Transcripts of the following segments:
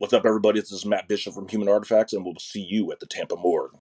What's up, everybody? This is Matt Bishop from Human Artifacts, and we'll see you at the Tampa Morgue.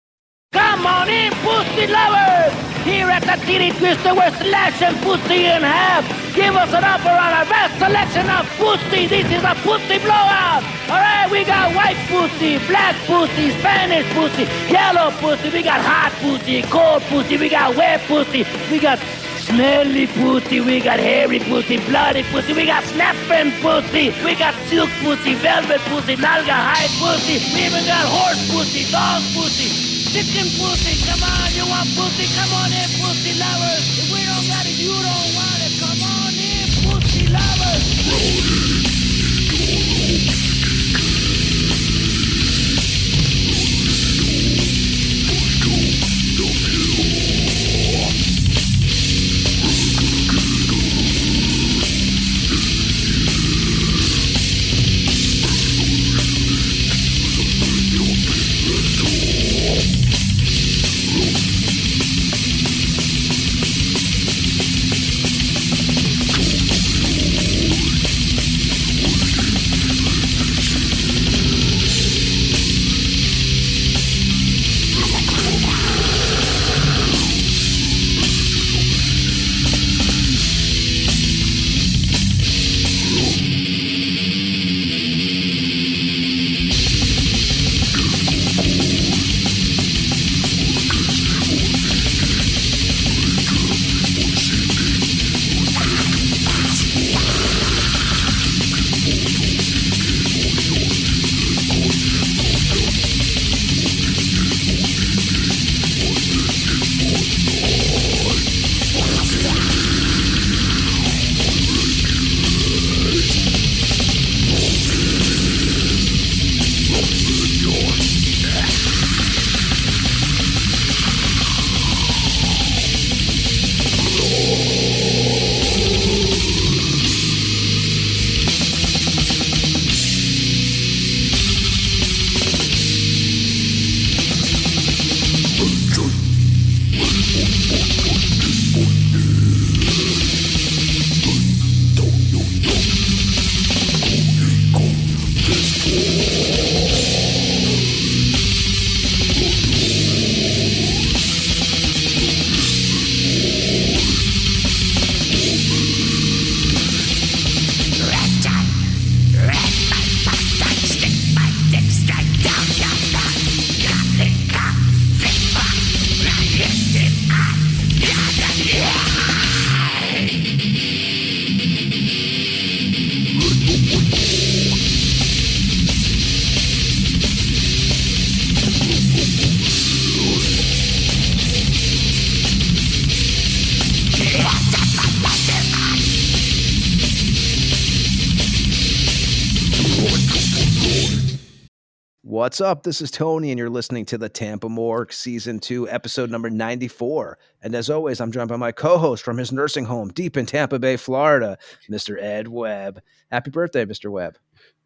Come on in, pussy lovers! Here at the Titty Twister, we're slashing pussy in half. Give us an upper on our best selection of pussy. This is a pussy blowout. All right, we got white pussy, black pussy, Spanish pussy, yellow pussy. We got hot pussy, cold pussy. We got wet pussy. We got smelly pussy. We got hairy pussy, bloody pussy. We got snapping pussy. We got silk pussy, velvet pussy, nalga hide pussy. We even got horse pussy, dog pussy. Chicken pussy, come on, you want pussy? Come on in, pussy lovers. If we don't got it, you don't want it. Come on in, pussy lovers. What's up? This is Tony, and you're listening to the Tampa Morgue, Season 2, Episode number 94. And as always, I'm joined by my co-host from his nursing home deep in Tampa Bay, Florida, Mr. Ed Webb. Happy birthday, Mr. Webb.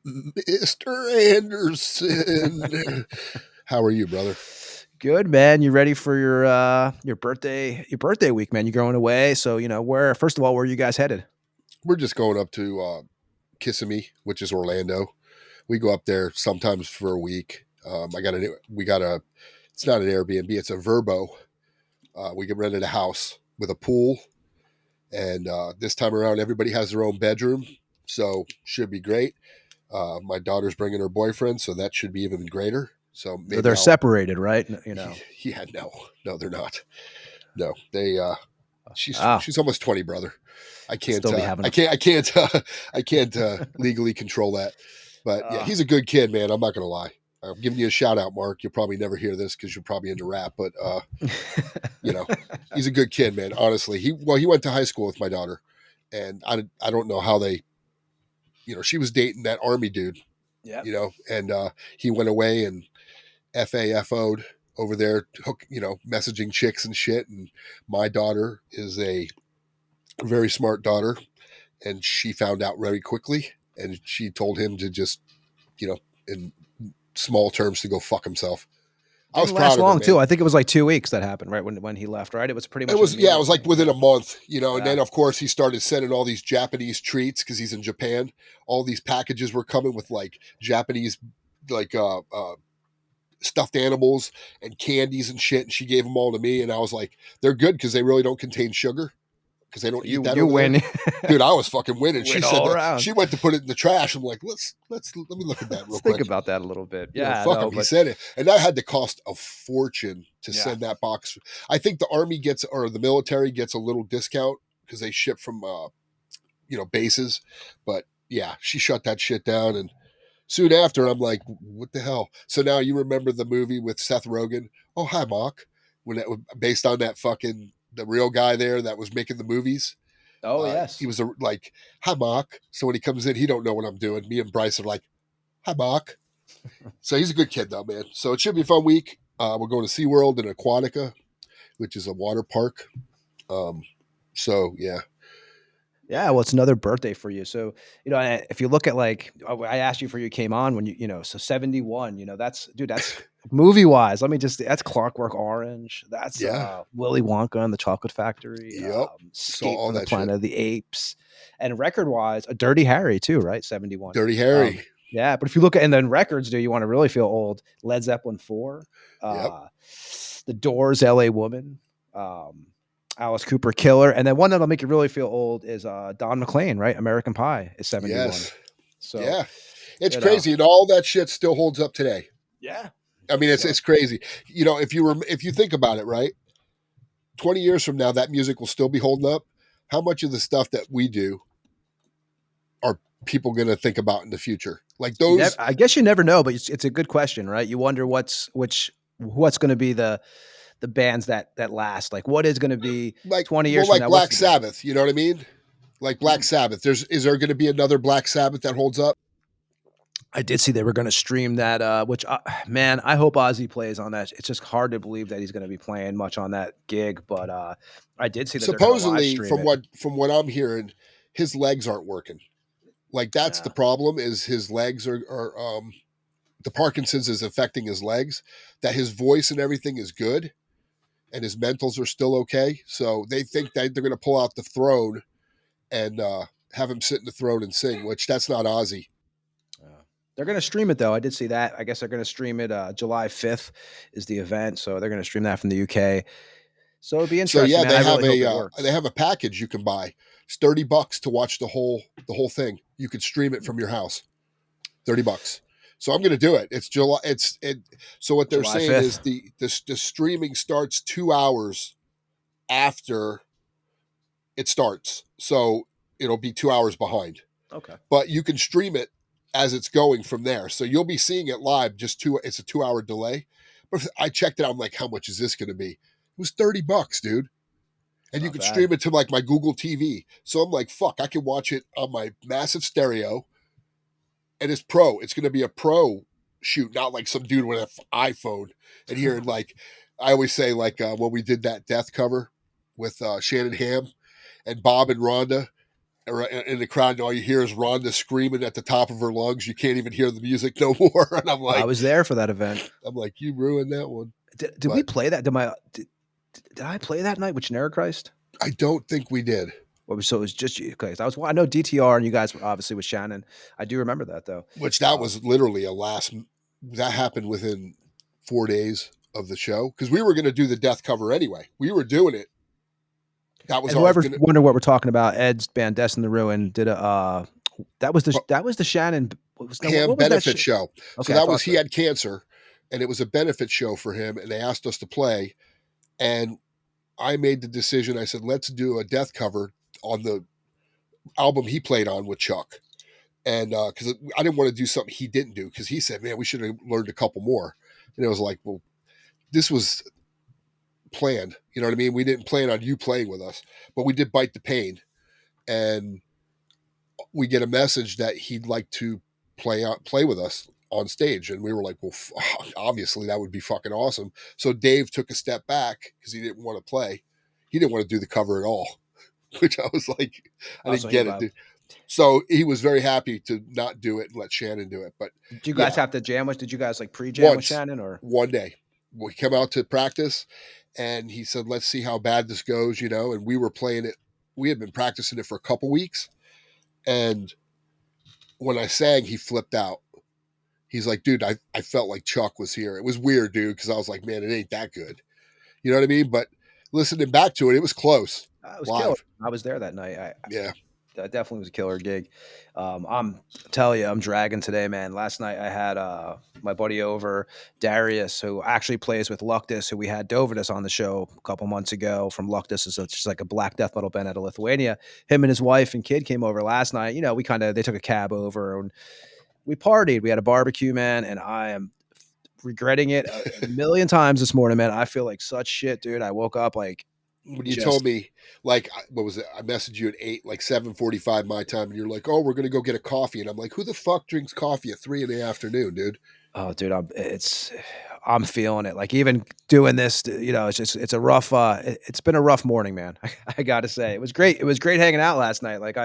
Mr. Anderson. How are you, brother? Good, man. You ready for your birthday week, man? You're going away, so first of all, where are you guys headed? We're just going up to Kissimmee, which is Orlando. We go up there sometimes for a week. It's not an Airbnb, it's a Verbo. We get rented a house with a pool, and this time around, everybody has their own bedroom, so should be great. My daughter's bringing her boyfriend, so that should be even greater. So maybe they're separated, right? Yeah, no, they're not. No, they. She's almost 20, brother. I can't legally control that. But yeah, he's a good kid, man. I'm not going to lie. I'm giving you a shout out, Mark. You'll probably never hear this because you're probably into rap, but he's a good kid, man. Honestly, he went to high school with my daughter, and I don't know how they, she was dating that army dude, and he went away and FAFO'd over there, messaging chicks and shit. And my daughter is a very smart daughter, and she found out very quickly. And she told him to just, in small terms, to go fuck himself. I was Didn't proud last of long him, too. man. I think it was like 2 weeks that happened, right? When he left, right? It was pretty much. It was it was like within a month, you know. And Yeah. then of course he started sending all these Japanese treats because he's in Japan. All these packages were coming with like Japanese, like stuffed animals and candies and shit. And she gave them all to me, and I was like, they're good because they really don't contain sugar. Because they don't eat that You over win. there. Dude, I was fucking winning. She Win said all that around. she went to put it in the trash. I'm like, let me look at that real Let's quick. think about that a little bit. You know, Yeah, fuck no, him. He but said it, and that had to cost a fortune to Yeah. send that box. I think the army gets, or the military gets, a little discount because they ship from bases. But yeah, she shut that shit down, and soon after, I'm like, what the hell? So now you remember the movie with Seth Rogen? Oh, hi, Mark. When that was based on that fucking the real guy there that was making the movies. oh yes, He was like, hi, Mark. So when he comes in, he don't know what I'm doing. Me and Bryce are like, hi, Mark. So he's a good kid, though, man. So it should be a fun week. We're going to SeaWorld and Aquatica, which is a water park. So, yeah. Yeah, well, it's another birthday for you. So, if you look at like, I asked you for you came on when so 71, that's movie wise. That's Clockwork Orange. That's Yeah. Willy Wonka and the Chocolate Factory. Yep. Saw Escape all from the that Planet shit. of the Apes. And record wise, a Dirty Harry too, right? 71. Dirty Harry. Yeah, but if you look at, and then records, do you want to really feel old? Led Zeppelin 4, The Doors, L.A. Woman, Alice Cooper, Killer, and then one that'll make you really feel old is Don McLean, right? American Pie is 71. Yes. So yeah. It's crazy. And all that shit still holds up today. Yeah. I mean, it's crazy. If you think about it, right? 20 years from now, that music will still be holding up. How much of the stuff that we do are people going to think about in the future? Like those, I guess you never know, but it's a good question, right? You wonder what's going to be the bands that last. Like what is going to be like 20 years well, from like now? Black Sabbath, you know what I mean? Like Black Sabbath. Is there going to be another Black Sabbath that holds up? I did see they were going to stream that, which, man, I hope Ozzy plays on that. It's just hard to believe that he's going to be playing much on that gig, but I did see that supposedly from what I'm hearing, his legs aren't working. Like that's the problem, is his legs are the Parkinson's is affecting his legs, that his voice and everything is good and his mentals are still okay. So they think that they're going to pull out the throne and have him sit in the throne and sing, which that's not Ozzy. They're going to stream it though. I did see that. I guess they're going to stream it. July 5th is the event. So they're going to stream that from the UK. So it'll be interesting. So yeah, man. they have a package you can buy. It's $30 to watch the whole thing. You could stream it from your house. $30. So I'm going to do it. It's July. So what they're July saying 5th. is the streaming starts 2 hours after it starts. So it'll be 2 hours behind. Okay. But you can stream it as it's going from there. So you'll be seeing it live. It's a 2 hour delay. But I checked it out. I'm like, how much is this going to be? It was $30, dude. And you can stream it to like my Google TV. So I'm like, fuck, I can watch it on my massive stereo. And it's pro. It's going to be a pro shoot, not like some dude with an iPhone. And here, like, I always say, like, when we did that Death cover with Shannon Hamm and Bob and Rhonda in the crowd, and all you hear is Rhonda screaming at the top of her lungs. You can't even hear the music no more. And I'm like, I was there for that event. I'm like, you ruined that one. Did we play that? Did I play that night with Generic Christ? I don't think we did. So it was just you guys. I know DTR and you guys obviously with Shannon. I do remember that though. Which that was literally that happened within 4 days of the show, because we were going to do the Death cover anyway. We were doing it. That was whoever's wondering what we're talking about. Ed's band Death in the Ruin did a that was the Shannon Ham benefit show. Okay, so he had cancer, and it was a benefit show for him, and they asked us to play, and I made the decision. I said, let's do a Death cover on the album he played on with Chuck. And because I didn't want to do something he didn't do, because he said, man, we should have learned a couple more. And it was like, well, this was planned. You know what I mean? We didn't plan on you playing with us, but we did Bite the Pain. And we get a message that he'd like to play with us on stage. And we were like, well, obviously that would be fucking awesome. So Dave took a step back because he didn't want to play. He didn't want to do the cover at all, which I was like, I didn't get it, dude. So he was very happy to not do it and let Shannon do it. But did you guys have to jam with? Did you guys like pre-jam with Shannon or 1 day? we come out to practice, and he said, let's see how bad this goes, and we were playing it. We had been practicing it for a couple weeks. And when I sang, he flipped out. He's like, dude, I felt like Chuck was here. It was weird, dude, because I was like, man, it ain't that good. You know what I mean? But listening back to it, it was close. It was killer. Live. I was there that night. Yeah. That definitely was a killer gig. I'm telling you, I'm dragging today, man. Last night I had my buddy over, Darius, who actually plays with Luctus, who we had Dovidus on the show a couple months ago from Luctus. Is just like a black death metal band out of Lithuania. Him and his wife and kid came over last night. They took a cab over and we partied. We had a barbecue, man, and I am regretting it a million times this morning, man. I feel like such shit, dude. I woke up like when you told me, like, what was it? I messaged you at 7:45 my time, and you're like, "Oh, we're gonna go get a coffee," and I'm like, "Who the fuck drinks coffee at 3 PM, dude?" Oh, dude, I'm feeling it. Like even doing this, it's a rough. It's been a rough morning, man. I got to say, it was great. It was great hanging out last night. Like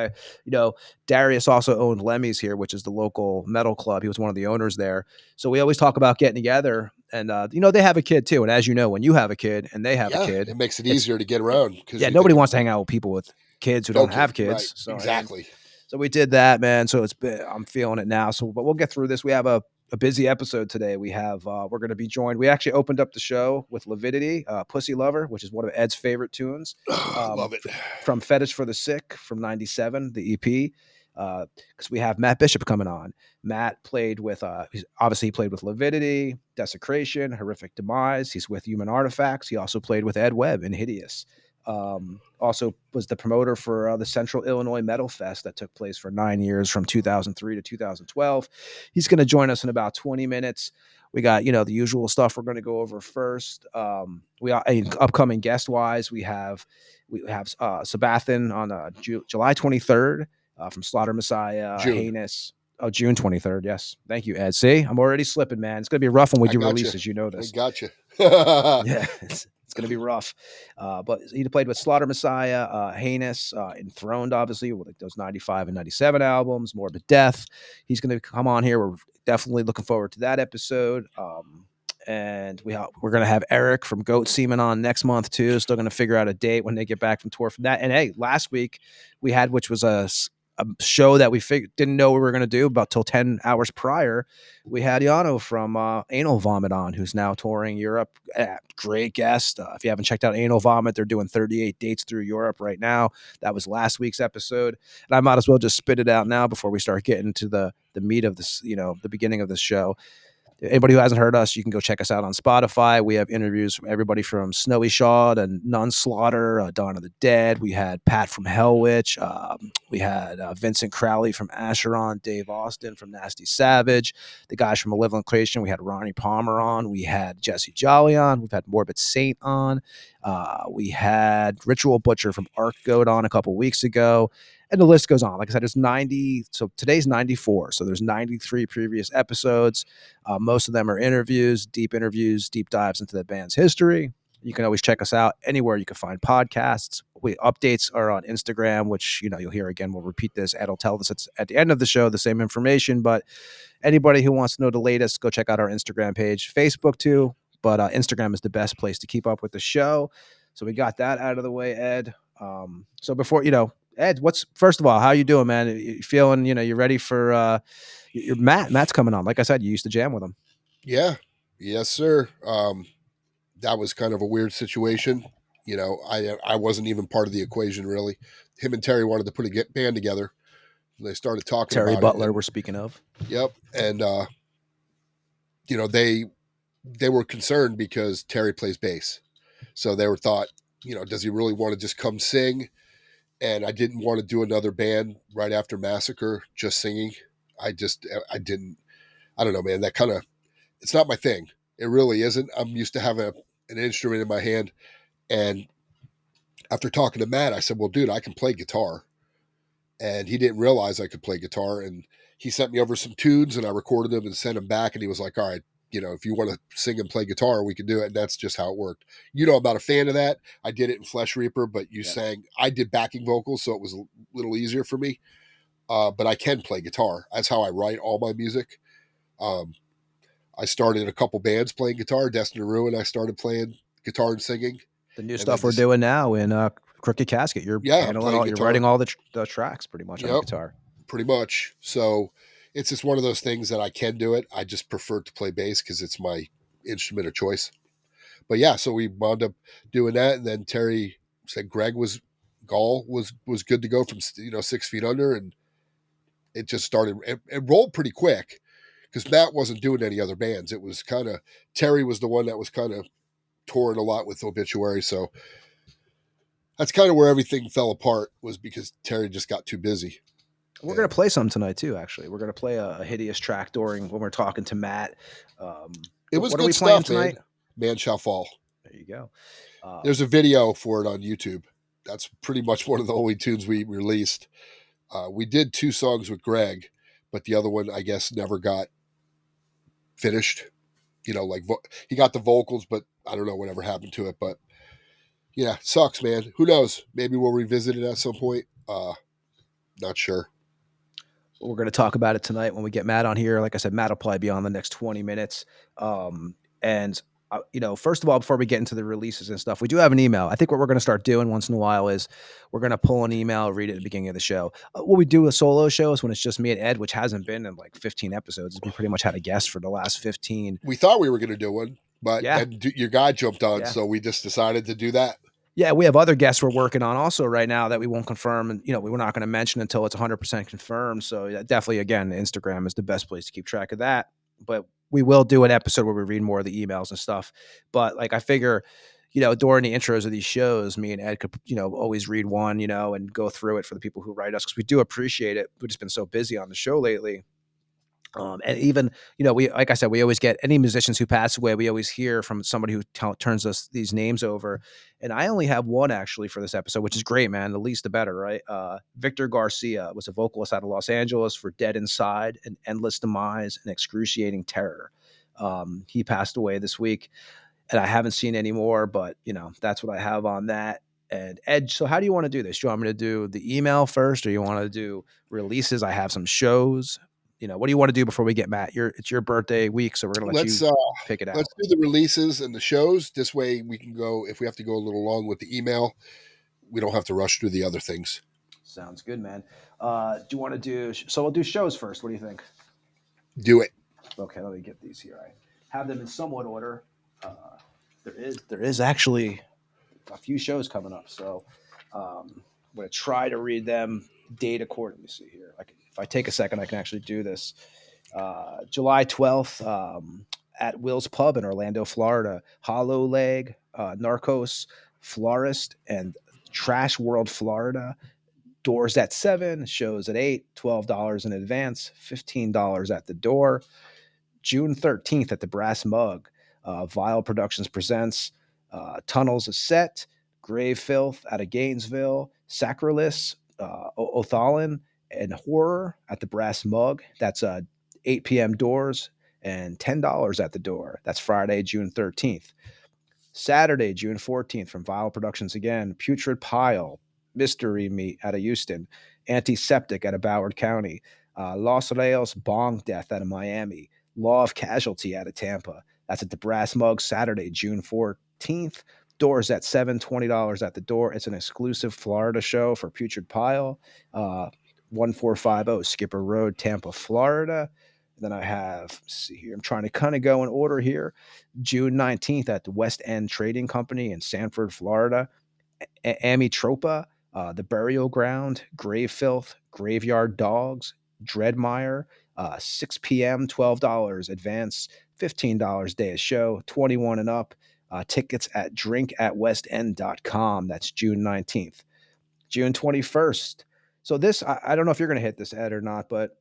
Darius also owned Lemmy's here, which is the local metal club. He was one of the owners there. So we always talk about getting together. And they have a kid too. And as you know, when you have a kid and they have a kid, it makes it easier to get around. Yeah, nobody wants to hang out with people with kids who don't have kids. Right. So, exactly. So we did that, man. So I'm feeling it now. So, but we'll get through this. We have a busy episode today. We have we're going to be joined. We actually opened up the show with Lividity-Pussy Lover, which is one of Ed's favorite tunes. Love it. From Fetish for the Sick from '97, the EP. Because we have Matt Bishop coming on. Matt played with he played with Lividity, Desecration, Horrific Demise. He's with Human Artifacts. He also played with Ed Webb in Hideous. Also was the promoter for the Central Illinois Metal Fest that took place for 9 years from 2003 to 2012. He's going to join us in about 20 minutes. We got, the usual stuff we're going to go over first. We are upcoming guest wise. We have Sabathan on July 23rd from Slaughter Messiah, Heinous. Oh, June 23rd. Yes. Thank you, Ed. See, I'm already slipping, man. It's going to be rough when we do releases. You know this. I got you. Yeah. It's going to be rough. But he played with Slaughter Messiah, Heinous, Enthroned, obviously, with those 95 and 97 albums, Morbid Death. He's going to come on here. We're definitely looking forward to that episode. And we're going to have Eric from Goat Semen on next month, too. Still going to figure out a date when they get back from tour from that. And, hey, last week we had, which was a show that we didn't know we were going to do about till 10 hours prior. We had Yano from Anal Vomit on, who's now touring Europe. Great guest. If you haven't checked out Anal Vomit, they're doing 38 dates through Europe right now. That was last week's episode. And I might as well just spit it out now before we start getting to the meat of this, the beginning of this show. Anybody who hasn't heard us, you can go check us out on Spotify. We have interviews from everybody from Snowy Shaw and Nun Slaughter, Dawn of the Dead. We had Pat from Hell Witch. We had Vincent Crowley from Asheron, Dave Austin from Nasty Savage, the guys from Malevolent Creation. We had Ronnie Palmer on. We had Jesse Jolly on. We've had Morbid Saint on. We had Ritual Butcher from Arc Goat on a couple weeks ago. And the list goes on. Like I said, there's 90. So today's 94. So there's 93 previous episodes. Most of them are interviews, deep dives into the band's history. You can always check us out anywhere you can find podcasts. Updates are on Instagram, which, you'll hear again. We'll repeat this. Ed will tell us it's at the end of the show, the same information. But anybody who wants to know the latest, go check out our Instagram page, Facebook too. But Instagram is the best place to keep up with the show. So we got that out of the way, Ed. So before, Ed, first of all, how you doing, man? You feeling, you ready for your Matt's coming on. Like I said, you used to jam with him. Yeah. Yes, sir. That was kind of a weird situation. I wasn't even part of the equation, really. Him and Terry wanted to put a band together. They started talking Terry about Butler, it. we're speaking of. Yep. And, they were concerned because Terry plays bass. So they thought, does he really want to just come sing? And I didn't want to do another band right after Massacre, just singing. I don't know, man. That kind of, it's not my thing. It really isn't. I'm used to having an instrument in my hand. And after talking to Matt, I said, well, dude, I can play guitar. And he didn't realize I could play guitar. And he sent me over some tunes and I recorded them and sent them back. And he was like, all right, if you want to sing and play guitar, we can do it. And that's just how it worked. I'm not a fan of that. I did it in Flesh Reaper, but I did backing vocals, so it was a little easier for me. But I can play guitar. That's how I write all my music. I started a couple bands playing guitar. Destined to Ruin, I started playing guitar and singing. The new stuff we're doing now in Crooked Casket. You're handling all, you're writing all the tracks pretty much on the guitar. Pretty much. So it's just one of those things that I can do it. I just prefer to play bass because it's my instrument of choice. But yeah, so we wound up doing that, and then Terry said Gall was good to go from 6 Feet Under, and it just started. It rolled pretty quick because Matt wasn't doing any other bands. It was kind of Terry was the one that was kind of touring a lot with Obituary, so that's kind of where everything fell apart, was because Terry just got too busy. We're going to play some tonight too. Actually, we're going to play a Hideous track when we're talking to Matt. It was what good are we stuff, playing tonight? Man Shall Fall. There you go. There's a video for it on YouTube. That's pretty much one of the only tunes we released. We did 2 songs with Greg, but the other one, I guess, never got finished. He got the vocals, but I don't know whatever happened to it. But yeah, sucks, man. Who knows? Maybe we'll revisit it at some point. Not sure. We're going to talk about it tonight when we get Matt on here. Like I said, Matt will probably be on the next 20 minutes. First of all, before we get into the releases and stuff, we do have an email. I think what we're going to start doing once in a while is we're going to pull an email, read it at the beginning of the show. What we do with solo shows when it's just me and Ed, which hasn't been in like 15 episodes. We pretty much had a guest for the last 15. We thought we were going to do one, but then your guy jumped on, so we just decided to do that. Yeah, we have other guests we're working on also right now that we won't confirm, and we're not going to mention until it's 100% confirmed. So definitely, again, Instagram is the best place to keep track of that. But we will do an episode where we read more of the emails and stuff. But like I figure, during the intros of these shows, me and Ed could, always read one, and go through it for the people who write us, because we do appreciate it. We've just been so busy on the show lately. And even, like I said, we always get any musicians who pass away. We always hear from somebody who turns us these names over. And I only have one actually for this episode, which is great, man. The least the better, right? Victor Garcia was a vocalist out of Los Angeles for Dead Inside, An Endless Demise, and Excruciating Terror. He passed away this week, and I haven't seen any more, but that's what I have on that. And Ed, so how do you want to do this? Do you want me to do the email first, or you want to do releases? I have some shows. What do you want to do before we get Matt? It's your birthday week, so we're going to let you pick it out. Let's do the releases and the shows. This way we can go, if we have to go a little long with the email, we don't have to rush through the other things. Sounds good, man. Do you want to do, so we'll do shows first. What do you think? Do it. Okay, let me get these here. I have them in somewhat order. There is actually a few shows coming up, so I'm going to try to read them date according. Let me see here. If I take a second, I can actually do this. July 12th at Will's Pub in Orlando, Florida. Hollow Leg, Narcos, Florist, and Trash World, Florida. Doors at 7, shows at 8, $12 in advance, $15 at the door. June 13th at the Brass Mug. Vile Productions presents Tunnels of Set, Grave Filth out of Gainesville, Sacrilus, Othalin, and Horror at the Brass Mug. That's 8 p.m. doors and $10 at the door. That's Friday, June 13th. Saturday, June 14th, from Vile Productions again, Putrid Pile, Mystery Meat out of Houston, Antiseptic out of Broward County, Los Reyes Bong Death out of Miami, Law of Casualty out of Tampa. That's at the Brass Mug, Saturday, June 14th. Doors at $7, $20 at the door. It's an exclusive Florida show for Putrid Pile. 1450 Skipper Road, Tampa, Florida. And then I have, let's see here, I'm trying to kind of go in order here. June 19th at the West End Trading Company in Sanford, Florida. Amitropa, The Burial Ground, Grave Filth, Graveyard Dogs, Dreadmire, 6 p.m., $12 advance, $15 day of show, 21 and up. Tickets at drinkatwestend.com. That's June 19th. June 21st. So this, I don't know if you're going to hit this, Ed, or not, but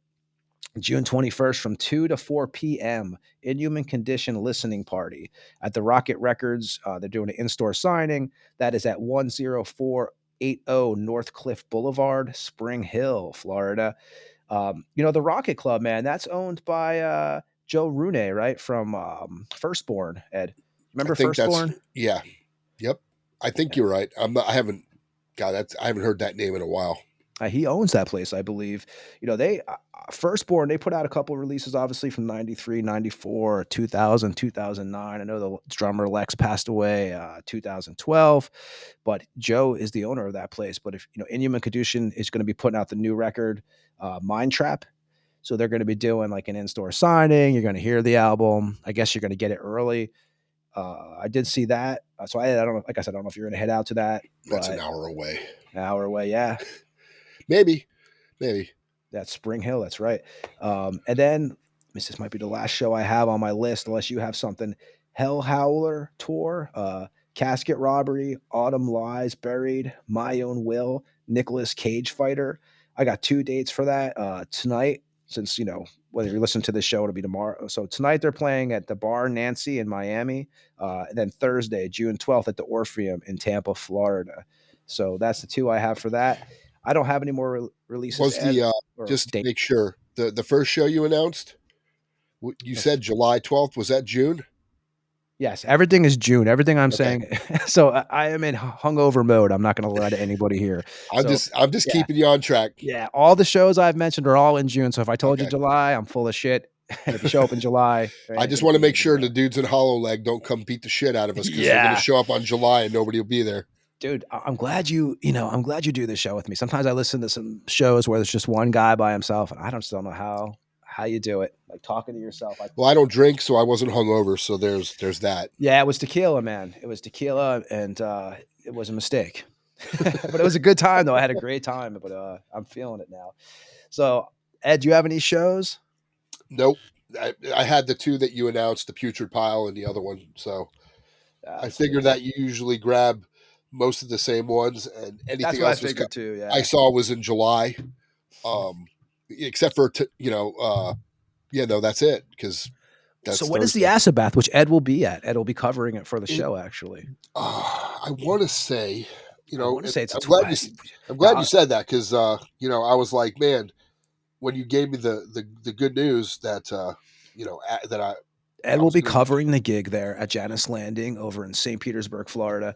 June 21st from 2 to 4 p.m., Inhuman Condition listening party at the Rocket Records. They're doing an in-store signing. That is at 10480 North Cliff Boulevard, Spring Hill, Florida. The Rocket Club, man, that's owned by Joe Rune, right, from Firstborn, Ed. Remember Firstborn? Yeah. Yep. I think you're right. I haven't heard that name in a while. He owns that place, I believe. They Firstborn, they put out a couple releases, obviously from 93, 94, 2000, 2009. I know the drummer Lex passed away 2012, but Joe is the owner of that place. But if Inhuman Caducean is going to be putting out the new record, Mind Trap. So they're going to be doing like an in-store signing. You're going to hear the album. I guess you're going to get it early. I did see that. So I don't know. Like I said, I don't know if you're going to head out to that. That's an hour away. An hour away, yeah. Maybe. That's Spring Hill. That's right. And then this might be the last show I have on my list, unless you have something. Hell Howler Tour, Casket Robbery, Autumn Lies Buried, My Own Will, Nicolas Cage Fighter. I got 2 dates for that tonight. Since whether you're listening to this show, it'll be tomorrow. So tonight they're playing at the Bar Nancy in Miami, and then Thursday, June 12th, at the Orpheum in Tampa, Florida. So that's the 2 I have for that. I don't have any more releases. Was just to make sure, the first show you announced, you said July 12th. Was that June? Yes, everything is June. Everything I'm saying. So I am in hungover mode. I'm not going to lie to anybody here. I'm just keeping you on track. Yeah, all the shows I've mentioned are all in June. So if I told you July, I'm full of shit. And if you show up in July, I just want to make sure the dudes in Hollow Leg don't come beat the shit out of us, because they're going to show up on July and nobody will be there. Dude, I'm glad you do this show with me. Sometimes I listen to some shows where there's just one guy by himself, and I don't still know how you do it. Like talking to yourself. Well, I don't drink, so I wasn't hungover. So there's that. Yeah, it was tequila, man. It was tequila, and it was a mistake. But it was a good time, though. I had a great time, but I'm feeling it now. So, Ed, do you have any shows? Nope. I had the 2 that you announced, the Putrid Pile and the other one. So I figured that you usually grab most of the same ones, and anything else I saw was in July, except for that's it. Because so what is the Asabath, which Ed will be at? Ed will be covering it for the show, actually. I want to say, I'm glad you said that, because I was like, man, when you gave me the good news that Ed will be covering the gig there at Janus Landing over in St. Petersburg, Florida.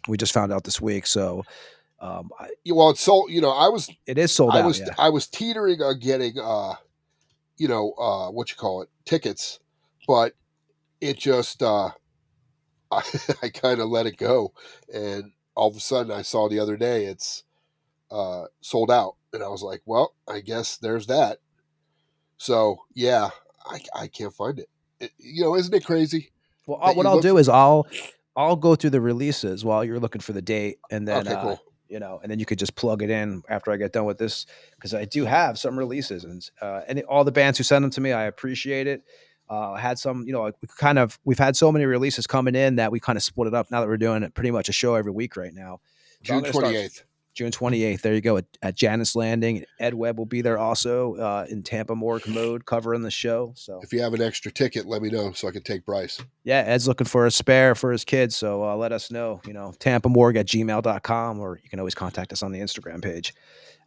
We just found out this week. So, it's sold. It is sold out. I was teetering on getting, tickets, but it just, I kind of let it go, and all of a sudden I saw the other day it's sold out, and I was like, well, I guess there's that. So yeah. I can't find it. Isn't it crazy? Well, what I'll do is I'll go through the releases while you're looking for the date, and then cool. And then you could just plug it in after I get done with this, because I do have some releases, and all the bands who send them to me, I appreciate it. I had some, we've had so many releases coming in that we kind of split it up now that we're doing it pretty much a show every week right now. June 28th. June 28th. There you go, at Janus Landing. Ed Webb will be there also in Tampa Morgue mode covering the show. So if you have an extra ticket, let me know so I can take Bryce. Yeah, Ed's looking for a spare for his kids. So let us know, tampamorgue@gmail.com, or you can always contact us on the Instagram page.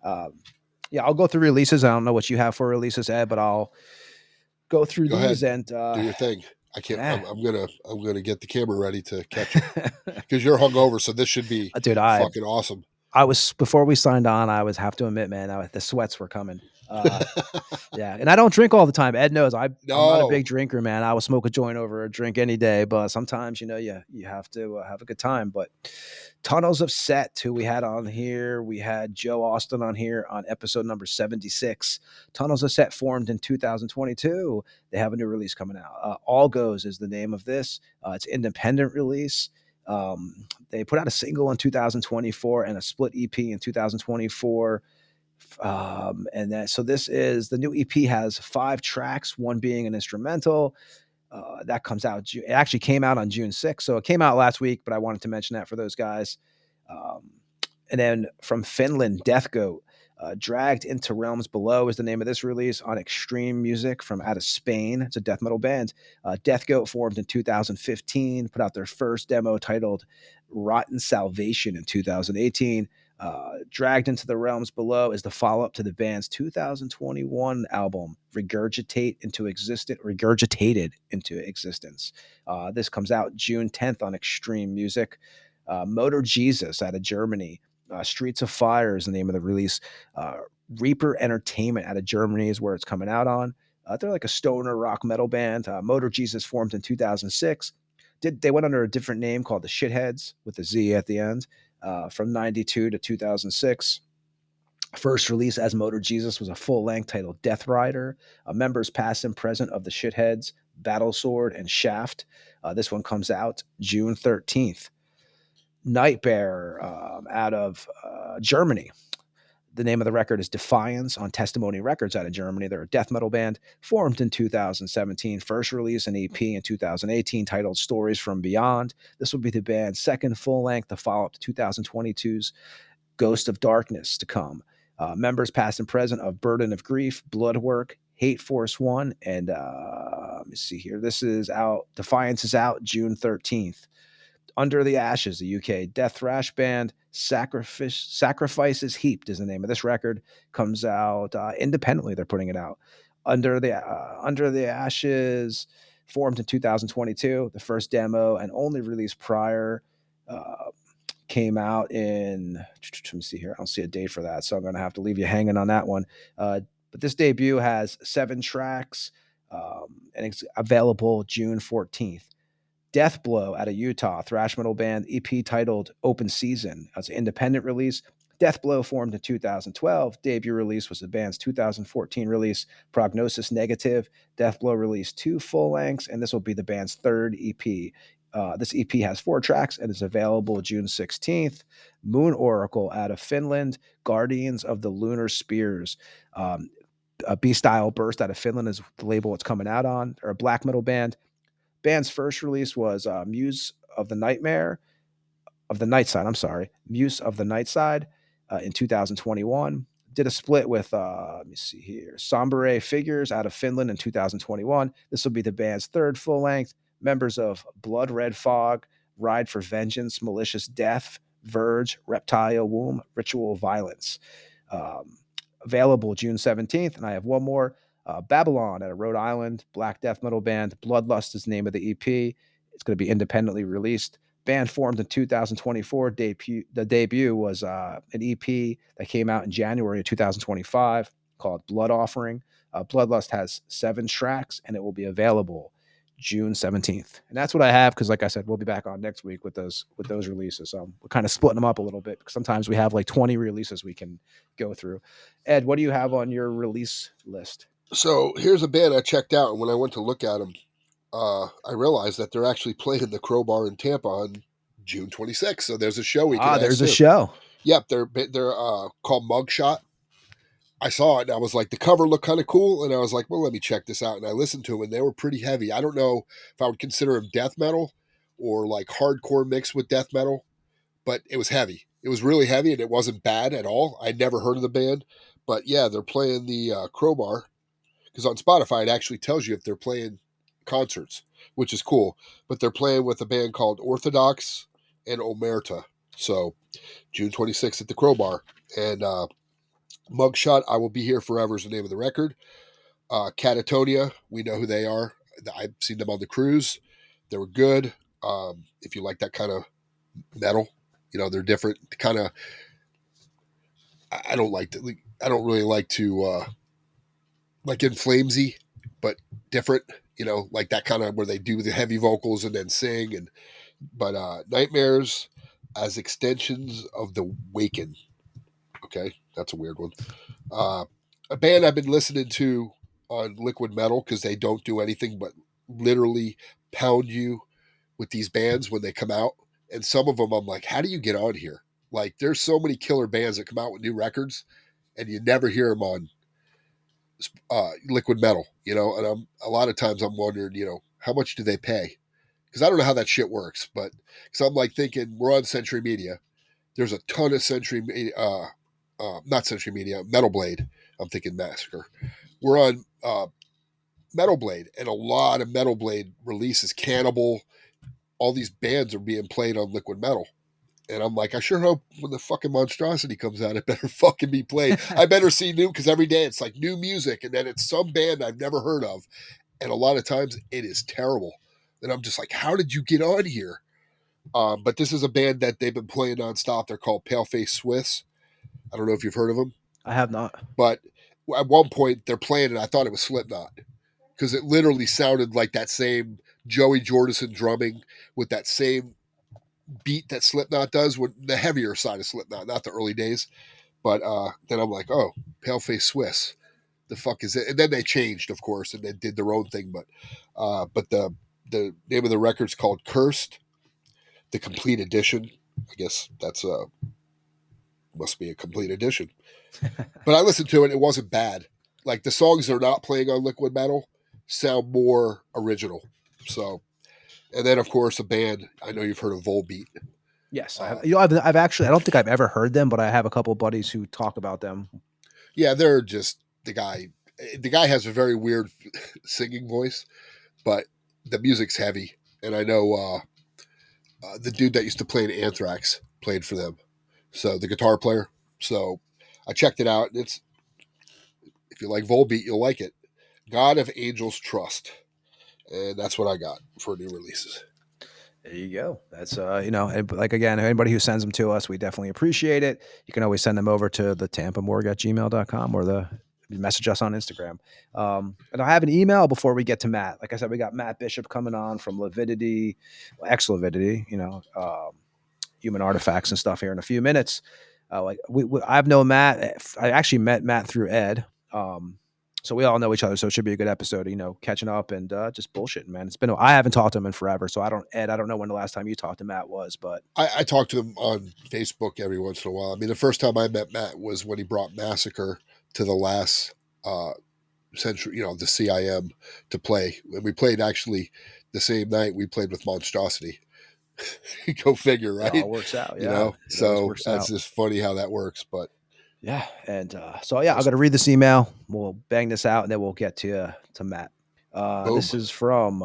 I'll go through releases. I don't know what you have for releases, Ed, but I'll go through these and do your thing. I can't. Yeah. I'm gonna get the camera ready to catch it, because you're hungover. So this should be fucking awesome. Before we signed on, I have to admit, man, the sweats were coming. Yeah. And I don't drink all the time. Ed knows I'm not a big drinker, man. I would smoke a joint over a drink any day, but sometimes, you have to have a good time. But Tunnels of Set, who we had on here, we had Joe Austin on here on episode number 76. Tunnels of Set formed in 2022. They have a new release coming out. All Goes is the name of this. It's an independent release. They put out a single in 2024 and a split EP in 2024. So this is the new EP, has 5 tracks, one being an instrumental. That comes out. It actually came out on June 6th. So it came out last week, but I wanted to mention that for those guys. And then from Finland, Death Goat, Dragged into Realms Below is the name of this release on Extreme Music from out of Spain. It's a death metal band. Death Goat formed in 2015, put out their first demo titled Rotten Salvation in 2018. Dragged into the Realms Below is the follow-up to the band's 2021 album, Regurgitated into Existence. This comes out June 10th on Extreme Music. Motor Jesus out of Germany Streets of Fire is the name of the release. Reaper Entertainment out of Germany is where it's coming out on. They're like a stoner rock metal band. Motor Jesus formed in 2006. They went under a different name called the Shitheads with a Z at the end from 92 to 2006. First release as Motor Jesus was a full length titled Death Rider. Members past and present of the Shitheads, Battle Sword, and Shaft. This one comes out June 13th. Nightbear out of Germany. The name of the record is Defiance on Testimony Records out of Germany. They're a death metal band formed in 2017. First release an EP in 2018 titled Stories from Beyond. This will be the band's second full length to follow up to 2022's Ghost of Darkness to come. Members past and present of Burden of Grief, Bloodwork, Hate Force 1, and let me see here. This is out. Defiance is out June 13th. Under the Ashes, the UK death thrash band. Sacrifices Heaped is the name of this record. Comes out independently. They're putting it out. Under the Ashes, formed in 2022. The first demo and only release prior came out in. Let me see here. I don't see a date for that, so I'm going to have to leave you hanging on that one. But this debut has 7 tracks, and it's available June 14th. Death Blow out of Utah, thrash metal band, EP titled Open Season. That's an independent release. Death Blow formed in 2012. Debut release was the band's 2014 release, Prognosis Negative. Death Blow released 2 full lengths, and this will be the band's third EP. This EP has 4 tracks and is available June 16th. Moon Oracle out of Finland, Guardians of the Lunar Spears. A B-Style Burst out of Finland is the label it's coming out on. They're a black metal band. Band's first release was Muse of the Nightside. Muse of the Nightside in 2021. Did a split with let me see here, Sombre Figures out of Finland in 2021. This will be the band's third full length. Members of Blood Red Fog, Ride for Vengeance, Malicious Death, Verge, Reptile Womb, Ritual Violence. Available June 17th, and I have one more. Babylon out of Rhode Island, black death metal band. Bloodlust is the name of the EP. It's going to be independently released. Band formed in 2024. The debut was an EP that came out in January of 2025 called Blood Offering. Bloodlust has 7 tracks, and it will be available June 17th. And that's what I have because, like I said, we'll be back on next week with those releases. We're kind of splitting them up a little bit because sometimes we have like 20 releases we can go through. Ed, what do you have on your release list? So here's a band I checked out, and when I went to look at them, I realized that they're actually playing the Crowbar in Tampa on June 26th. So there's a show we can. There's a show. Yep, they're called Mugshot. I saw it and I was like, the cover looked kind of cool, and I was like, well, let me check this out. And I listened to them, and they were pretty heavy. I don't know if I would consider them death metal or like hardcore mixed with death metal, but it was heavy. It was really heavy, and it wasn't bad at all. I'd never heard of the band, but yeah, they're playing the Crowbar. Because on Spotify, it actually tells you if they're playing concerts, which is cool. But they're playing with a band called Orthodox and Omerta. So June 26th at the Crowbar. And Mugshot, I Will Be Here Forever is the name of the record. Catatonia, we know who they are. I've seen them on the cruise. They were good. If you like that kind of metal, they're different. Kind of, I don't really like to... like In Flamesy, but different, like that kind of where they do the heavy vocals and then sing. But Nightmares as extensions of the Waken. Okay, that's a weird one. A band I've been listening to on Liquid Metal because they don't do anything but literally pound you with these bands when they come out. And some of them I'm like, how do you get on here? Like, there's so many killer bands that come out with new records and you never hear them on Liquid Metal, and a lot of times I'm wondering, how much do they pay? Because I don't know how that shit works, but because I'm like thinking we're on Century Media. There's a ton of not Century Media, Metal Blade. I'm thinking Massacre. We're on Metal Blade, and a lot of Metal Blade releases, Cannibal, all these bands are being played on Liquid Metal. And I'm like, I sure hope when the fucking Monstrosity comes out, it better fucking be played. I better see new, because every day it's like new music, and then it's some band I've never heard of. And a lot of times it is terrible. And I'm just like, how did you get on here? But this is a band that they've been playing nonstop. They're called Paleface Swiss. I don't know if you've heard of them. I have not. But at one point they're playing and I thought it was Slipknot because it literally sounded like that same Joey Jordison drumming with that same beat that Slipknot does, with the heavier side of Slipknot, not the early days. But then I'm like, oh, Paleface Swiss. The fuck is it? And then they changed, of course, and they did their own thing. But the name of the record's called Cursed, the complete edition. I guess that's must be a complete edition. But I listened to it. It wasn't bad. Like the songs they're not playing on Liquid Metal sound more original. So, and then of course a band. I know you've heard of Volbeat. Yes, I have. You know, I've actually. I don't think I've ever heard them, but I have a couple of buddies who talk about them. Yeah, they're just the guy. The guy has a very weird singing voice, but the music's heavy. And I know the dude that used to play in Anthrax played for them. So the guitar player. So I checked it out. It's, if you like Volbeat, you'll like it. God of Angels Trust. And that's what I got for new releases. There you go. That's you know, like again, anybody who sends them to us, we definitely appreciate it. You can always send them over to the thetampamorgue@gmail.com or message us on Instagram. And I have an email before we get to Matt. Like I said, we got Matt Bishop coming on from Lividity, x-Lividity, you know, human artifacts and stuff here in a few minutes. Like I've known Matt. I actually met Matt through Ed. So we all know each other. So it should be a good episode, you know, catching up and just bullshitting, man. I haven't talked to him in forever. So I don't know when the last time you talked to Matt was, but I talk to him on Facebook every once in a while. I mean, the first time I met Matt was when he brought Massacre to the last century, you know, the CIM to play. And we played actually the same night we played with Monstrosity. Go figure, right? it all works out. Yeah. You know, so works that's out. just funny how that works. But yeah. And so, yeah, I'm going to read this email. We'll bang this out and then we'll get to Matt. This is from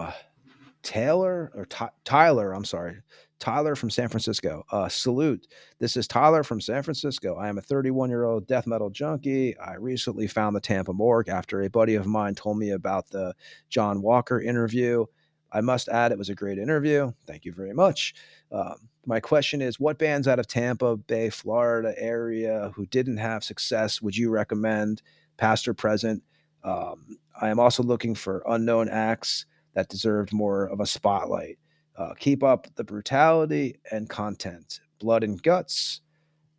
Tyler. I'm sorry. Tyler from San Francisco. Salute. This is Tyler from San Francisco. I am a 31-year-old death metal junkie. I recently found the Tampa Morgue after a buddy of mine told me about the John Walker interview. I must add, it was a great interview. Thank you very much. My question is, what bands out of Tampa Bay, Florida area who didn't have success would you recommend, past or present? I am also looking for unknown acts that deserved more of a spotlight. Keep up the brutality and content. Blood and Guts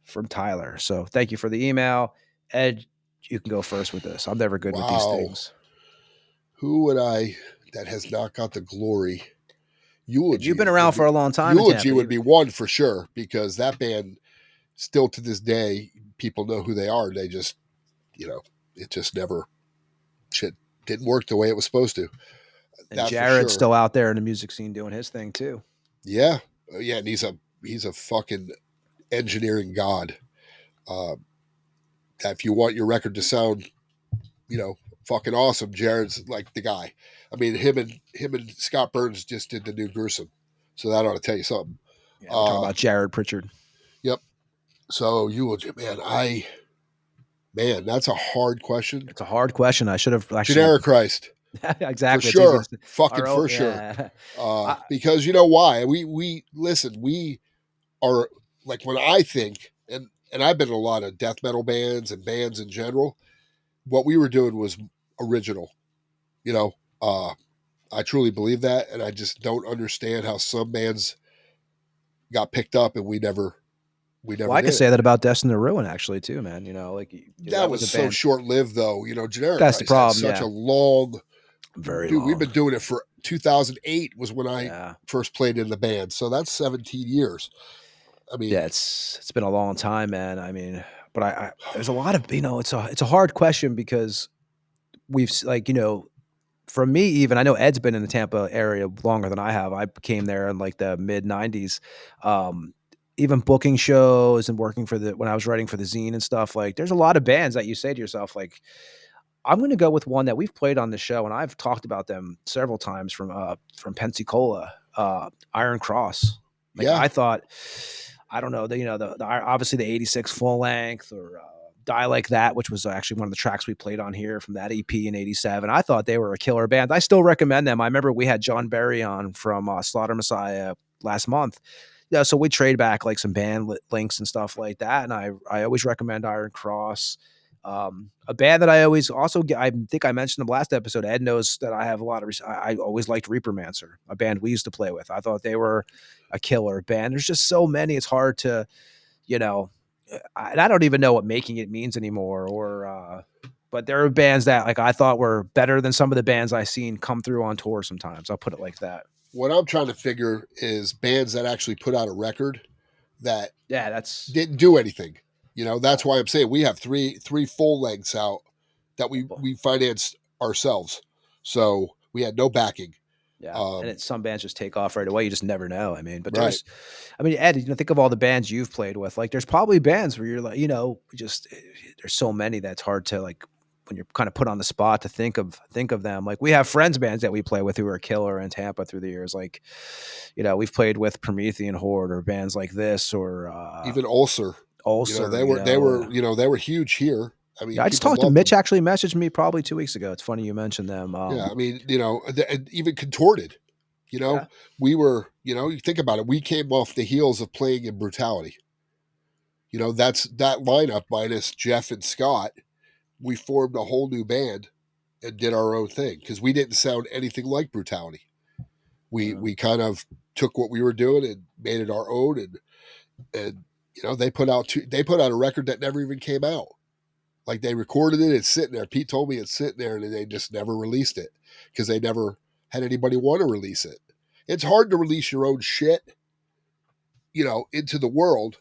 from Tyler. So thank you for the email. Ed, you can go first with this. I'm never good with these things. Who would that has not got the glory? Eulogy. You've been around for a long time. Eulogy would be one for sure, because that band still to this day, people know who they are. They just, you know, it just never, shit didn't work the way it was supposed to. And Jared's still out there in the music scene doing his thing too. Yeah. Yeah. And he's a fucking engineering god. If you want your record to sound, you know, fucking awesome, Jared's like the guy. I mean, him and Scott Burns just did the new Gruesome, so that ought to tell you something. Yeah, we're talking about Jared Pritchard. Yep. So Eulogy, man, that's a hard question. It's a hard question. I should have actually. Generic Christ. Exactly. For sure. Fucking for sure. Because you know why? We listen, we are like, when I think, and I've been in a lot of death metal bands and bands in general, what we were doing was original. You know, I truly believe that, and I just don't understand how some bands got picked up and we never. Well, I could say that about Destined to Ruin, actually, too, man. You know, like that was so short-lived, though. You know, Generic. That's the problem. Such a long, very long. We've been doing it for 2008 was when I first played in the band, so that's 17 years. I mean, yeah, it's been a long time, man. I mean, but I there's a lot of, you know, it's a hard question because we've, like, you know, for me, even, I know Ed's been in the Tampa area longer than I have. I came there in like the mid 90s. Even booking shows and working when I was writing for the zine and stuff, like there's a lot of bands that you say to yourself, like, I'm going to go with one that we've played on the show, and I've talked about them several times from Pensacola, Iron Cross. Like, I thought, I don't know, the obviously the 86 full length, or Die Like That, which was actually one of the tracks we played on here from that EP in 87. I thought they were a killer band. I still recommend them. I remember we had John Berry on from Slaughter Messiah last month, Yeah, so we trade back like some band links and stuff like that, and I always recommend Iron Cross. A band that I always also get, I think I mentioned the last episode. Ed knows that I have a lot of. I always liked Reapermancer, a band we used to play with. I thought they were a killer band. There's just so many. It's hard to, you know, and I don't even know what making it means anymore. But there are bands that like I thought were better than some of the bands I've seen come through on tour. Sometimes I'll put it like that. What I'm trying to figure is bands that actually put out a record that didn't do anything. That's why I'm saying we have three full lengths out that we financed ourselves. So we had no backing. Yeah, and some bands just take off right away. You just never know. I mean, but there's, I mean, Ed, think of all the bands you've played with. Like, there's probably bands where you're like, just there's so many that's hard to like when you're kind of put on the spot to think of them. Like we have friends bands that we play with who are killer in Tampa through the years. Like, we've played with Promethean Horde or bands like this or even Ulcer. They were huge here. I mean, I just talked to Mitch. Actually, messaged me probably 2 weeks ago. It's funny you mentioned them. Yeah, I mean, even Contorted. We were, you think about it. We came off the heels of playing in Brutality. That's that lineup minus Jeff and Scott. We formed a whole new band and did our own thing because we didn't sound anything like Brutality. We kind of took what we were doing and made it our own, and they put out a record that never even came out. Like they recorded it, it's sitting there. Pete told me it's sitting there, and they just never released it because they never had anybody want to release it. It's hard to release your own shit, into the world,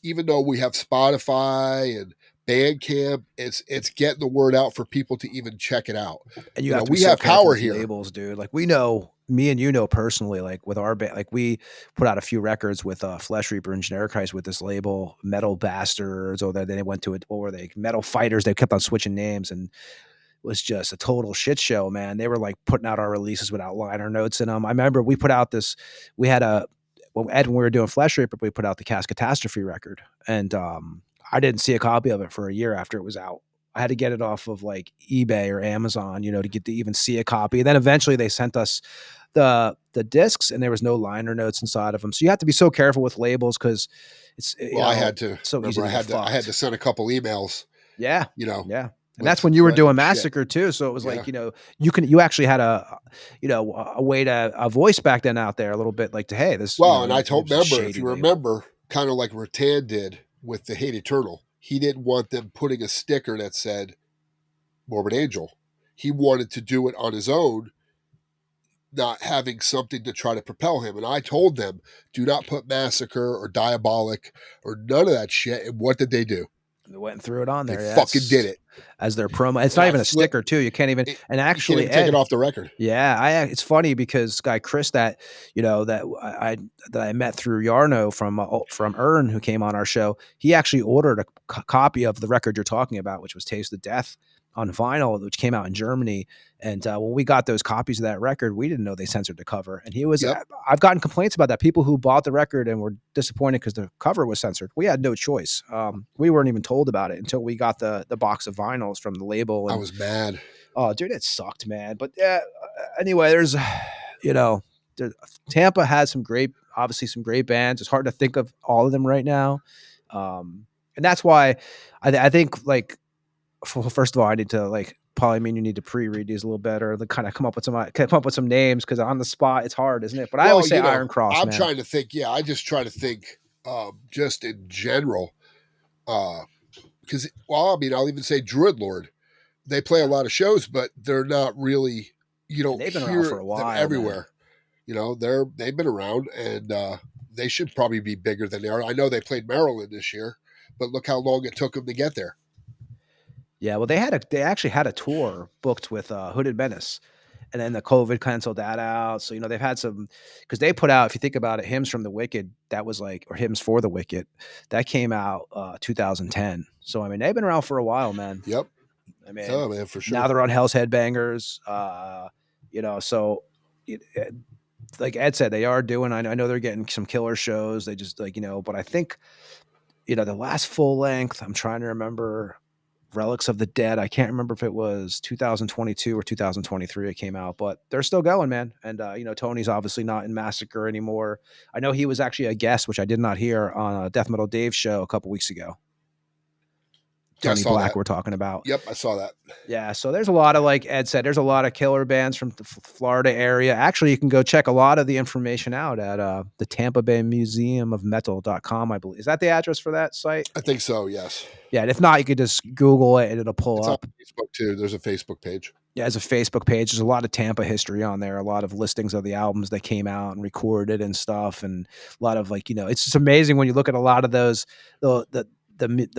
even though we have Spotify and Bandcamp. It's getting the word out for people to even check it out. And we have power here, labels, dude. Like we know. Me and personally, like with our band, like we put out a few records with Flesh Reaper and Generic Heist with this label, Metal Bastards, or they went to it. What were they? Metal Fighters. They kept on switching names, and it was just a total shit show, man. They were like putting out our releases without liner notes in them. I remember we put out this. We had when we were doing Flesh Reaper, we put out the Cast Catastrophe record, and I didn't see a copy of it for a year after it was out. I had to get it off of like eBay or Amazon, to get to even see a copy. And then eventually they sent us the discs, and there was no liner notes inside of them. So you have to be so careful with labels because it's. I had to. So remember, I had to send a couple emails. Yeah. Yeah. And that's when you were doing Massacre too. So it was like, you actually had a way to a voice back then out there a little bit like to, hey, this. Well, and I remember, if you remember, kind of like Rattan did with the Hate Eternal. He didn't want them putting a sticker that said Morbid Angel. He wanted to do it on his own, not having something to try to propel him. And I told them, do not put Massacre or Diabolic or none of that shit. And what did they do? They went and threw it on there. They fucking did it. As their promo. It's not even a sticker too. You can't even, and actually take it off the record. Yeah. It's funny because guy Chris that I met through Yarno from Ern, who came on our show, he actually ordered a copy of the record you're talking about, which was Taste of Death on vinyl, which came out in Germany. And when we got those copies of that record, we didn't know they censored the cover. And he was, I've gotten complaints about that. People who bought the record and were disappointed because the cover was censored. We had no choice. We weren't even told about it until we got the box of vinyls from the label. And, I was mad. Oh, dude, it sucked, man. But yeah, anyway, there's, Tampa has obviously some great bands. It's hard to think of all of them right now. And that's why I think like, first of all, I need to probably mean you need to pre-read these a little better, to kind of come up with some names, because on the spot it's hard, isn't it? But I always say Iron Cross. I'm trying to think. Yeah, I just try to think, just in general, because I'll even say Druid Lord. They play a lot of shows, but they're not really. They've been around for a while, them everywhere. Man. They've been around, and they should probably be bigger than they are. I know they played Maryland this year, but look how long it took them to get there. Yeah, well, they actually had a tour booked with Hooded Menace, and then the COVID canceled that out. So they've had some, because they put out, if you think about it, Hymns from the Wicked, that was or Hymns for the Wicked, that came out 2010. So they've been around for a while, man. Yep. Man, for sure. Now they're on Hell's Headbangers. So like Ed said, they are doing. I know they're getting some killer shows. They just but I think the last full length, I'm trying to remember. Relics of the Dead. I can't remember if it was 2022 or 2023 it came out, but they're still going, man. And Tony's obviously not in Massacre anymore. I know he was actually a guest, which I did not hear, on Death Metal Dave's show a couple weeks ago. Yeah, I Tony saw Black that. we're talking about. Yep, I saw that. Yeah, so there's a lot of, like Ed said, there's a lot of killer bands from the Florida area. Actually, you can go check a lot of the information out at the Tampa Bay Museum of Metal.com, I believe. Is that the address for that site? I think so, yes. Yeah, and if not, you could just Google it and it'll pull It's up. on Facebook too. There's a Facebook page. Yeah, there's a Facebook page. There's a lot of Tampa history on there, a lot of listings of the albums that came out and recorded and stuff, and a lot of, like, it's just amazing when you look at a lot of those, the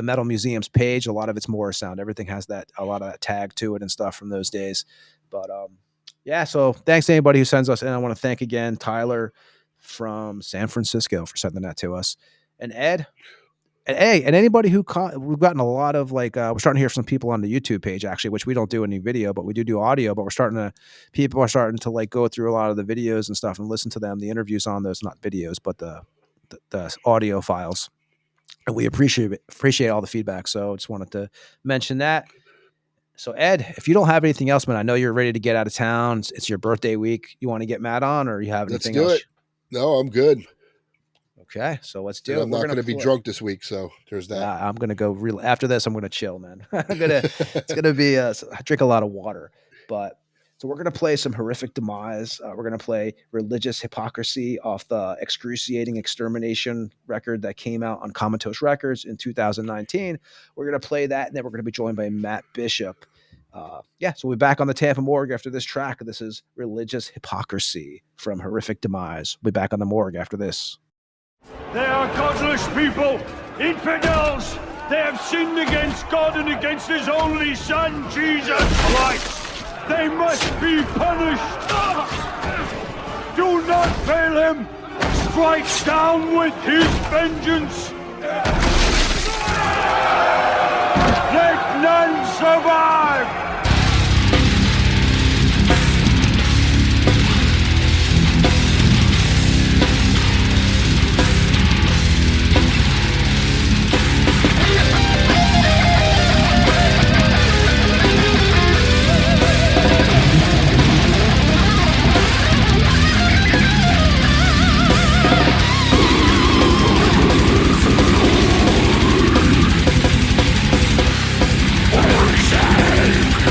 Metal Museum's page. A lot of it's Morrisound. Everything has a lot of that tag to it and stuff from those days. But yeah, so thanks to anybody who sends us, and I want to thank again Tyler from San Francisco for sending that to us, and Ed. And anybody we've gotten a lot of, like, we're starting to hear some people on the YouTube page, actually, which we don't do any video, but we do audio, but people are starting to like go through a lot of the videos and stuff and listen to them, the interviews on those, not videos, but the audio files. And we appreciate all the feedback. So just wanted to mention that. So Ed, if you don't have anything else, man, I know you're ready to get out of town. It's your birthday week. You want to get Matt on, or you have anything else? Let's do it. No, I'm good. Okay, so let's do it. I'm not going to be drunk this week, so there's that. I'm going to go after this. I'm going to chill, man. It's going to be I drink a lot of water, but so we're going to play some Horrific Demise. We're going to play Religious Hypocrisy off the Excruciating Extermination record that came out on Comatose Records in 2019. We're going to play that, and then we're going to be joined by Matt Bishop. So we'll be back on the Tampa Morgue after this track. This is Religious Hypocrisy from Horrific Demise. We'll be back on the Morgue after this. They are godless people, infidels. They have sinned against God and against His only Son, Jesus Christ. They must be punished. Do not fail Him. Strike down with His vengeance. Let none survive. Poison!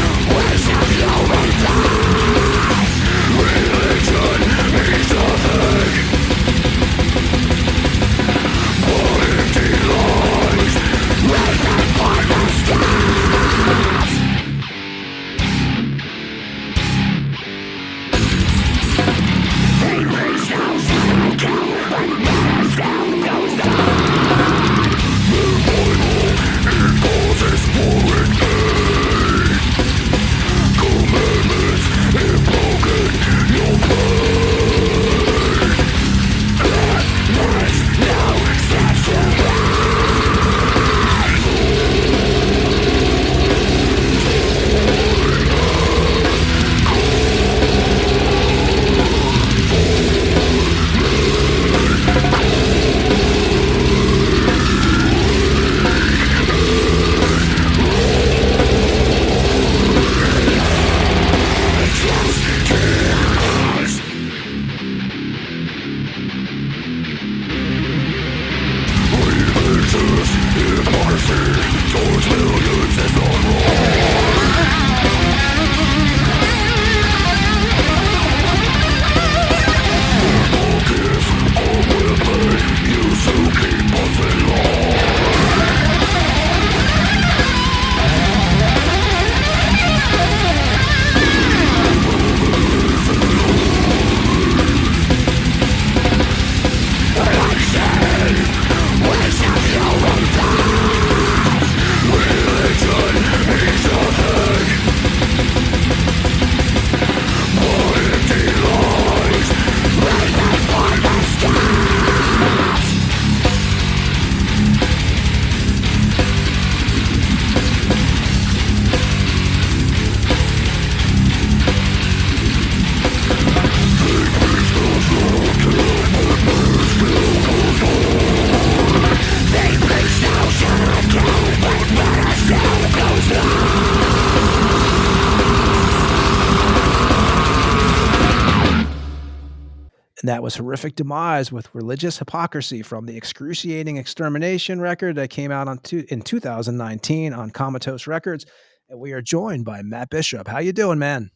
And that was Horrific Demise with Religious Hypocrisy from the Excruciating Extermination record that came out in 2019 on Comatose Records. And we are joined by Matt Bishop. How you doing, man?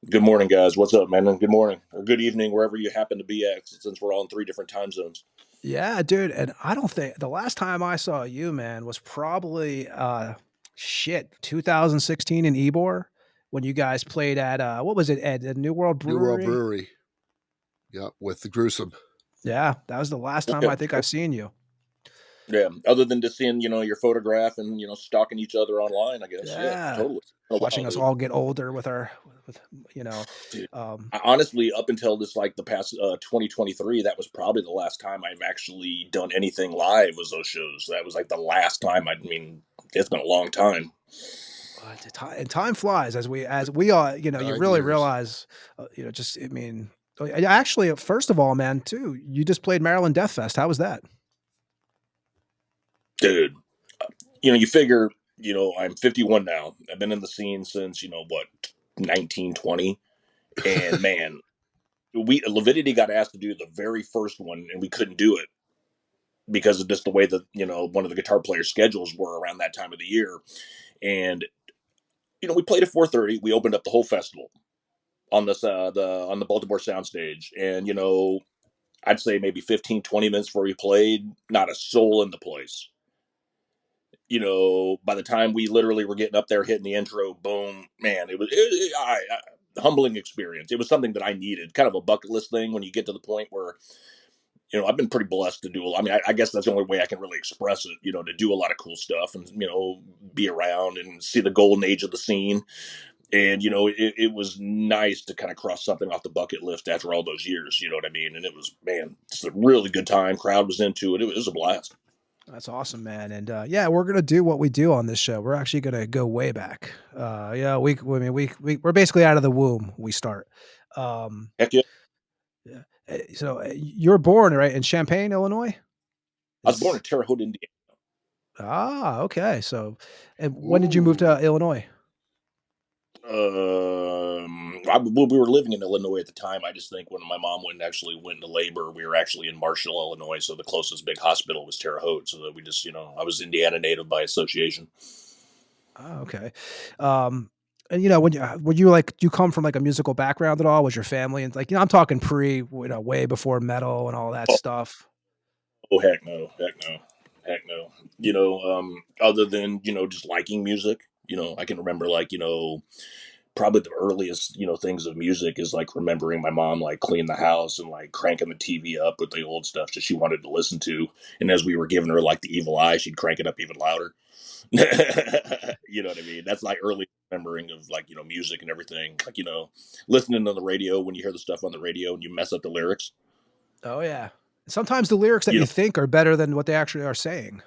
Good morning, guys. What's up, man? Good morning or good evening, wherever you happen to be at, since we're all in 3 different time zones. Yeah, dude. And I don't think the last time I saw you, man, was probably 2016 in Ybor when you guys played at what was it, at the New World Brewery? New World Brewery. Yeah, with the Gruesome. Yeah, that was the last time I think I've seen you. Yeah, other than just seeing, your photograph and, stalking each other online, I guess. Yeah, totally. Watching us all get older with Dude, honestly, up until this, like the past 2023, that was probably the last time I've actually done anything live was those shows. That was like the last time. It's been a long time. And time flies as we all, you really realize, actually, first of all, man, too, you just played Maryland Death Fest. How was that? Dude, you figure, I'm 51 now. I've been in the scene since, 1920. And man, Lividity got asked to do the very first one and we couldn't do it because of just the way that, one of the guitar players' schedules were around that time of the year. And, we played at 4:30. We opened up the whole festival on this, on the Baltimore soundstage. And, I'd say maybe 15, 20 minutes before we played, not a soul in the place. By the time we literally were getting up there, hitting the intro, boom, man, it was a humbling experience. It was something that I needed, kind of a bucket list thing when you get to the point where, I've been pretty blessed to do. I guess that's the only way I can really express it, to do a lot of cool stuff and, be around and see the golden age of the scene. And, it was nice to kind of cross something off the bucket list after all those years, you know what I mean? And it was, man, it's a really good time. Crowd was into it. It was a blast. That's awesome, man. And we're gonna do what we do on this show. We're actually gonna go way back. We're basically out of the womb. We start. Heck yeah. So you were born right in Champaign, Illinois. I was born in Terre Haute, Indiana. Ah, okay. So, and when did you move to Illinois? We were living in Illinois at the time. I just think when my mom went into labor, we were actually in Marshall, Illinois. So the closest big hospital was Terre Haute. So that we just, I was Indiana native by association. Oh, okay. And when you come from like a musical background at all? Was your family and I'm talking way before metal and all that stuff? Oh, heck no. Other than, just liking music, I can remember probably the earliest, things of music is like remembering my mom like cleaning the house and like cranking the TV up with the old stuff that she wanted to listen to. And as we were giving her like the evil eye, she'd crank it up even louder. You know what I mean? That's like early remembering of like, music and everything. Like, listening to the radio when you hear the stuff on the radio and you mess up the lyrics. Oh yeah. Sometimes the lyrics that you think are better than what they actually are saying.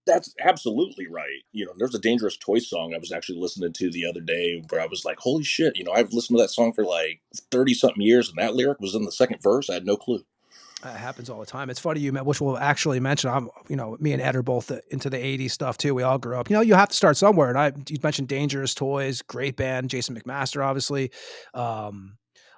That's absolutely right. There's a Dangerous Toys song I was actually listening to the other day where I was like, holy shit, I've listened to that song for like 30 something years and that lyric was in the second verse. I had no clue. It happens all the time. It's funny which we'll actually mention. Me and Ed are both into the 80s stuff too. We all grew up. You have to start somewhere. And you mentioned Dangerous Toys, great band, Jason McMaster, obviously.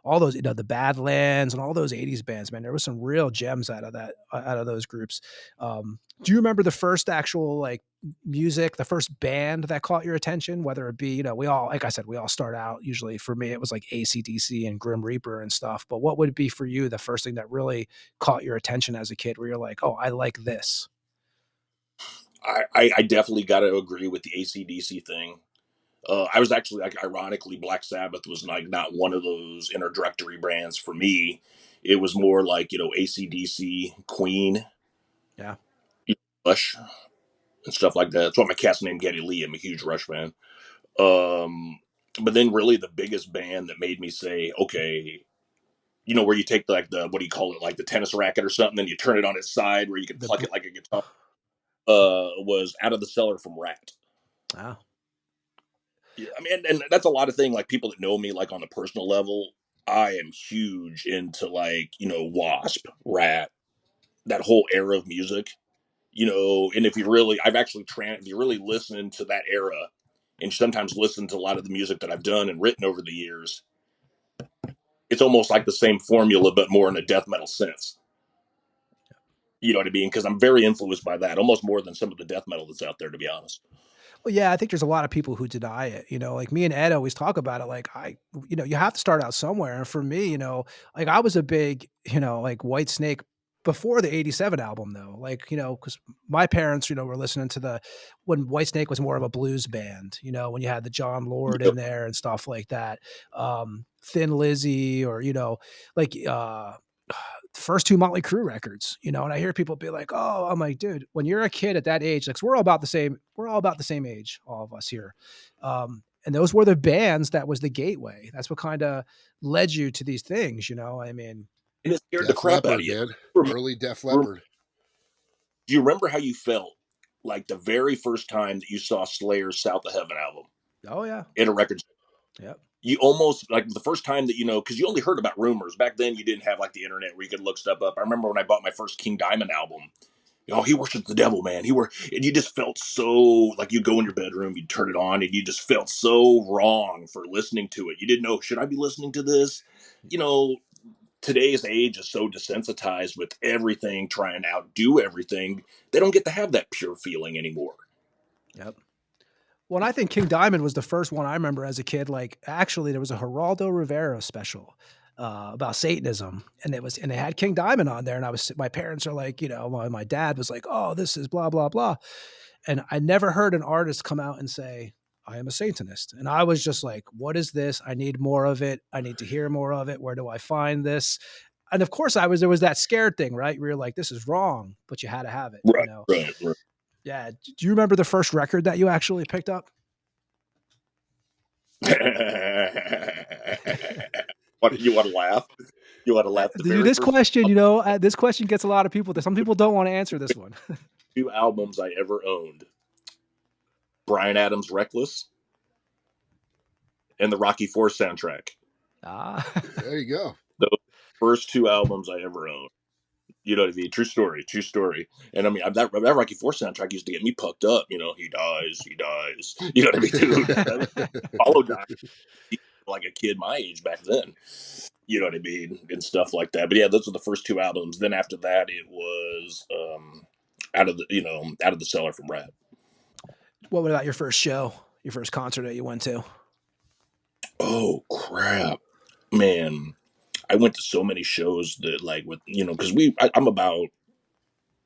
All those, the Badlands and all those 80s bands, man, there was some real gems out of those groups. Do you remember the first actual like music, the first band that caught your attention? Whether it be, we all, like I said, we all start out, usually for me, it was like AC/DC and Grim Reaper and stuff. But what would it be for you, the first thing that really caught your attention as a kid where you're like, oh, I like this? I definitely got to agree with the AC/DC thing. I was actually ironically, Black Sabbath was like not one of those introductory brands for me. It was more like, AC/DC, Queen, yeah, Rush, and stuff like that. That's why my cat's named Geddy Lee. I'm a huge Rush fan. But then really the biggest band that made me say, okay, where you take like what do you call it? Like the tennis racket or something, and you turn it on its side where you can pluck it like a guitar, was Out of the Cellar from Rat. Wow. Yeah, and that's a lot of things. Like people that know me, like on a personal level, I am huge into like Wasp, Rat, that whole era of music. And if you really, if you really listen to that era, and sometimes listen to a lot of the music that I've done and written over the years, it's almost like the same formula, but more in a death metal sense. You know what I mean? Because I'm very influenced by that, almost more than some of the death metal that's out there, to be honest. Well, yeah, I think there's a lot of people who deny it. Like me and Ed always talk about it. Like you have to start out somewhere. And for me, like I was a big, like White Snake before the '87 album, though. Like, because my parents, were listening to when White Snake was more of a blues band. When you had the John Lord in there and stuff like that, Thin Lizzy, or like first two Motley Crue records, and I hear people be like, "Oh," I'm like, dude, when you're a kid at that age, like we're all about the same age, all of us here. And those were the bands that was the gateway. That's what kind of led you to these things, I mean, and it scared Def the crap Leppard, out of you. man. Early Def Leppard. Do you remember how you felt like the very first time that you saw Slayer's South of Heaven album? Oh yeah. In a record. Yep. You almost like the first time that, because you only heard about rumors back then. You didn't have like the internet where you could look stuff up. I remember when I bought my first King Diamond album, he worshipped the devil, man. And you just felt so like you'd go in your bedroom, you'd turn it on, and you just felt so wrong for listening to it. You didn't know, should I be listening to this? Today's age is so desensitized with everything, trying to outdo everything. They don't get to have that pure feeling anymore. Yep. Well, I think King Diamond was the first one I remember as a kid. Like, actually, there was a Geraldo Rivera special about Satanism, and they had King Diamond on there. And my parents are like, my dad was like, "Oh, this is blah blah blah," and I never heard an artist come out and say, "I am a Satanist." And I was just like, "What is this? I need more of it. I need to hear more of it. Where do I find this?" And of course, there was that scared thing, right? Where you're like, "This is wrong," but you had to have it, Right. Yeah. Do you remember the first record that you actually picked up? What, you want to laugh? You want to laugh? This question, this question gets a lot of people. Some people don't want to answer this one. 2 albums I ever owned: Bryan Adams' Reckless and the Rocky IV soundtrack. There you go. Those first 2 albums I ever owned. You know what I mean? True story. And I mean, that Rocky IV soundtrack used to get me pucked up. He dies. You know what I mean, dude? Follow died like a kid my age back then. You know what I mean? And stuff like that. But yeah, those were the first 2 albums. Then after that, it was Out of the Cellar from Rat. What about your first show? Your first concert that you went to? Oh crap, man! I went to so many shows that, like, with because I'm about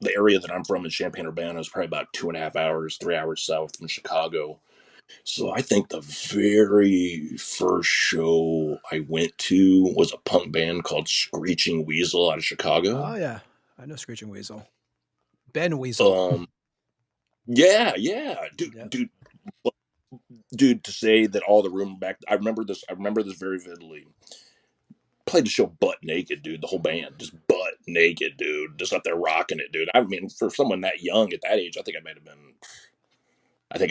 the area that I'm from in Champaign-Urbana is probably about 2.5 hours, 3 hours south from Chicago. So I think the very first show I went to was a punk band called Screeching Weasel out of Chicago. Oh yeah, I know Screeching Weasel. Ben Weasel. Yeah, dude. To say that all the room back, I remember this very vividly. Played the show butt naked, dude. The whole band just butt naked, dude. Just up there rocking it, dude. I mean, for someone that young at that age, I think I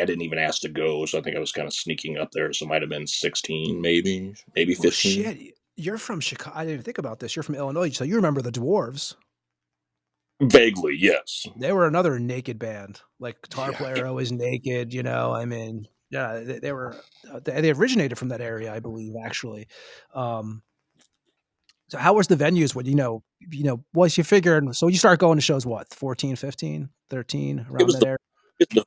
didn't even ask to go, so I think I was kind of sneaking up there. So it might have been 16, maybe 15. Well, shit, you're from Chicago. I didn't even think about this. You're from Illinois, so you remember the Dwarves. Vaguely, yes. They were another naked band. Like, guitar player always naked. I mean, yeah, they were. They originated from that area, I believe, actually. So how was the venues when, once you figured, so you start going to shows, what, 14, 15, 13, around that area? It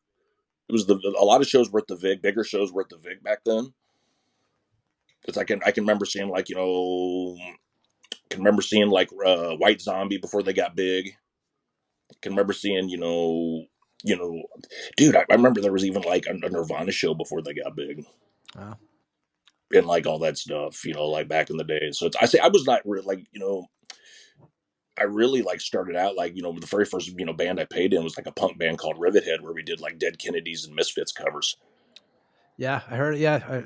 was a lot of shows were at the Vig, bigger shows were at the Vig back then. Because I can remember seeing like, White Zombie before they got big. I can remember seeing, dude, I remember there was even like a Nirvana show before they got big. Wow. And like all that stuff, like back in the day. So I was not really like, I really like started out like, the very first, band I played in was like a punk band called Rivethead, where we did like Dead Kennedys and Misfits covers. Yeah, I heard it. Yeah,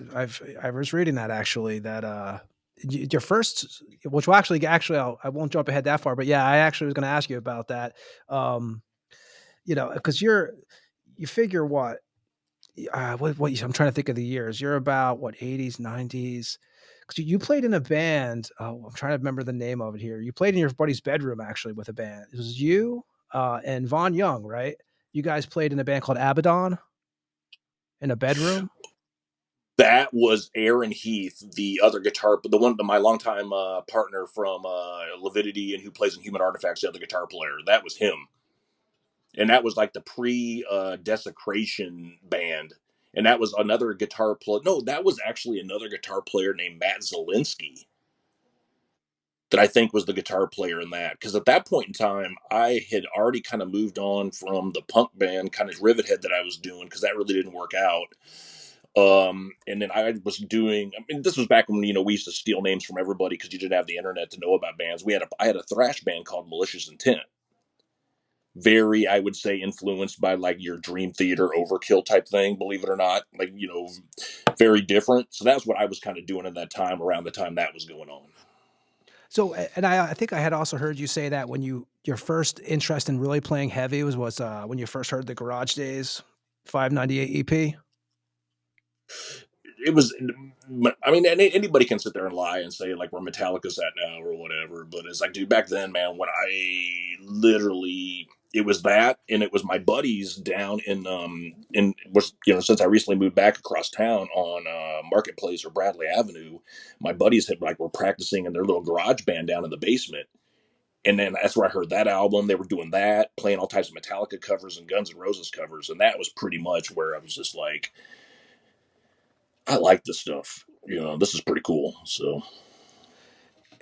I was reading that actually, that your first, which will actually I won't jump ahead that far, but yeah, I actually was going to ask you about that. Because you figure what I'm trying to think of the years. You're about what, 80s, 90s? Because you played in a band. I'm trying to remember the name of it here. You played in your buddy's bedroom actually with a band. It was you and Vaughn Young, right? You guys played in a band called Abaddon in a bedroom. That was Aaron Heath, the other guitar, my longtime partner from Lividity and who plays in Human Artifacts, the other guitar player. That was him. And that was like the pre-Desecration band. And that was another guitar player. No, that was actually another guitar player named Matt Zielinski that I think was the guitar player in that. Because at that point in time, I had already kind of moved on from the punk band, kind of Rivethead that I was doing, because that really didn't work out. And then I was doing, I mean, this was back when, we used to steal names from everybody because you didn't have the internet to know about bands. I had a thrash band called Malicious Intent. Very, I would say, influenced by like your Dream Theater Overkill type thing, believe it or not, like, very different. So that's what I was kind of doing at that time, around the time that was going on. So, and I think I had also heard you say that when your first interest in really playing heavy was when you first heard the Garage Days 598 EP. It was, I mean, anybody can sit there and lie and say like where Metallica's at now or whatever, but it's like, dude, back then, man, when I literally, it was that, and it was my buddies down in since I recently moved back across town on Marketplace or Bradley Avenue, my buddies were practicing in their little garage band down in the basement. And then that's where I heard that album. They were doing that, playing all types of Metallica covers and Guns N' Roses covers. And that was pretty much where I was just like, I like this stuff. This is pretty cool. So.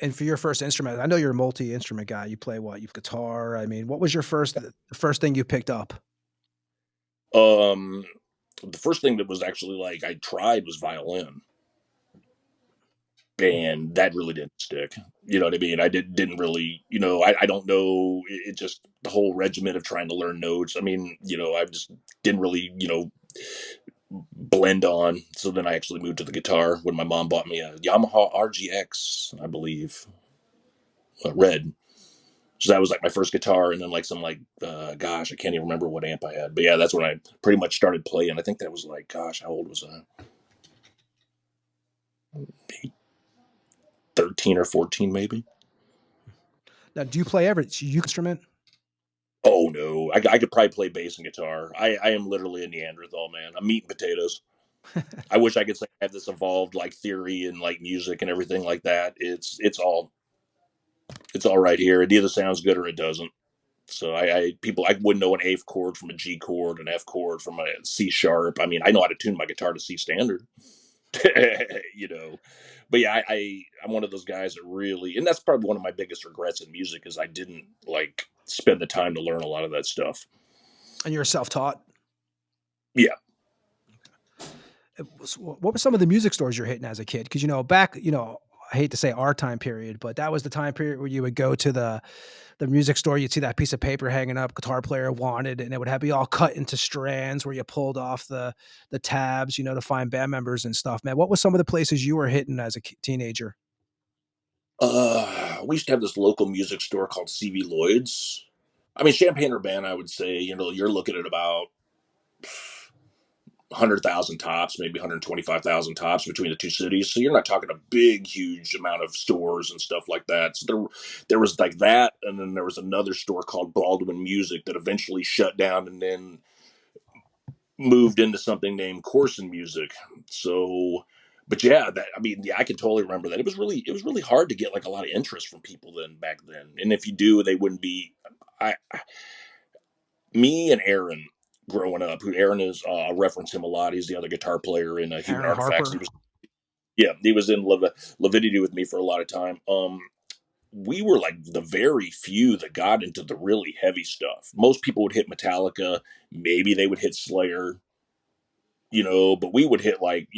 And for your first instrument, I know you're a multi-instrument guy. You play what? You have guitar. I mean, what was the first thing you picked up? The first thing that was actually like I tried was violin. And that really didn't stick. You know what I mean? I didn't really, I don't know. It just, the whole regiment of trying to learn notes. I mean, I just didn't really, blend on. So then I actually moved to the guitar when my mom bought me a Yamaha RGX, I believe, red. So that was like my first guitar, and then like some gosh, I can't even remember what amp I had. But yeah, that's when I pretty much started playing. I think that was like, gosh, how old was I? 13 or 14 maybe. Now, do you play every instrument? Oh no, I could probably play bass and guitar. I am literally a Neanderthal, man. I'm meat and potatoes. I wish I could say I have this evolved like theory and like music and everything like that. It's all right here. It either sounds good or it doesn't. So I wouldn't know an A chord from a G chord, an F chord from a C sharp. I mean, I know how to tune my guitar to C standard. But yeah, I'm one of those guys that really, and that's probably one of my biggest regrets in music is I didn't like spend the time to learn a lot of that stuff. And you're self-taught? Yeah. What were some of the music stores you're hitting as a kid? Because back, I hate to say our time period, but that was the time period where you would go to the music store, you'd see that piece of paper hanging up, guitar player wanted, and it would be all cut into strands where you pulled off the tabs, to find band members and stuff. Man, what was some of the places you were hitting as a teenager? We used to have this local music store called C.V. Lloyd's. I mean, Champaign-Urbana, I would say, you're looking at about 100,000 tops, maybe 125,000 tops between the two cities. So you're not talking a big, huge amount of stores and stuff like that. So there was like that. And then there was another store called Baldwin Music that eventually shut down and then moved into something named Corson Music. So, but yeah, I can totally remember that. It was really hard to get like a lot of interest from people back then. And if you do, they wouldn't be, me and Aaron, growing up, who Aaron is, I reference him a lot. He's the other guitar player in Human Artifacts. He was in Lividity with me for a lot of time. We were like the very few that got into the really heavy stuff. Most people would hit Metallica, maybe they would hit Slayer, but we would hit like,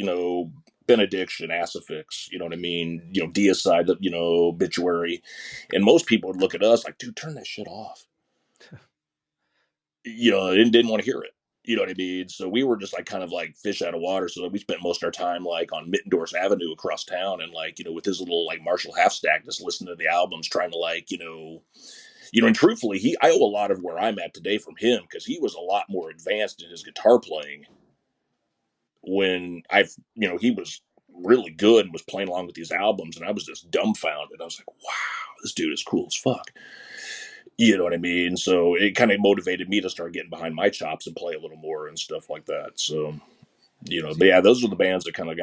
Benediction, Asphyx, you know what I mean? Deicide, Obituary. And most people would look at us like, dude, turn that shit off. And didn't want to hear it. You know what I mean? So we were just like kind of like fish out of water. So we spent most of our time like on Mittendorf Avenue across town, and like, with his little like Marshall half stack, just listening to the albums, trying to like, and truthfully, I owe a lot of where I'm at today from him, because he was a lot more advanced in his guitar playing when he was really good and was playing along with these albums, and I was just dumbfounded. I was like, wow, this dude is cool as fuck. You know what I mean? So it kind of motivated me to start getting behind my chops and play a little more and stuff like that. So But yeah, those are the bands that kind of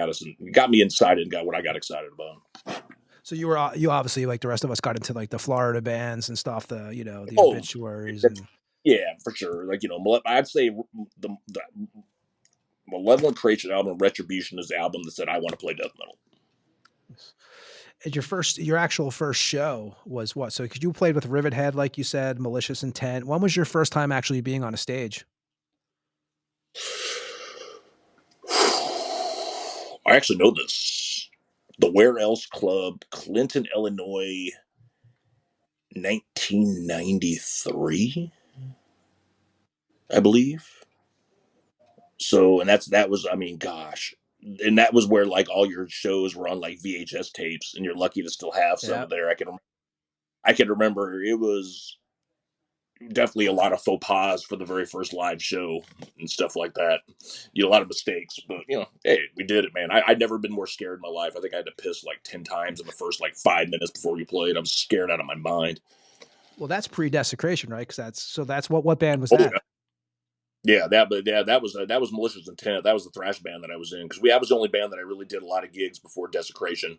got me excited and got what I got excited about. So you obviously, like the rest of us, got into like the Florida bands and stuff, the Oh, Obituaries and yeah, for sure. Like, I'd say the Malevolent Creation album, Retribution, is the album that said I want to play death metal. And your actual first show was what? So because you played with Rivethead, like you said, Malicious Intent. When was your first time actually being on a stage? I actually know this. The Where Else Club, Clinton, Illinois, 1993, I believe. So, and that was, I mean, gosh. And that was where like all your shows were on like VHS tapes, and you're lucky to still have some there. I can remember it was definitely a lot of faux pas for the very first live show and stuff like that. A lot of mistakes, but hey, we did it, man. I'd never been more scared in my life. I think I had to piss like 10 times in the first like 5 minutes before we played. I was scared out of my mind. Well, that's pre-Desecration, right? Because that's what band was that? Yeah, that was Malicious Intent. That was the thrash band that I was in, because I was the only band that I really did a lot of gigs before Desecration.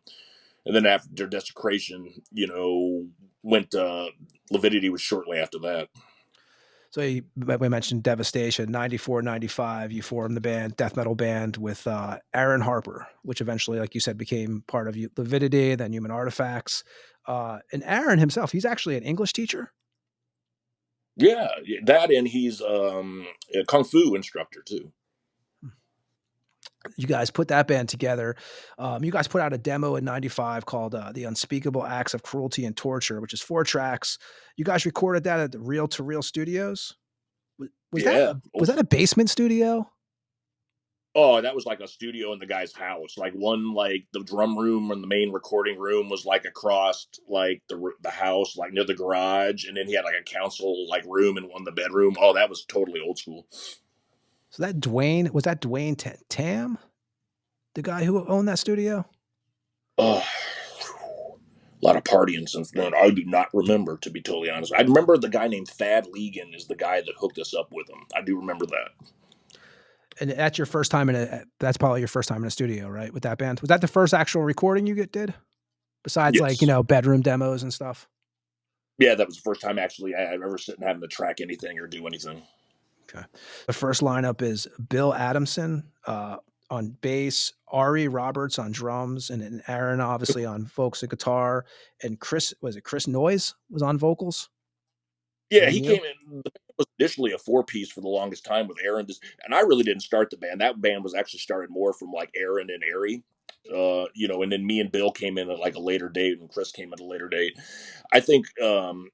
And then after Desecration, went Lividity was shortly after that. So we mentioned Devastation, 94, 95, you formed the band, death metal band with Aaron Harper, which eventually, like you said, became part of Lividity, then Human Artifacts. And Aaron himself, he's actually an English teacher. Yeah, that, and he's a Kung Fu instructor too. You guys put that band together. You guys put out a demo in 95 called The Unspeakable Acts of Cruelty and Torture, which is 4 tracks. You guys recorded that at the Reel to Reel Studios. Was that a basement studio? Oh, that was like a studio in the guy's house. Like the drum room and the main recording room was like across like the house, like near the garage. And then he had like a council like room in the bedroom. Oh, that was totally old school. So was that Dwayne Tam, the guy who owned that studio? Oh, a lot of partying since then. I do not remember, to be totally honest. I remember the guy named Thad Legan is the guy that hooked us up with him. I do remember that. And that's your first time that's probably your first time in a studio, right? With that band. Was that the first actual recording you did? Besides bedroom demos and stuff? Yeah, that was the first time actually I've ever sitting having to track anything or do anything. Okay. The first lineup is Bill Adamson on bass, Ari Roberts on drums, and then Aaron obviously on vocals and guitar, and Chris Noyes was on vocals? Yeah, he came in. The band was initially a 4-piece for the longest time with Aaron, and I really didn't start the band. That band was actually started more from like Aaron and Ari, and then me and Bill came in at like a later date, and Chris came at a later date. I think when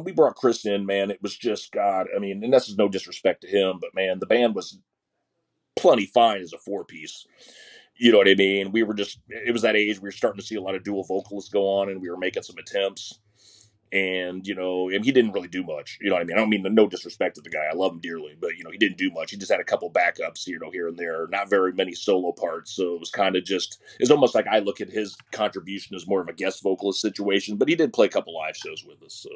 we brought Chris in, man, it was just God. I mean, and this is no disrespect to him, but man, the band was plenty fine as a 4-piece. You know what I mean? It was that age we were starting to see a lot of dual vocalists go on, and we were making some attempts. And and he didn't really do much. You know what I mean? I don't mean no disrespect to the guy. I love him dearly, but he didn't do much. He just had a couple backups, here and there. Not very many solo parts. So it was kind of it's almost like I look at his contribution as more of a guest vocalist situation. But he did play a couple live shows with us. So,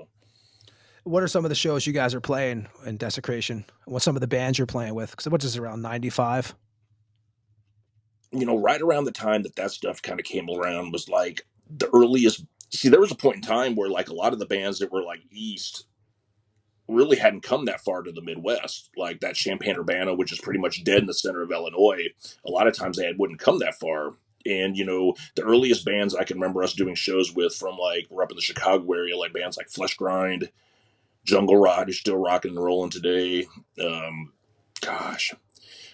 what are some of the shows you guys are playing in Desecration? What's some of the bands you're playing with? Because what is it, around 95? Right around the time that stuff kind of came around was like the earliest. See, there was a point in time where like a lot of the bands that were like East really hadn't come that far to the Midwest, like that Champaign-Urbana, which is pretty much dead in the center of Illinois. A lot of times they wouldn't come that far. And, the earliest bands I can remember us doing shows with from like, we're up in the Chicago area, like bands like Flesh Grind, Jungle Rot, who's still rocking and rolling today.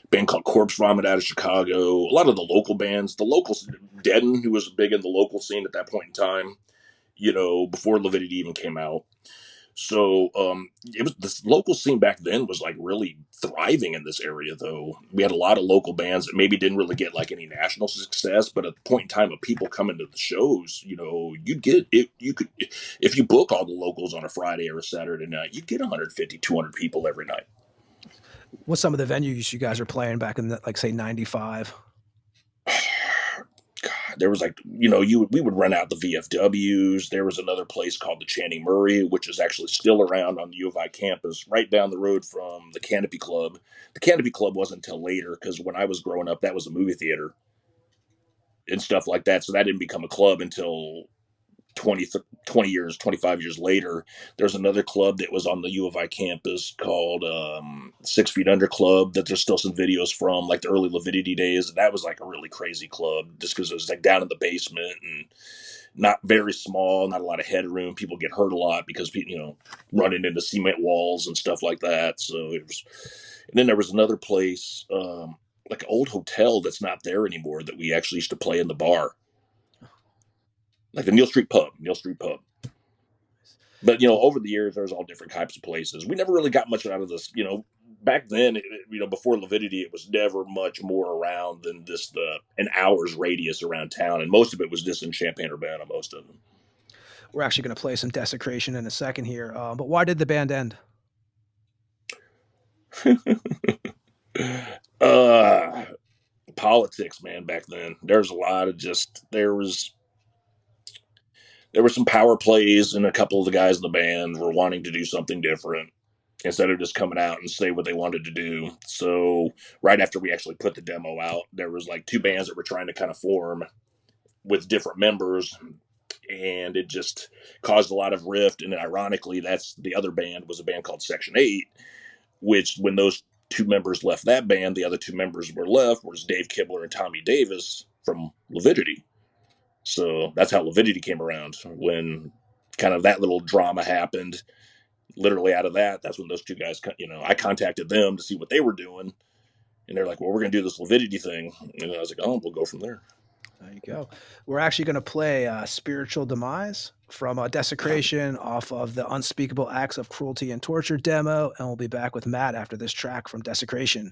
Band called Corpse Vomit out of Chicago. A lot of the local bands, the locals, Deaden, who was big in the local scene at that point in time, before Lividity even came out. So it was this local scene back then was like really thriving in this area, though. We had a lot of local bands that maybe didn't really get like any national success, but at the point in time of people coming to the shows, you'd get it. You could, if you book all the locals on a Friday or a Saturday night, you'd get 150, 200 people every night. What's some of the venues you guys are playing back in say 95? God, there was like, we would run out the VFWs. There was another place called the Channing Murray, which is actually still around on the U of I campus, right down the road from the Canopy Club. The Canopy Club wasn't until later, because when I was growing up, that was a movie theater and stuff like that. So that didn't become a club until 20 years, 25 years later. There's another club that was on the U of I campus called 6 Feet Under Club, that there's still some videos from, like the early Lividity days. That was like a really crazy club, just because it was like down in the basement and not very small, not a lot of headroom. People get hurt a lot because, running into cement walls and stuff like that. So it was, and then there was another place, like an old hotel that's not there anymore, that we actually used to play in the bar. Like the Neal Street Pub. But, over the years, there's all different types of places. We never really got much out of this. Back then, before Lividity, it was never much more around than just an hour's radius around town. And most of it was just in Champaign-Urbana, most of them. We're actually going to play some Desecration in a second here. But why did the band end? Politics, man, back then. There's a lot of there were some power plays, and a couple of the guys in the band were wanting to do something different instead of just coming out and say what they wanted to do. So right after we actually put the demo out, there was like 2 bands that were trying to kind of form with different members, and it just caused a lot of rift. And ironically, that's the other band was a band called Section 8, which when those 2 members left that band, the other 2 members were left was Dave Kibler and Tommy Davis from Lividity. So that's how Lividity came around, when kind of that little drama happened. Literally out of that's when those 2 guys, I contacted them to see what they were doing. And they're like, well, we're going to do this Lividity thing. And I was like, oh, we'll go from there. There you go. We're actually going to play Spiritual Demise from Desecration off of the Unspeakable Acts of Cruelty and Torture demo. And we'll be back with Matt after this track from Desecration.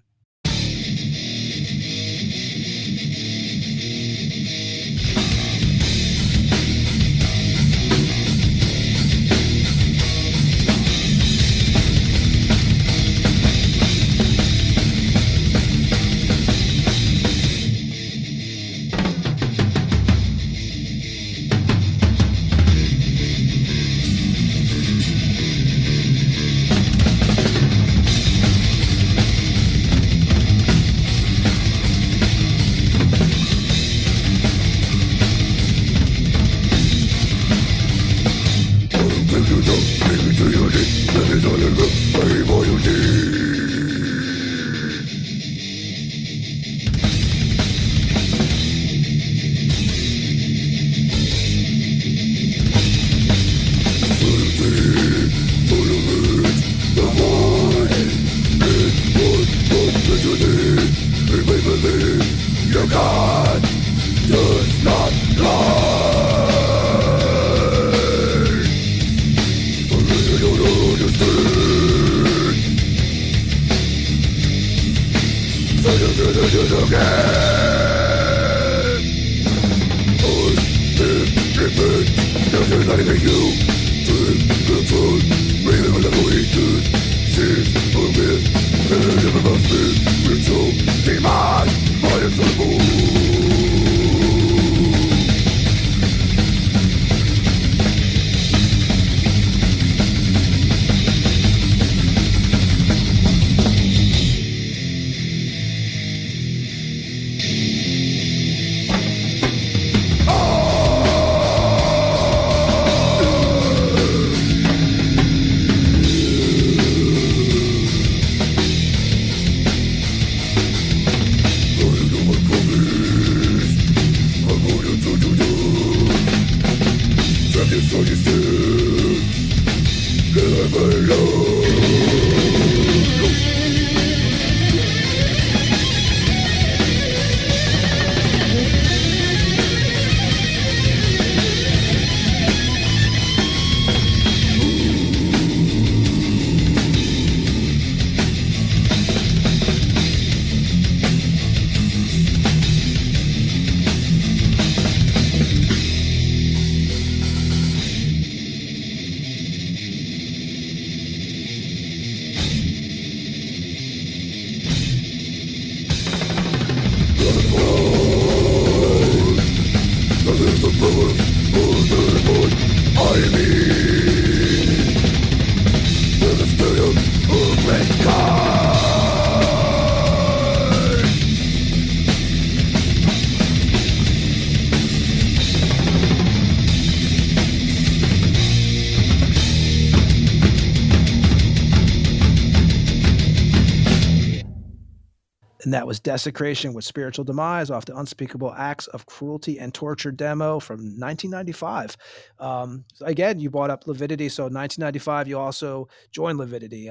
and that was Desecration with Spiritual Demise off the Unspeakable Acts of Cruelty and Torture demo from 1995. So again, you brought up Lividity. So 1995, you also joined Lividity.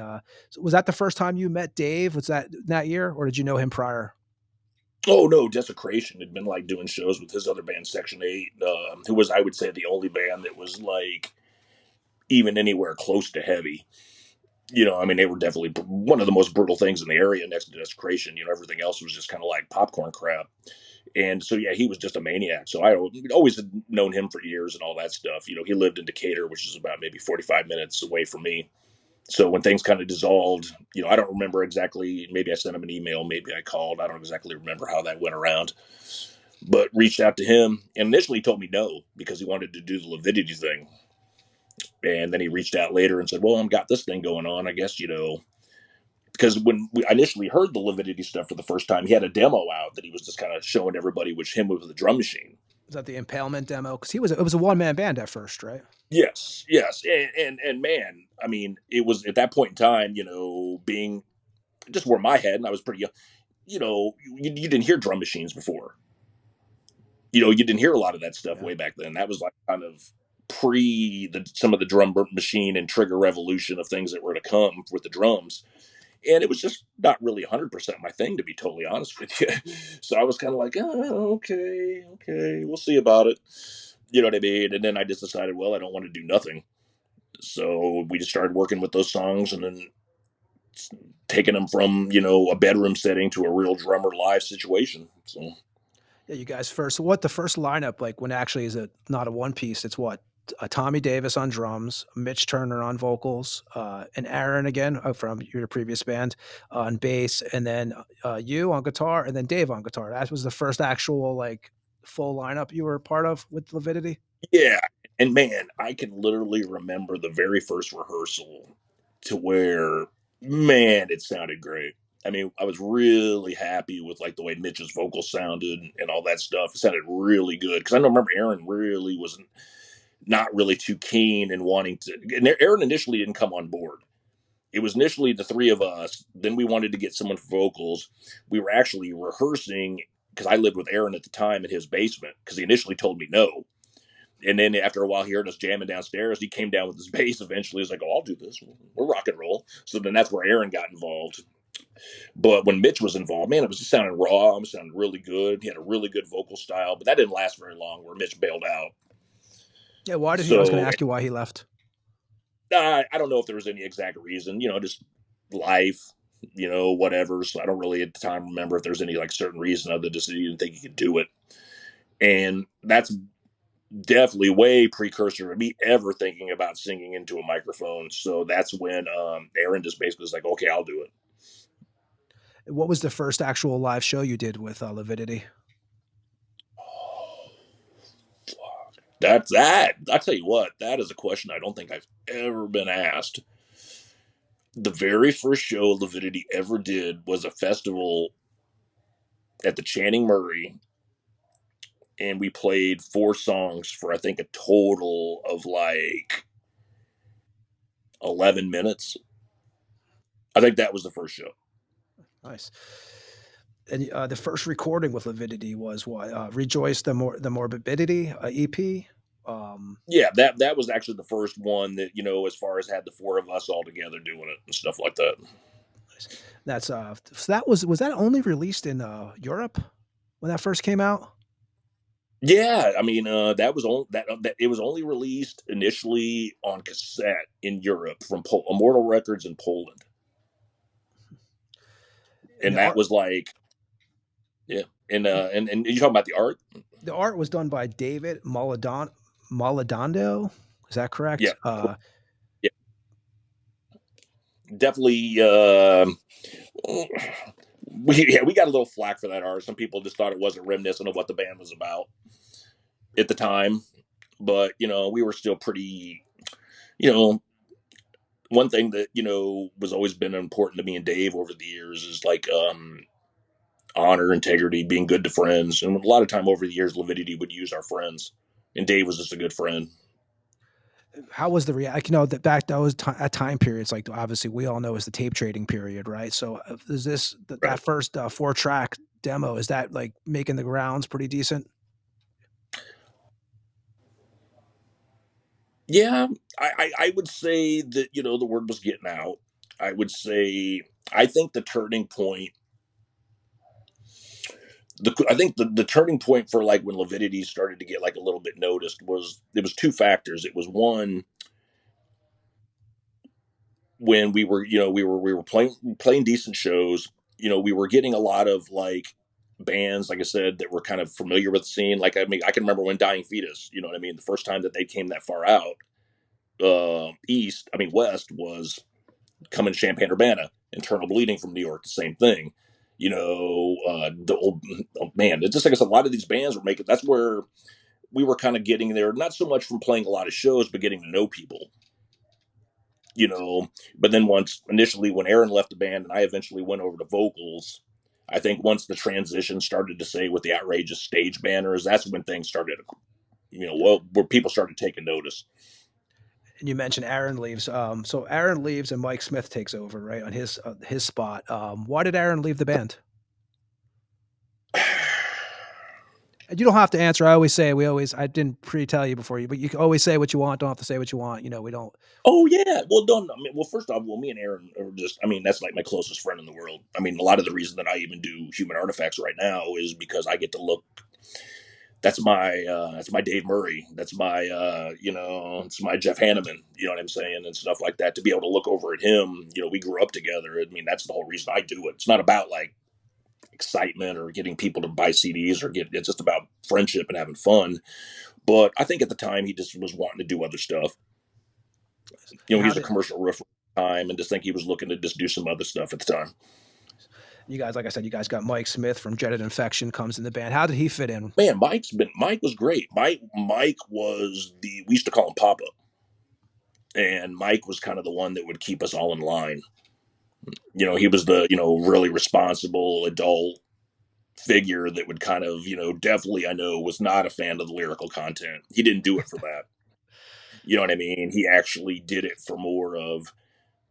So was that the first time you met Dave? Was that year, or did you know him prior? Oh no, Desecration had been like doing shows with his other band, Section 8, who was, I would say, the only band that was like even anywhere close to heavy. I mean, they were definitely one of the most brutal things in the area next to Desecration. Everything else was just kind of like popcorn crap. And so, yeah, he was just a maniac. So I always had known him for years and all that stuff. He lived in Decatur, which is about maybe 45 minutes away from me. So when things kind of dissolved, I don't remember exactly. Maybe I sent him an email. Maybe I called. I don't exactly remember how that went around. But reached out to him. And initially he told me no because he wanted to do the Lividity thing. And then he reached out later and said, well, I've got this thing going on. I guess, because when we initially heard the Lividity stuff for the first time, he had a demo out that he was just kind of showing everybody, which him with the drum machine. Was that the Impalement demo? Because it was a one-man band at first, right? Yes. And man, I mean, it was at that point in time, being just where my head, and I was pretty young, you didn't hear drum machines before. You didn't hear a lot of that stuff way back then. That was like kind of some of the drum machine and trigger revolution of things that were to come with the drums. And it was just not really 100% my thing, to be totally honest with you. So I was kind of like, oh, okay, we'll see about it. You know what I mean? And then I just decided, well, I don't want to do nothing. So we just started working with those songs and then taking them from, a bedroom setting to a real drummer live situation. So. Yeah, you guys first. What the first lineup like when actually is it not a one piece? It's what Tommy Davis on drums, Mitch Turner on vocals, and Aaron again from your previous band on bass, and then you on guitar, and then Dave on guitar. That was the first actual like full lineup you were a part of with Lividity. Yeah, and man, I can literally remember the very first rehearsal to where, man, it sounded great. I mean, I was really happy with like the way Mitch's vocals sounded and all that stuff. It sounded really good because I remember Aaron really wasn't not really too keen and wanting to. And Aaron initially didn't come on board. It was initially the three of us. Then we wanted to get someone for vocals. We were actually rehearsing because I lived with Aaron at the time in his basement because he initially told me no. And then after a while, he heard us jamming downstairs. He came down with his bass eventually. He was like, oh, I'll do this. We're rock and roll. So then that's where Aaron got involved. But when Mitch was involved, man, it was just sounding raw. It was sounding really good. He had a really good vocal style. But that didn't last very long where Mitch bailed out. Yeah, why did he? I was going to ask you why he left. I don't know if there was any exact reason. Just life, whatever. So I don't really at the time remember if there's any like certain reason other than just he didn't think he could do it. And that's definitely way precursor to me ever thinking about singing into a microphone. So that's when Aaron just basically was like, okay, I'll do it. What was the first actual live show you did with Lividity? That's that. I tell you what, that is a question I don't think I've ever been asked. The very first show Lividity ever did was a festival at the Channing Murray, and we played 4 songs for I think a total of like 11 minutes. I think that was the first show. Nice. And the first recording with Lividity was what? Rejoice the Morbidity EP. Yeah, that was actually the first one that as far as had the 4 of us all together doing it and stuff like that. That's so that was that only released in Europe when that first came out? Yeah, I mean that was only that it was only released initially on cassette in Europe from Immortal Records in Poland, and that was like, yeah, and you talking about the art? The art was done by David Maladondo. Is that correct? Yeah. Yeah. Definitely. We got a little flack for that art. Some people just thought it wasn't reminiscent of what the band was about at the time. But, we were still pretty, one thing that, was always been important to me and Dave over the years is like honor, integrity, being good to friends. And a lot of time over the years, Lividity would use our friends. And Dave was just a good friend. How was the reaction? That back those at time periods, like obviously we all know is the tape trading period, right? So is this Right. that first 4-track demo, is that like making the rounds pretty decent? Yeah, I would say that, the word was getting out. I would say, I think the turning point, the turning point for like when Lividity started to get like a little bit noticed was, it was two factors. It was one, when we were, we were playing decent shows, we were getting a lot of like bands, like I said, that were kind of familiar with the scene. Like, I mean, I can remember when Dying Fetus, you know what I mean? The first time that they came that far out, west was coming to Champaign-Urbana. Internal Bleeding from New York, the same thing. The old, oh man, it's just like I said, a lot of these bands were making, that's where we were kind of getting there, not so much from playing a lot of shows, but getting to know people. But then once initially when Aaron left the band and I eventually went over to vocals, I think once the transition started to say with the outrageous stage banners, that's when things started, where people started taking notice. And you mentioned Aaron leaves. So Aaron leaves and Mike Smith takes over, right, on his spot. Why did Aaron leave the band? And you don't have to answer. I always say, I didn't pre-tell you before you, but you can always say what you want. Don't have to say what you want. We don't. Oh yeah. Well, don't. First off, me and Aaron are just. that's like my closest friend in the world. A lot of the reason that I even do Human Artifacts right now is because I get to look. That's my Dave Murray. That's my it's my Jeff Hanneman. You know what I'm saying, and stuff like that. To be able to look over at him, we grew up together. That's the whole reason I do it. It's not about like excitement or getting people to buy CDs it's just about friendship and having fun. But I think at the time he just was wanting to do other stuff. He's a commercial roofer at the time, and just think he was looking to just do some other stuff at the time. You guys, like I said, you guys got Mike Smith from Dreaded Infection comes in the band. How did he fit in? Man, Mike was great. Mike was we used to call him Papa. And Mike was kind of the one that would keep us all in line. He was the, really responsible adult figure that would kind of, definitely, I know, was not a fan of the lyrical content. He didn't do it for that. You know what I mean? He actually did it for more of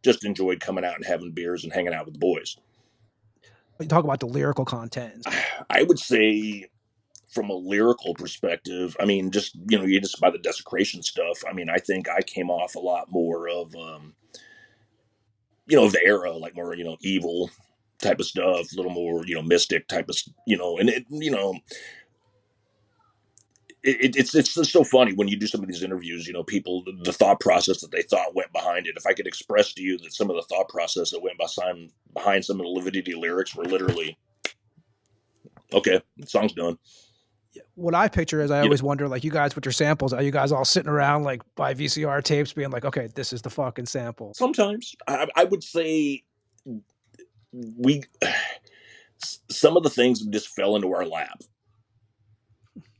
just enjoyed coming out and having beers and hanging out with the boys. You talk about the lyrical content. I would say from a lyrical perspective, just, you just by the Desecration stuff. I think I came off a lot more of, the era, like more, evil type of stuff, a little more, mystic type of, and it's just so funny when you do some of these interviews, people, the thought process that they thought went behind it. If I could express to you that some of the thought process that went behind some of the Lividity lyrics were literally, okay, the song's done. What I picture is I always wonder, like, you guys with your samples, are you guys all sitting around like by VCR tapes being like, okay, this is the fucking sample? Sometimes I would say some of the things just fell into our lap.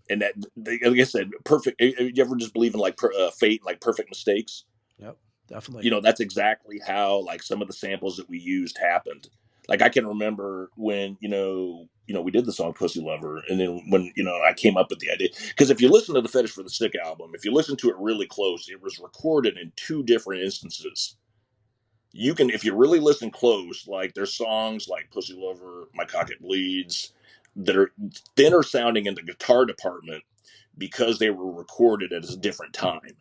And that, like I said, perfect. You ever just believe in like fate, and like perfect mistakes? Yep, definitely. That's exactly how like some of the samples that we used happened. Like I can remember when we did the song "Pussy Lover," and then when I came up with the idea, because if you listen to the Fetish for the Sick album, if you listen to it really close, it was recorded in two different instances. You can, if you really listen close, like there's songs like "Pussy Lover," "My Cock It Bleeds," that are thinner sounding in the guitar department because they were recorded at a different time.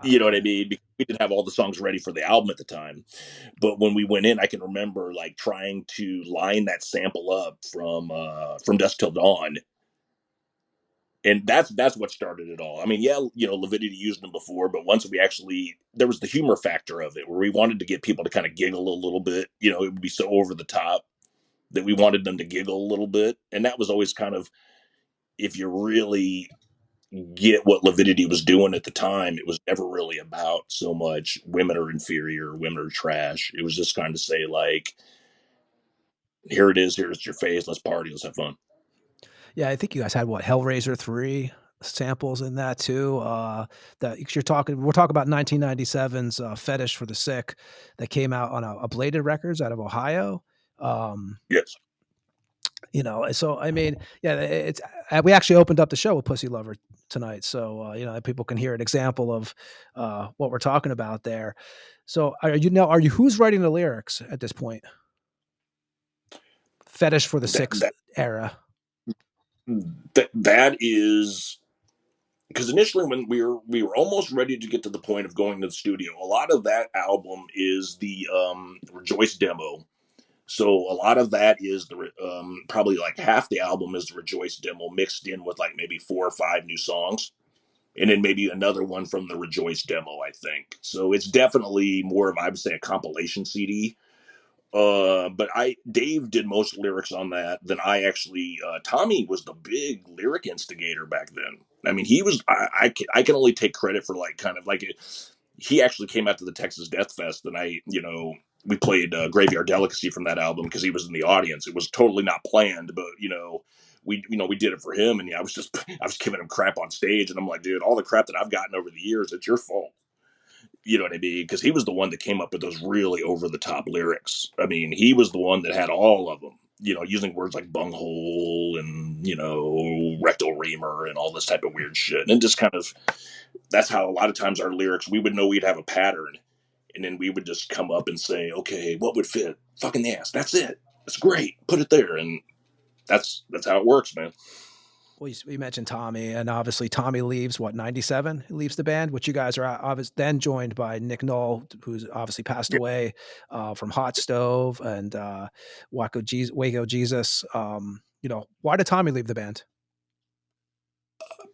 You know what I mean? Because we didn't have all the songs ready for the album at the time. But when we went in, I can remember like trying to line that sample up from Dusk Till Dawn. And that's what started it all. Lividity used them before, but once there was the humor factor of it, where we wanted to get people to kind of giggle a little bit. It would be so over the top that we wanted them to giggle a little bit. And that was always kind of, if you really get what Lividity was doing at the time, it was never really about so much women are inferior, women are trash. It was just kind of say like, here it is, here's your face, let's party, let's have fun. Yeah, I think you guys had Hellraiser 3 samples in that too. That we're talking about 1997's Fetish for the Sick that came out on a Bladed Records out of Ohio. Yes. You know, so I mean, yeah, it's we actually opened up the show with Pussy Lover tonight, so you know, people can hear an example of what we're talking about there. So are you who's writing the lyrics at this point? Fetish for the That Sixth that era. that is because initially when we were almost ready to get to the point of going to the studio, a lot of that album is the Rejoice demo. So a lot of that is the probably like half the album is the Rejoice demo mixed in with like maybe 4 or 5 new songs, and then maybe another one from the Rejoice demo, I think. So it's definitely more of, I would say, a compilation CD. But Dave did most lyrics on that than I actually. Tommy was the big lyric instigator back then. I mean, he was. I can only take credit for like kind of like it. He actually came out to the Texas Death Fest, and we played Graveyard Delicacy from that album because he was in the audience. It was totally not planned, but we did it for him, and I was giving him crap on stage, and I'm like, dude, all the crap that I've gotten over the years, it's your fault. You know what I mean? Because he was the one that came up with those really over the top lyrics. I mean, he was the one that had all of them. Using words like bunghole and rectal reamer and all this type of weird shit, and just kind of that's how a lot of times our lyrics we would know we'd have a pattern, and then we would just come up and say, okay, what would fit? Fucking the ass. That's it. That's great. Put it there, and that's how it works, man. Well, you mentioned Tommy, and obviously Tommy leaves, what, 97? He leaves the band, which you guys are obviously then joined by Nick Knoll, who's obviously passed Yeah. away from Hot Stove and Waco Jesus. Why did Tommy leave the band?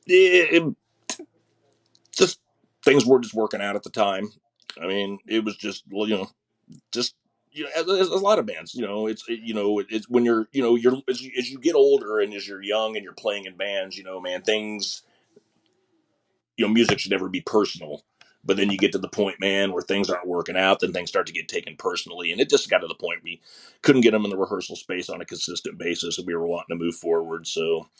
It just things were just working out at the time. I mean, it was just just as a lot of bands, it's when you're as you get older and as you're young and you're playing in bands, man, things, music should never be personal. But then you get to the point, man, where things aren't working out, then things start to get taken personally, and it just got to the point we couldn't get them in the rehearsal space on a consistent basis, and we were wanting to move forward. So,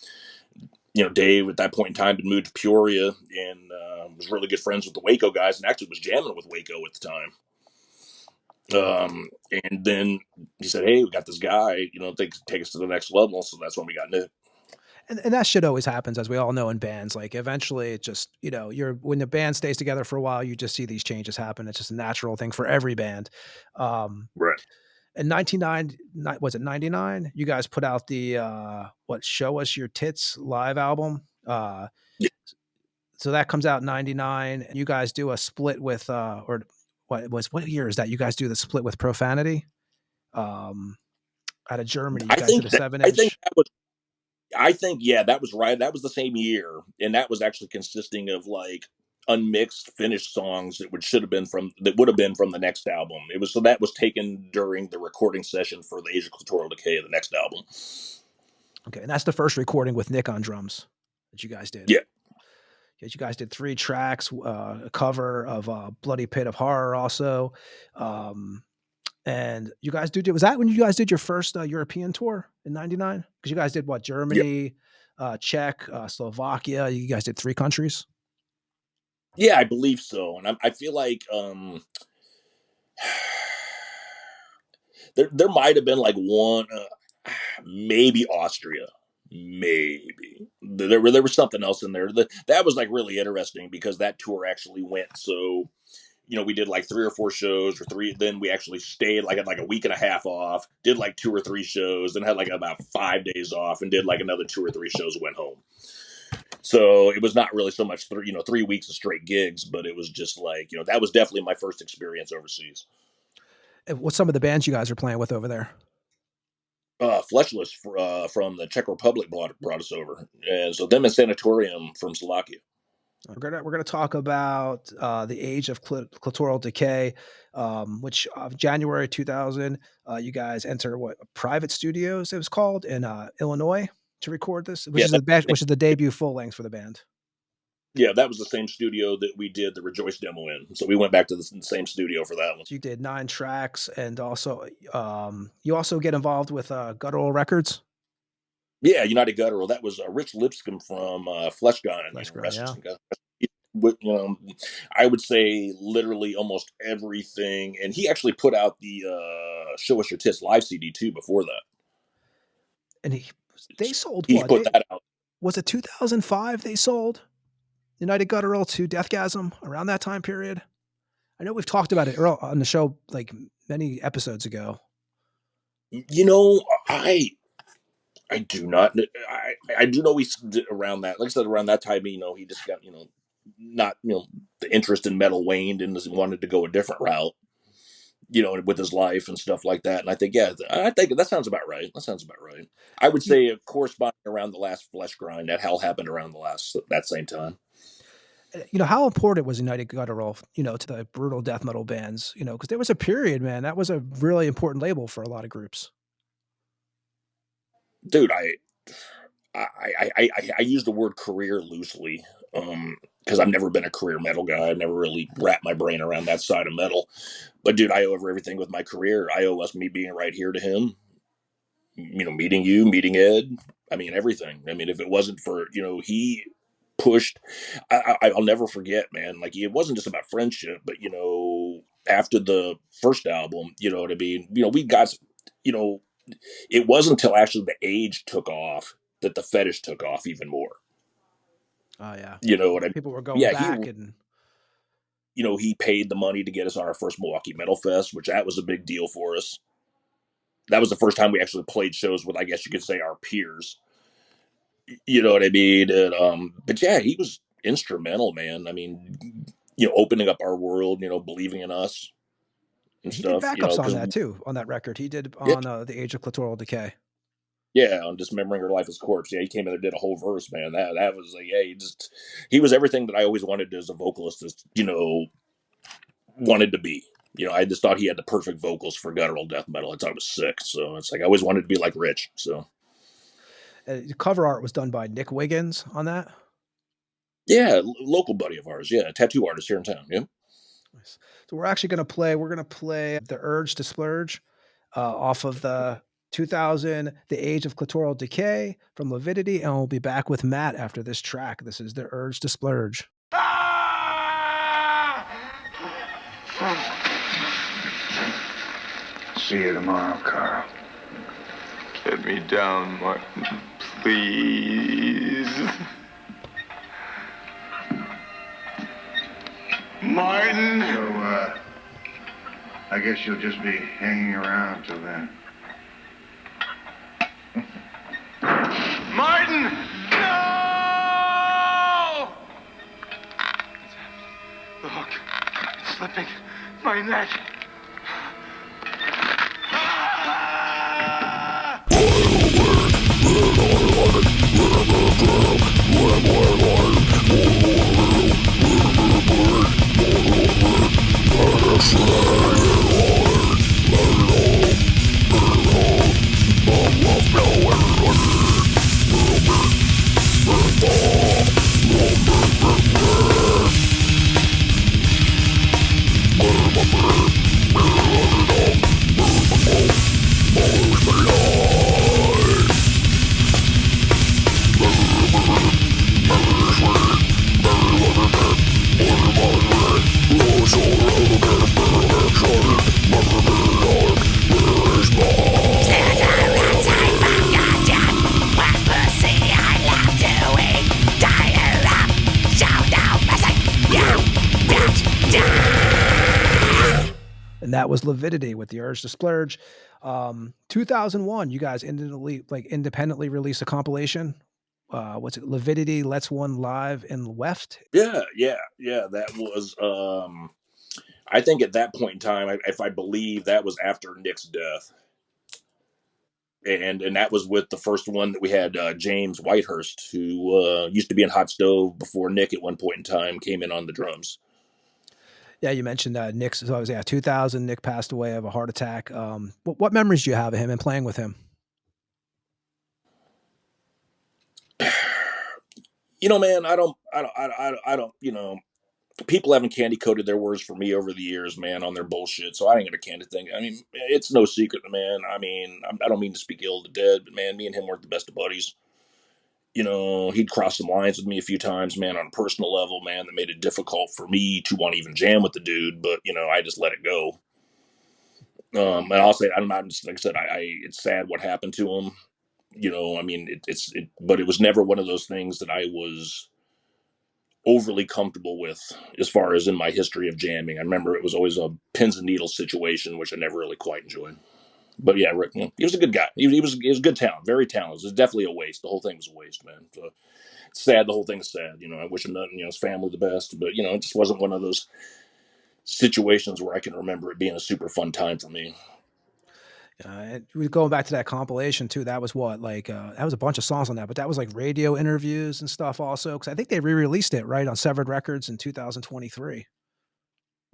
Dave at that point in time had moved to Peoria and was really good friends with the Waco guys, and actually was jamming with Waco at the time. And then he said, "Hey, we got this guy, take us to the next level." So that's when we got Nick. And that shit always happens, as we all know in bands. Like eventually, it just when the band stays together for a while, you just see these changes happen. It's just a natural thing for every band. Right. In 99? You guys put out the Show Us Your Tits live album. Yeah. So that comes out in 99, and you guys do a split with what year is that? You guys do the split with Profanity out of Germany. You guys did a 7-inch. Yeah, that was right. That was the same year, and that was actually consisting of like unmixed finished songs that would have been from the next album. That was taken during the recording session for the Age of Clitoral Decay of the next album. Okay, and that's the first recording with Nick on drums that you guys did. Yeah. You guys did 3 tracks, a cover of Bloody Pit of Horror also. And you guys was that when you guys did your first European tour in 99? Because you guys did what? Germany, Czech, Slovakia. You guys did 3 countries? Yeah, I believe so. And I feel like there might have been like one, maybe Austria. Maybe there was something else in there that was like really interesting because that tour actually went so we did like 3 or 4 shows or 3. Then we actually stayed like a week and a half off, did like 2 or 3 shows, then had like about 5 days off and did like another 2 or 3 shows, went home. So it was not really so much 3 weeks of straight gigs, but it was just like, that was definitely my first experience overseas. What's some of the bands you guys are playing with over there? Fleshless from the Czech Republic brought us over, and so them and Sanatorium from Slovakia. We're gonna talk about the Age of Clitoral Decay, which January 2000, you guys enter private studios it was called in Illinois to record this, which is the debut full length for the band. Yeah, that was the same studio that we did the Rejoice demo in. So we went back to the same studio for that one. So you did 9 tracks, and also you also get involved with Guttural Records. Yeah, United Guttural. That was Rich Lipscomb from Fleshgone. Yeah. I would say literally almost everything. And he actually put out the Show Us Your Tits live CD too before that. And they sold He what? put that out. Was it 2005 they sold United Guttural to Deathgasm around that time period? I know we've talked about it on the show like many episodes ago. You know, I do not. I do know he's around that. Like I said, around that time, you know, he just got, you know, not, you know, the interest in metal waned and wanted to go a different route, you know, with his life and stuff like that. And I think, yeah, I think that sounds about right. That sounds about right. I would say corresponding around the last Flesh Grind, that hell happened around that same time. You know, how important was United Guttural, you know, to the brutal death metal bands, you know, because there was a period, man, that was a really important label for a lot of groups. Dude, I use the word career loosely, because I've never been a career metal guy. I've never really wrapped my brain around that side of metal. But dude, I owe everything with my career. I owe us me being right here to him. You know, meeting you, meeting Ed. I mean, everything. I mean, if it wasn't for, you know, he pushed. I'll never forget, man. Like, it wasn't just about friendship, but, you know, after the first album, you know what I mean. You know, we got, you know, it wasn't until actually the Age took off that the Fetish took off even more. Oh yeah, you know what I mean? people were going Yeah, back and you know, he paid the money to get us on our first Milwaukee Metal Fest, which that was a big deal for us. That was the first time we actually played shows with, I guess you could say, our peers. You know what I mean? And, but yeah, he was instrumental, man. I mean, you know, opening up our world, you know, believing in us and he did stuff. You know, backups on because that too, on that record. He did yeah, on The Age of Clitoral Decay. yeah, on Dismembering Her Life as Corpse. Yeah, he came in and did a whole verse, man. That was like, yeah, he was everything that I always wanted as a vocalist, is, you know, wanted to be. You know, I just thought he had the perfect vocals for guttural death metal. I thought it was sick. So it's like I always wanted to be like Rich. So The cover art was done by Nick Wiggins on that. yeah, local buddy of ours. Yeah, tattoo artist here in town. Yeah. Nice. So we're actually going to play. We're going to play The Urge to Splurge off of the 2000 The Age of Clitoral Decay from Lividity, and we'll be back with Matt after this track. This is The Urge to Splurge. See you tomorrow, Carl. Get me down, Martin, please. Martin! So, I guess you'll just be hanging around till then. Martin! No! The hook. It's slipping. My neck. And that was Lividity with The Urge to Splurge. 2001, you guys independently released a compilation. What's it? Lividity Let's One Live in Weft. Yeah. That was, I think at that point in time, if I believe that was after Nick's death. And that was with the first one that we had, James Whitehurst, who used to be in Hot Stove before Nick at one point in time came in on the drums. Yeah, you mentioned Nick's. So I was 2000. Nick passed away of a heart attack. What memories do you have of him and playing with him? You know, man, I don't. You know, people haven't candy coated their words for me over the years, man, on their bullshit. So I ain't gonna candy thing. I mean, it's no secret, man. I mean, I don't mean to speak ill to dead, but man, me and him weren't the best of buddies. You know, he'd crossed some lines with me a few times, man, on a personal level, man, that made it difficult for me to want to even jam with the dude. But you know, I just let it go. And I'll say, I'm not, like I said, it's sad what happened to him. I mean, but it was never one of those things that I was overly comfortable with as far as in my history of jamming. I remember it was always a pins and needles situation, which I never really quite enjoyed. But yeah, Rick, he was a good guy. He was good talent, very talented. It was definitely a waste. The whole thing was a waste, man. So, it's sad. The whole thing is sad. I wish him nothing, his family the best, but it just wasn't one of those situations where I can remember it being a super fun time for me. We going back to that compilation too. That was what that was a bunch of songs on that, but that was like radio interviews and stuff also. Because I think they re-released it right on Severed Records in 2023.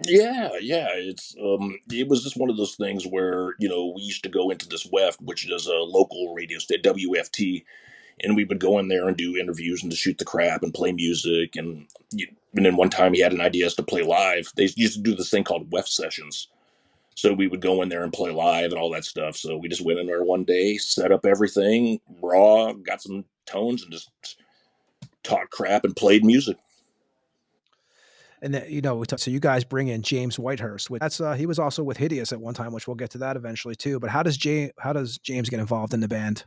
Yeah, it was just one of those things where we used to go into this WEF, which is a local radio station, WFT, and we would go in there and do interviews and to shoot the crap and play music. And then one time he had an idea to play live. They used to do this thing called WEF sessions. So we would go in there and play live and all that stuff. So we just went in there one day, set up everything raw, got some tones, and just talked crap and played music. And then, so you guys bring in James Whitehurst. He was also with Hideous at one time, which we'll get to that eventually too. But how does James get involved in the band?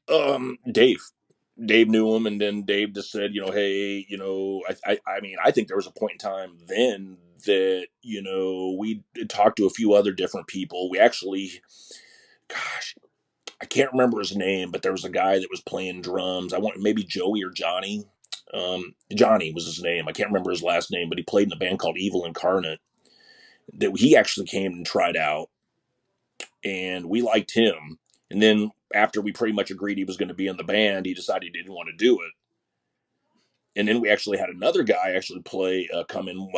Dave knew him, and then Dave just said, hey, I mean, I think there was a point in time then that, we talked to a few other different people. We actually, gosh, I can't remember his name, but there was a guy that was playing drums. Maybe Joey or Johnny. Johnny was his name. I can't remember his last name, but he played in a band called Evil Incarnate that he actually came and tried out, and we liked him. And then after we pretty much agreed he was going to be in the band, he decided he didn't want to do it. And then we actually had another guy actually come in,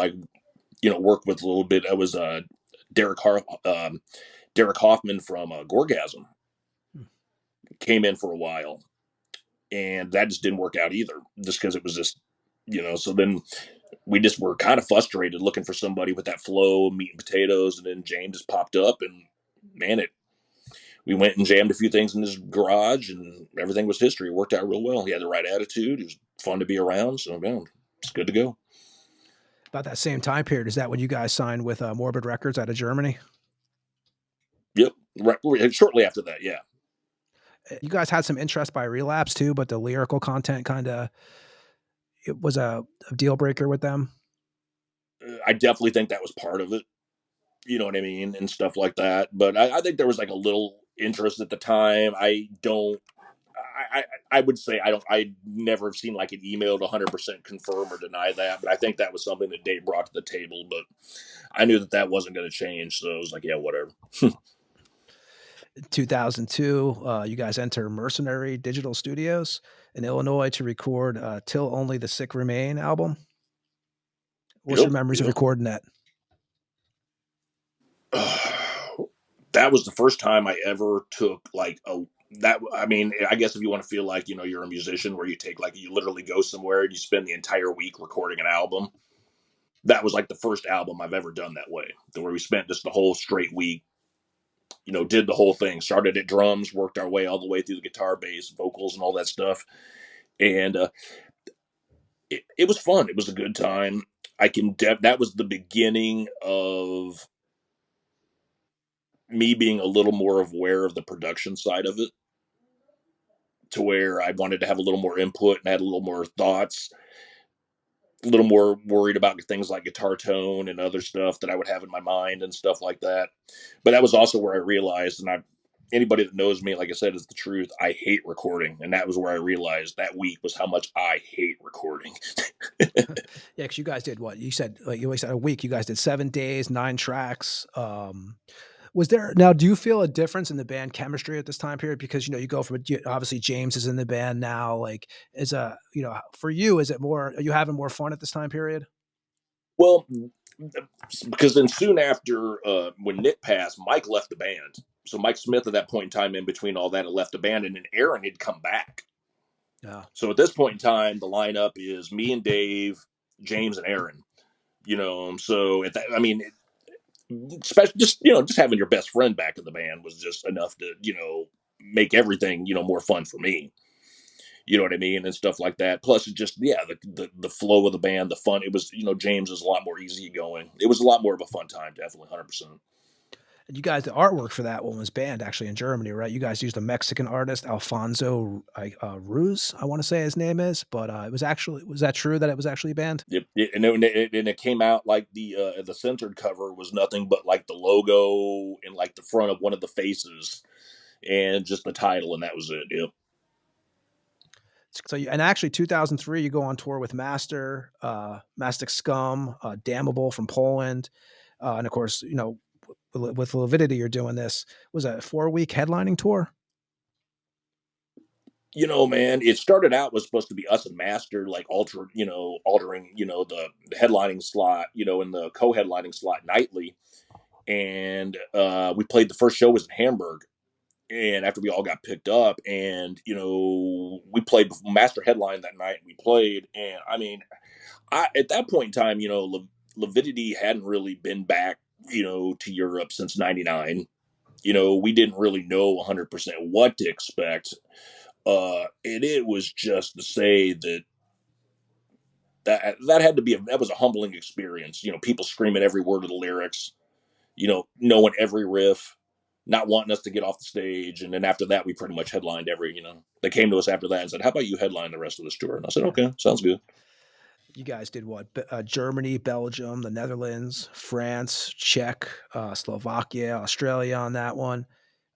work with a little bit. That was Derek Hoffman from Gorgasm. Came in for a while, and that just didn't work out either, just because it was just, so then we just were kind of frustrated looking for somebody with that flow, meat and potatoes, and then James just popped up, and man, we went and jammed a few things in his garage, and everything was history. It worked out real well. He had the right attitude. It was fun to be around, so man, it's good to go. About that same time period, is that when you guys signed with Morbid Records out of Germany? Yep, right, shortly after that, yeah. You guys had some interest by Relapse too, but the lyrical content it was a deal breaker with them. I definitely think that was part of it. You know what I mean? And stuff like that. But I think there was like a little interest at the time. I would say I never have seen like an email to 100% confirm or deny that. But I think that was something that Dave brought to the table. But I knew that wasn't going to change. So I was like, yeah, whatever. 2002, you guys enter Mercenary Digital Studios in Illinois to record Till Only the Sick Remain album. What's your memories of recording that? That was the first time I ever took I mean, I guess if you want to feel like, you're a musician where you take you literally go somewhere and you spend the entire week recording an album. That was like the first album I've ever done that way, where we spent just the whole straight week, did the whole thing, started at drums, worked our way all the way through the guitar, bass, vocals, and all that stuff. And it was fun. It was a good time. That was the beginning of me being a little more aware of the production side of it, to where I wanted to have a little more input and had a little more thoughts, a little more worried about things like guitar tone and other stuff that I would have in my mind and stuff like that. But that was also where I realized, and anybody that knows me, like I said, is the truth, I hate recording. And that was where I realized that week was how much I hate recording. Yeah, because you guys did what? You said, you always said a week. You guys did 7 days, 9 tracks. Do you feel a difference in the band chemistry at this time period? Because, you go from, obviously James is in the band now, for you, is it more, are you having more fun at this time period? Well, because then soon after, when Nick passed, Mike left the band. So Mike Smith at that point in time, in between all that, had left the band, and then Aaron had come back. Yeah. So at this point in time, the lineup is me and Dave, James and Aaron, so at that, I mean, especially just having your best friend back in the band was just enough to, make everything, more fun for me. You know what I mean? And stuff like that. Plus, it just, the flow of the band, the fun. It was, James was a lot more easygoing. It was a lot more of a fun time, definitely, 100%. You guys, the artwork for that one was banned actually in Germany, right? You guys used a Mexican artist, Alfonso Ruz, I want to say his name is, but it was actually, was that true that it was actually banned? And it came out like the censored cover was nothing but like the logo and like the front of one of the faces and just the title, and that was it. Yep. So, and actually 2003, you go on tour with Master, Mastic Scum, Damnable from Poland. And of course, you know, with Lividity, you're doing this. Was a 4-week headlining tour? You know, man, it started out was supposed to be us and Master like altering, the headlining slot, and the co-headlining slot nightly. And we played the first show was in Hamburg. And after we all got picked up, and we played Master headline that night. We played, and I mean, at that point in time, Lividity hadn't really been back, to Europe since '99. We didn't really know 100% what to expect. And it was just to say that had to be that was a humbling experience. People screaming every word of the lyrics, knowing every riff, not wanting us to get off the stage. And then after that, we pretty much headlined they came to us after that and said, how about you headline the rest of this tour? And I said, okay, sounds good. You guys did what? Germany, Belgium, the Netherlands, France, Czech, Slovakia, Australia on that one.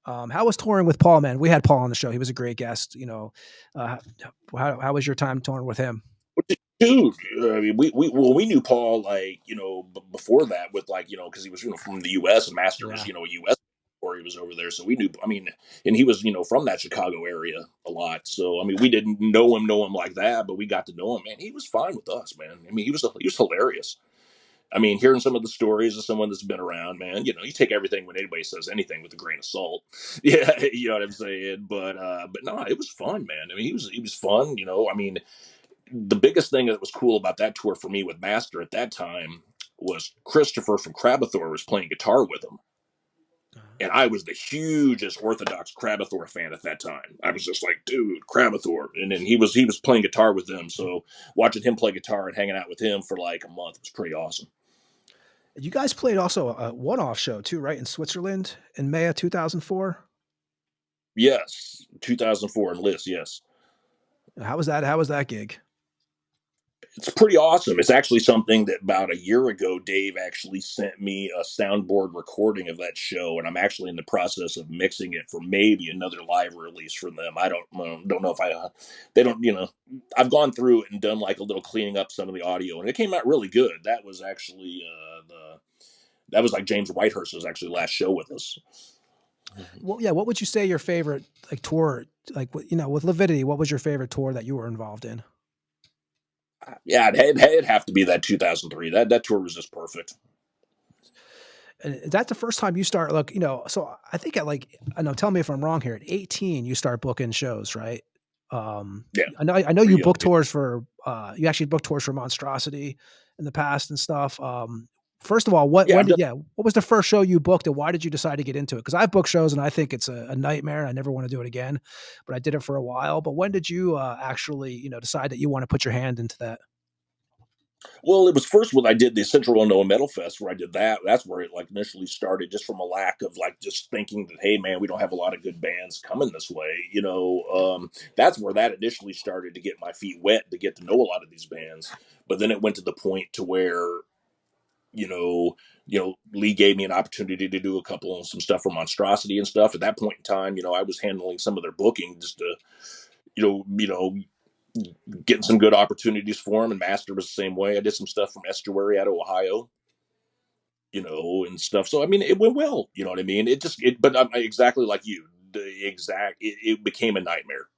How was touring with Paul, man? We had Paul on the show. He was a great guest. How was your time touring with him? Dude, I mean, we knew Paul before that with because he was from the U.S. and Master was a U.S. before he was over there, so we knew. I mean, and he was from that Chicago area a lot. So I mean, we didn't know him like that, but we got to know him. Man, he was fine with us, man. I mean, he was hilarious. I mean, hearing some of the stories of someone that's been around, man, you take everything when anybody says anything with a grain of salt. Yeah, you know what I'm saying. But no, it was fun, man. I mean, he was fun. I mean, the biggest thing that was cool about that tour for me with Master at that time was Christopher from Crabathor was playing guitar with him. And I was the hugest Orthodox Crabathor fan at that time. I was just like, dude, Crabathor. And then he was playing guitar with them. So watching him play guitar and hanging out with him for like a month was pretty awesome. You guys played also a one-off show too, right? In Switzerland in May of 2004? Yes. 2004 in Lis, yes. How was that gig? It's pretty awesome. It's actually something that about a year ago, Dave actually sent me a soundboard recording of that show, and I'm actually in the process of mixing it for maybe another live release from them. I don't know if they don't, I've gone through it and done like a little cleaning up some of the audio, and it came out really good. That was actually that was like James Whitehurst's actually last show with us. Well, yeah. What would you say your favorite tour, with Lividity? What was your favorite tour that you were involved in? Yeah, it'd have to be that 2003. That tour was just perfect. And is that the first time you start so I think I know, tell me if I'm wrong here, at 18 you start booking shows, right? Yeah. I know you booked tours for you actually booked tours for Monstrosity in the past and stuff. First of all, what was the first show you booked and why did you decide to get into it? Because I've booked shows and I think it's a nightmare. I never want to do it again, but I did it for a while. But when did you actually, decide that you want to put your hand into that? Well, it was first when I did the Central Illinois Metal Fest where I did that. That's where it initially started, just from a lack of just thinking that, hey man, we don't have a lot of good bands coming this way. That's where that initially started to get my feet wet, to get to know a lot of these bands. But then it went to the point to where, Lee gave me an opportunity to do some stuff for Monstrosity and stuff. At that point in time, I was handling some of their booking just to, getting some good opportunities for him, and Master was the same way. I did some stuff from Estuary out of Ohio, and stuff. So I mean, it went well. You know what I mean? But I'm exactly like you. It became a nightmare.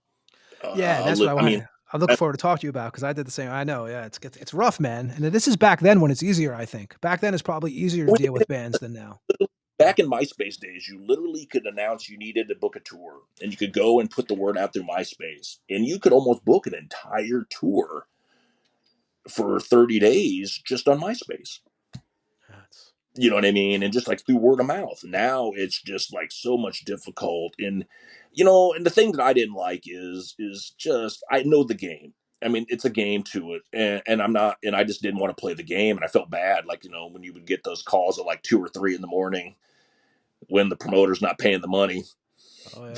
Yeah, that's what I look forward to talk to you about, because I did the same. I know, yeah, it's rough, man. And this is back then when it's easier. I think back then it's probably easier to deal with bands than now. Back in MySpace days, you literally could announce you needed to book a tour, and you could go and put the word out through MySpace, and you could almost book an entire tour for 30 days just on MySpace. You know what I mean? And just through word of mouth. Now it's just so much difficult. And, and the thing that I didn't like is just, I know the game. I mean, it's a game to it, and I just didn't want to play the game, and I felt bad, when you would get those calls at 2 or 3 in the morning, when the promoter's not paying the money. Oh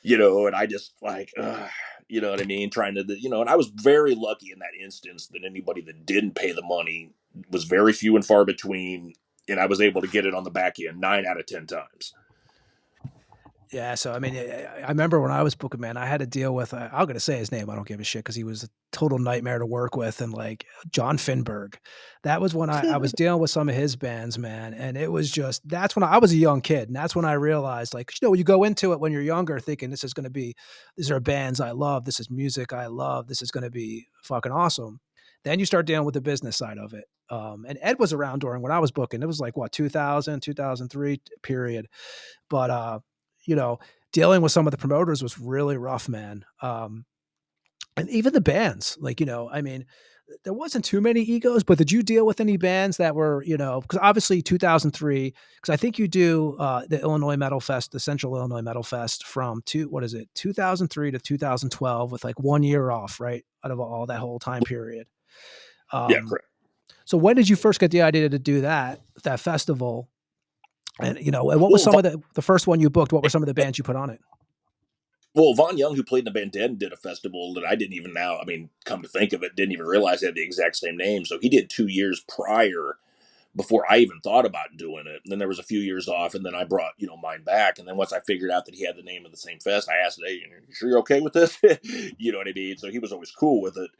yeah. And I just like, you know what I mean? Trying to, and I was very lucky in that instance that anybody that didn't pay the money was very few and far between. And I was able to get it on the back end 9 out of 10 times. Yeah, so I mean, I remember when I was booking, man, I had to deal with, I'm going to say his name, I don't give a shit, because he was a total nightmare to work with, and like John Finberg. That was when I was dealing with some of his bands, man, and it was just, that's when I was a young kid, and that's when I realized, like, you go into it when you're younger thinking these are bands I love, this is music I love, this is going to be fucking awesome. Then you start dealing with the business side of it. And Ed was around during when I was booking. It was like, what, 2000, 2003 period. But, dealing with some of the promoters was really rough, man. And even the bands, like, I mean, there wasn't too many egos, but did you deal with any bands that were, because obviously 2003, because I think you do the Illinois Metal Fest, the Central Illinois Metal Fest from 2003 to 2012 with like 1 year off, right? Out of all that whole time period. Yeah, correct. So when did you first get the idea to do that festival? And, and what was some of the first one you booked? What were some of the bands you put on it? Well, Vaughn Young, who played in the band Dead, did a festival that I didn't even come to think of it, didn't even realize they had the exact same name. So he did 2 years prior before I even thought about doing it. And then there was a few years off, and then I brought, mine back. And then once I figured out that he had the name of the same fest, I asked, hey, you sure you're okay with this? You know what I mean? So he was always cool with it.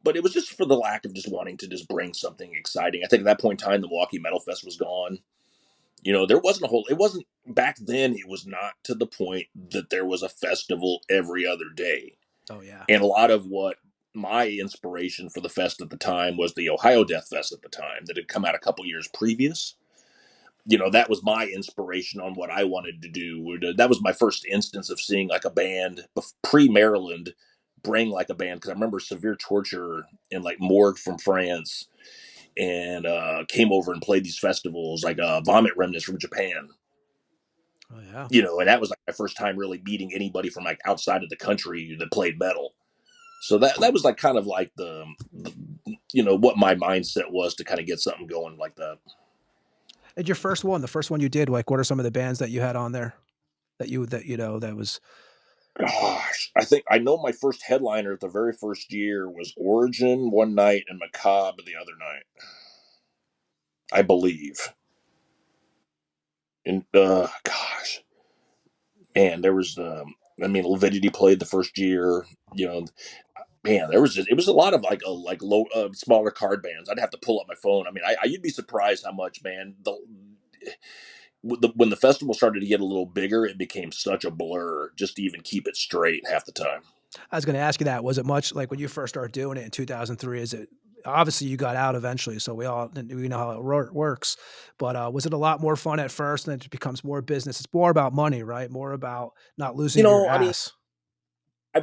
But it was just for the lack of just wanting to just bring something exciting. I think at that point in time, the Milwaukee Metal Fest was gone. There wasn't it wasn't back then. It was not to the point that there was a festival every other day. Oh yeah. And a lot of what my inspiration for the fest at the time was the Ohio Death Fest at the time that had come out a couple years previous. That was my inspiration on what I wanted to do. That was my first instance of seeing like a band pre-Maryland bring like a band. Cause I remember Severe Torture and like Morgue from France and came over and played these festivals like Vomit Remnants from Japan. Oh yeah. And that was like my first time really meeting anybody from like outside of the country that played metal. So that was like kind of like the what my mindset was to kind of get something going like that. And your the first one you did, like, what are some of the bands that you had on there that was? Gosh, I know my first headliner the very first year was Origin one night and Macabre the other night, I believe. And gosh, man, there was Lividity played the first year. Man, it was a lot of like low smaller card bands. I'd have to pull up my phone. I mean, you'd be surprised how much, man. When the festival started to get a little bigger, it became such a blur just to even keep it straight half the time. I was going to ask you that. Was it much like when you first started doing it in 2003? Is it obviously you got out eventually, so we know how it works. But was it a lot more fun at first, and then it becomes more business? It's more about money, right? More about not losing your ass.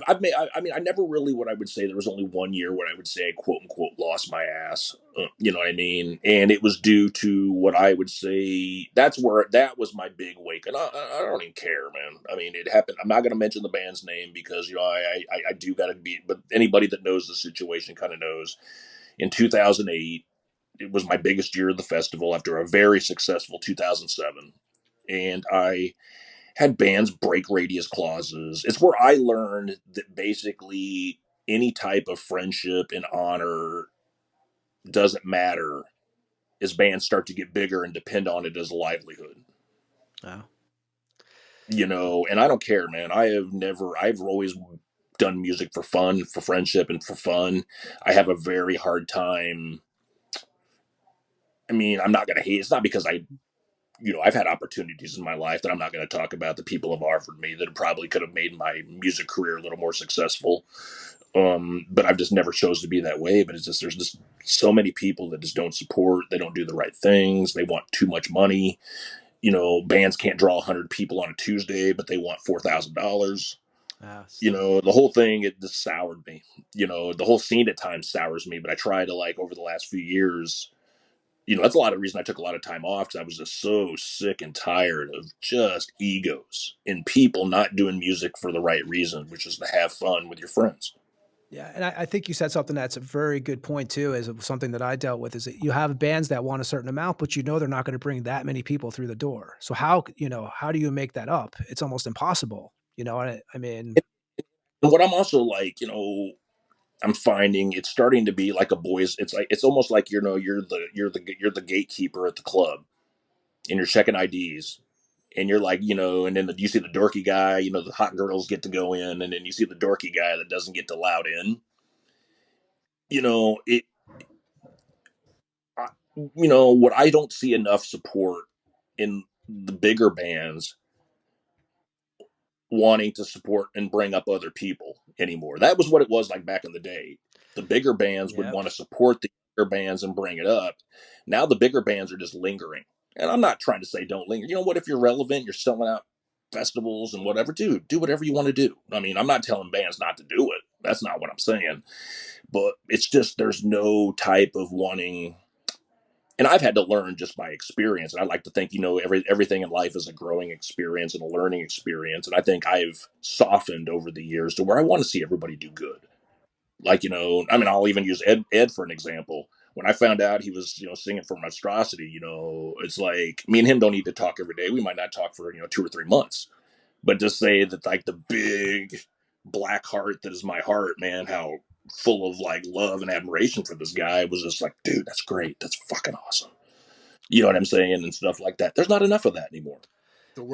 I never really, what I would say, there was only 1 year when I would say I quote unquote lost my ass. You know what I mean? And it was due to what I would say, that was my big wake. And I don't even care, man. I mean, it happened. I'm not going to mention the band's name because, I do got to be, but anybody that knows the situation kind of knows. In 2008, it was my biggest year of the festival after a very successful 2007. And I had bands break radius clauses. It's where I learned that basically any type of friendship and honor doesn't matter as bands start to get bigger and depend on it as a livelihood. Oh. And I don't care, man. I've always done music for fun, for friendship, and for fun. I have a very hard time. I mean, I'm not going to hate. It's not because I've had opportunities in my life that I'm not going to talk about that people have offered me that probably could have made my music career a little more successful. But I've just never chose to be that way. But it's just, there's just so many people that just don't support. They don't do the right things. They want too much money. Bands can't draw 100 people on a Tuesday, but they want $4,000. The whole thing, it just soured me. The whole scene at times sours me, but I try to, like, over the last few years, that's a lot of reason I took a lot of time off, because I was just so sick and tired of just egos and people not doing music for the right reason, which is to have fun with your friends. Yeah, and I think you said something that's a very good point too. Is something that I dealt with. Is that you have bands that want a certain amount, but you know they're not going to bring that many people through the door. So how do you make that up? It's almost impossible. I mean, And what I'm also like, I'm finding it's starting to be like a boys. It's almost like you're the gatekeeper at the club, and you're checking IDs, and you're like, and then you see the dorky guy. The hot girls get to go in, and then you see the dorky guy that doesn't get allowed in. It. I, what I don't see enough support in the bigger bands wanting to support and bring up other people anymore. That was what it was like back in the day. The bigger bands would Yep. want to support the younger bands and bring it up. Now the bigger bands are just lingering. And I'm not trying to say don't linger. You know what? If you're relevant, you're selling out festivals and whatever, do whatever you want to do. I mean, I'm not telling bands not to do it. That's not what I'm saying. But it's just there's no type of wanting. And I've had to learn just by experience. And I like to think, everything in life is a growing experience and a learning experience. And I think I've softened over the years to where I want to see everybody do good. Like, I'll even use Ed for an example. When I found out he was, singing for Monstrosity, it's like me and him don't need to talk every day. We might not talk for, 2 or 3 months. But to say that, like, the big black heart that is my heart, man, how full of like love and admiration for this guy was just like, dude, that's great. That's fucking awesome. You know what I'm saying? And stuff like that. There's not enough of that anymore.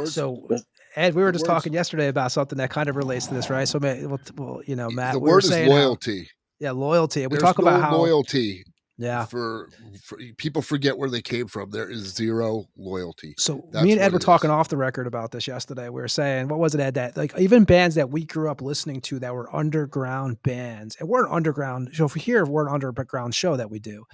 So Ed, we were just talking yesterday about something that kind of relates to this, right? So, Matt, the word is loyalty. Loyalty. We There's talk about how loyalty. Yeah. For people forget where they came from. There is zero loyalty. So me and Ed were talking off the record about this yesterday. We were saying, what was it, Ed? That like even bands that we grew up listening to that were underground bands, and we're an underground. So we're an underground show that we do.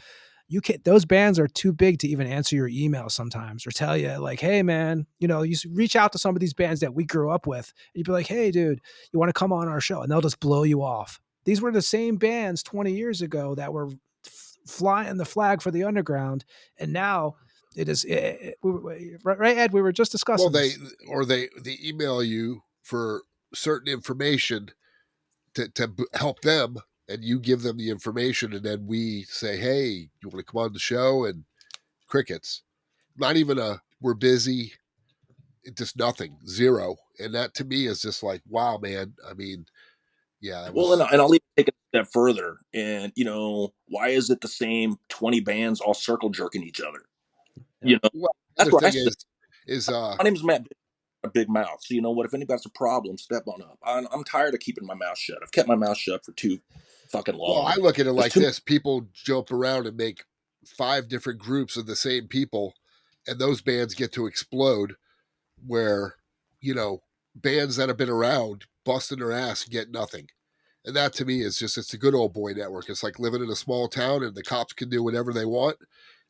Those bands are too big to even answer your email sometimes or tell you like, hey man, you reach out to some of these bands that we grew up with. And you'd be like, hey dude, you want to come on our show? And they'll just blow you off. These were the same bands 20 years ago that were flying the flag for the underground, and now it is right, Ed? We were just discussing. Well, they email you for certain information to help them, and you give them the information, and then we say, hey, you want to come on the show? And crickets. Not even we're busy. Just nothing, zero. And that to me is just like, wow, man. I mean, yeah. Well, and I'll even take it a step further. And, why is it the same 20 bands all circle jerking each other? Well, that's what I said. My name's Matt Bishop, a big mouth. So, what? If anybody's a problem, step on up. I'm tired of keeping my mouth shut. I've kept my mouth shut for too fucking long. Well, I look at it like this. People jump around and make 5 different groups of the same people, and those bands get to explode where, bands that have been around busting their ass get nothing. And that to me is just, it's a good old boy network. It's like living in a small town and the cops can do whatever they want.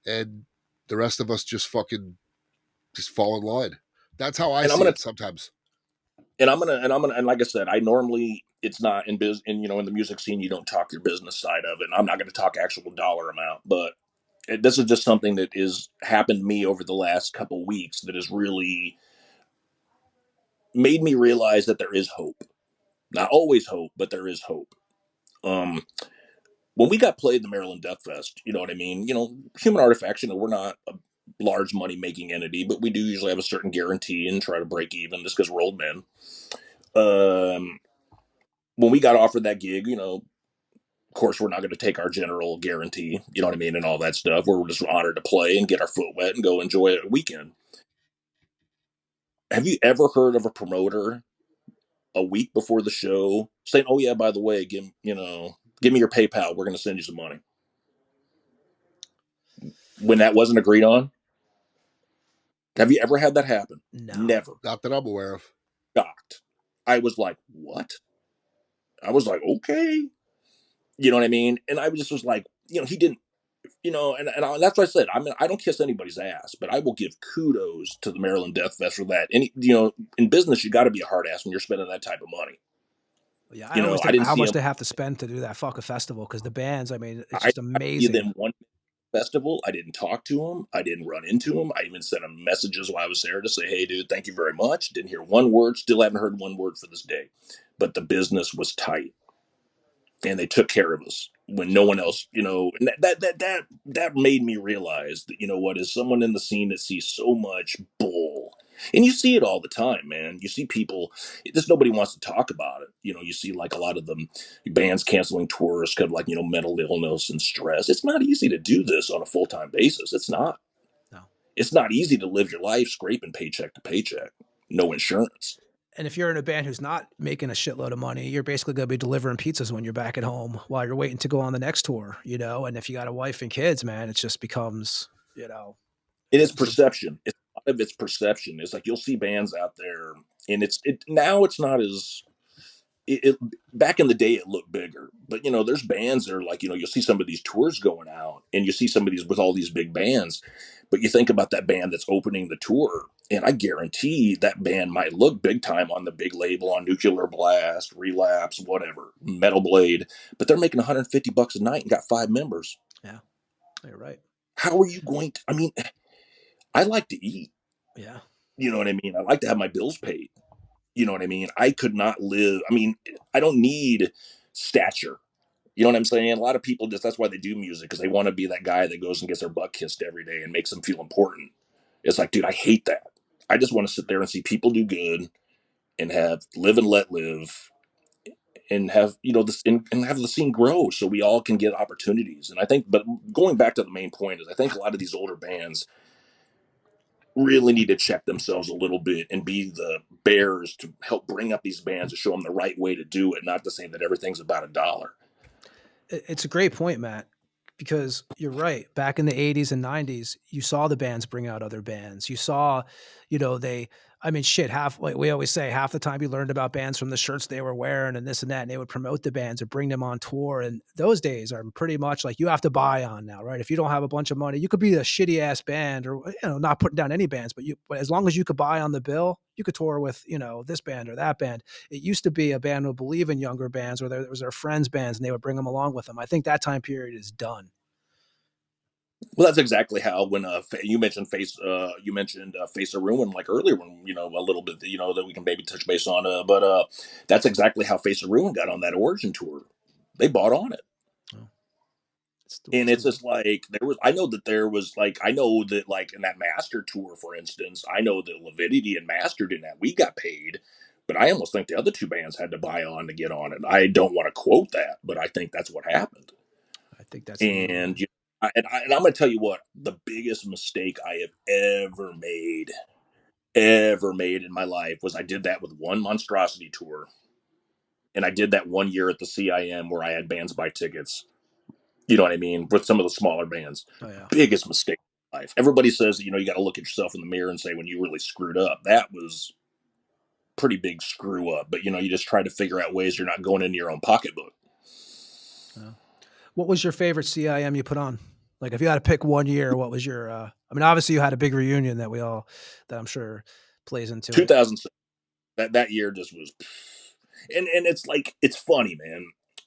And the rest of us just fall in line. That's how I see it sometimes. And and like I said, I normally, it's not in in the music scene, you don't talk your business side of it. And I'm not going to talk actual dollar amount, but this is just something that is happened to me over the last couple weeks that has really made me realize that there is hope. Not always hope, but there is hope. When we got played the Maryland Death Fest, you know what I mean? Human Artifact, we're not a large money making entity, but we do usually have a certain guarantee and try to break even just because we're old men. When we got offered that gig, of course, we're not going to take our general guarantee, you know what I mean, and all that stuff. We're just honored to play and get our foot wet and go enjoy a weekend. Have you ever heard of a promoter a week before the show saying, "Oh yeah, by the way, give me your PayPal. We're going to send you some money," when that wasn't agreed on? Have you ever had that happen? No. Never. Not that I'm aware of. Shocked. I was like, what? I was like, okay. You know what I mean? And I just was like, he didn't, and that's what I said. I mean, I don't kiss anybody's ass, but I will give kudos to the Maryland Death Fest for that. And, in business, you got to be a hard ass when you're spending that type of money. Yeah, I always think how much they have to spend to do that fucking festival, because the bands, I mean, it's just amazing. Then one festival, I didn't talk to him. I didn't run into him. I even sent him messages while I was there to say, hey, dude, thank you very much. Didn't hear one word. Still haven't heard one word for this day. But the business was tight. and they took care of us when no one else, you know, and that made me realize that, you know what, as someone in the scene that sees so much bull, and you see it all the time, man. You see people, just nobody wants to talk about it. You know, you see like a lot of them bands canceling tours because of like, you know, mental illness and stress. It's not easy to do this on a full-time basis. It's not. No. It's not easy to live your life scraping paycheck to paycheck, no insurance. And if you're in a band who's not making a shitload of money, you're basically going to be delivering pizzas when you're back at home while you're waiting to go on the next tour, you know? And if you got a wife and kids, man, it just becomes, you know. It is perception. It's a lot of it's perception. It's like you'll see bands out there, and now it's not as back in the day it looked bigger, but you know there's bands that are like, you know, you'll see some of these tours going out, and you see some of these with all these big bands, but you think about that band that's opening the tour, and I guarantee that band might look big time on the big label, on Nuclear Blast, Relapse, whatever, Metal Blade, but they're making $150 a night and got 5 members. Yeah, you're right. How are you going to? I mean, I like to eat. Yeah. You know what I mean? I like to have my bills paid. You know what I mean? I could not live. I mean, I don't need stature. You know what I'm saying? A lot of people that's why they do music, because they want to be that guy that goes and gets their butt kissed every day and makes them feel important. It's like, dude, I hate that. I just want to sit there and see people do good and live and let live and have, you know, this and have the scene grow so we all can get opportunities. And I think, but going back to the main point is I think a lot of these older bands really need to check themselves a little bit and be the bears to help bring up these bands to show them the right way to do it, not to say that everything's about $1. It's a great point, Matt, because you're right. Back in the 80s and 90s, you saw the bands bring out other bands. You saw, you know, like we always say, half the time you learned about bands from the shirts they were wearing and this and that, and they would promote the bands or bring them on tour. And those days are pretty much like you have to buy on now, right? If you don't have a bunch of money, you could be a shitty ass band or, you know, not putting down any bands, but as long as you could buy on the bill, you could tour with, you know, this band or that band. It used to be a band would believe in younger bands or there was their friends' bands and they would bring them along with them. I think that time period is done. Well, that's exactly how when you mentioned Face of Ruin like earlier, when you know a little bit, you know, that we can maybe touch base on, but that's exactly how Face of Ruin got on that Origin tour. They bought on it. Oh. And it's just like I know that like in that Master tour, for instance, I know that Lividity and Master did that. We got paid, but I almost think the other two bands had to buy on to get on it. I don't want to quote that, but I think that's what happened. I think that's and you know, I'm going to tell you what the biggest mistake I have ever made in my life was I did that with one Monstrosity tour, and I did that 1 year at the CIM where I had bands buy tickets. You know what I mean? With some of the smaller bands. Oh, yeah. Biggest mistake in life. Everybody says that, you know, you got to look at yourself in the mirror and say when you really screwed up. That was pretty big screw up. But, you know, you just try to figure out ways you're not going into your own pocketbook. What was your favorite CIM you put on? Like if you had to pick 1 year, what was your, I mean, obviously you had a big reunion that I'm sure plays into 2007. That year just was, and it's like, it's funny, man.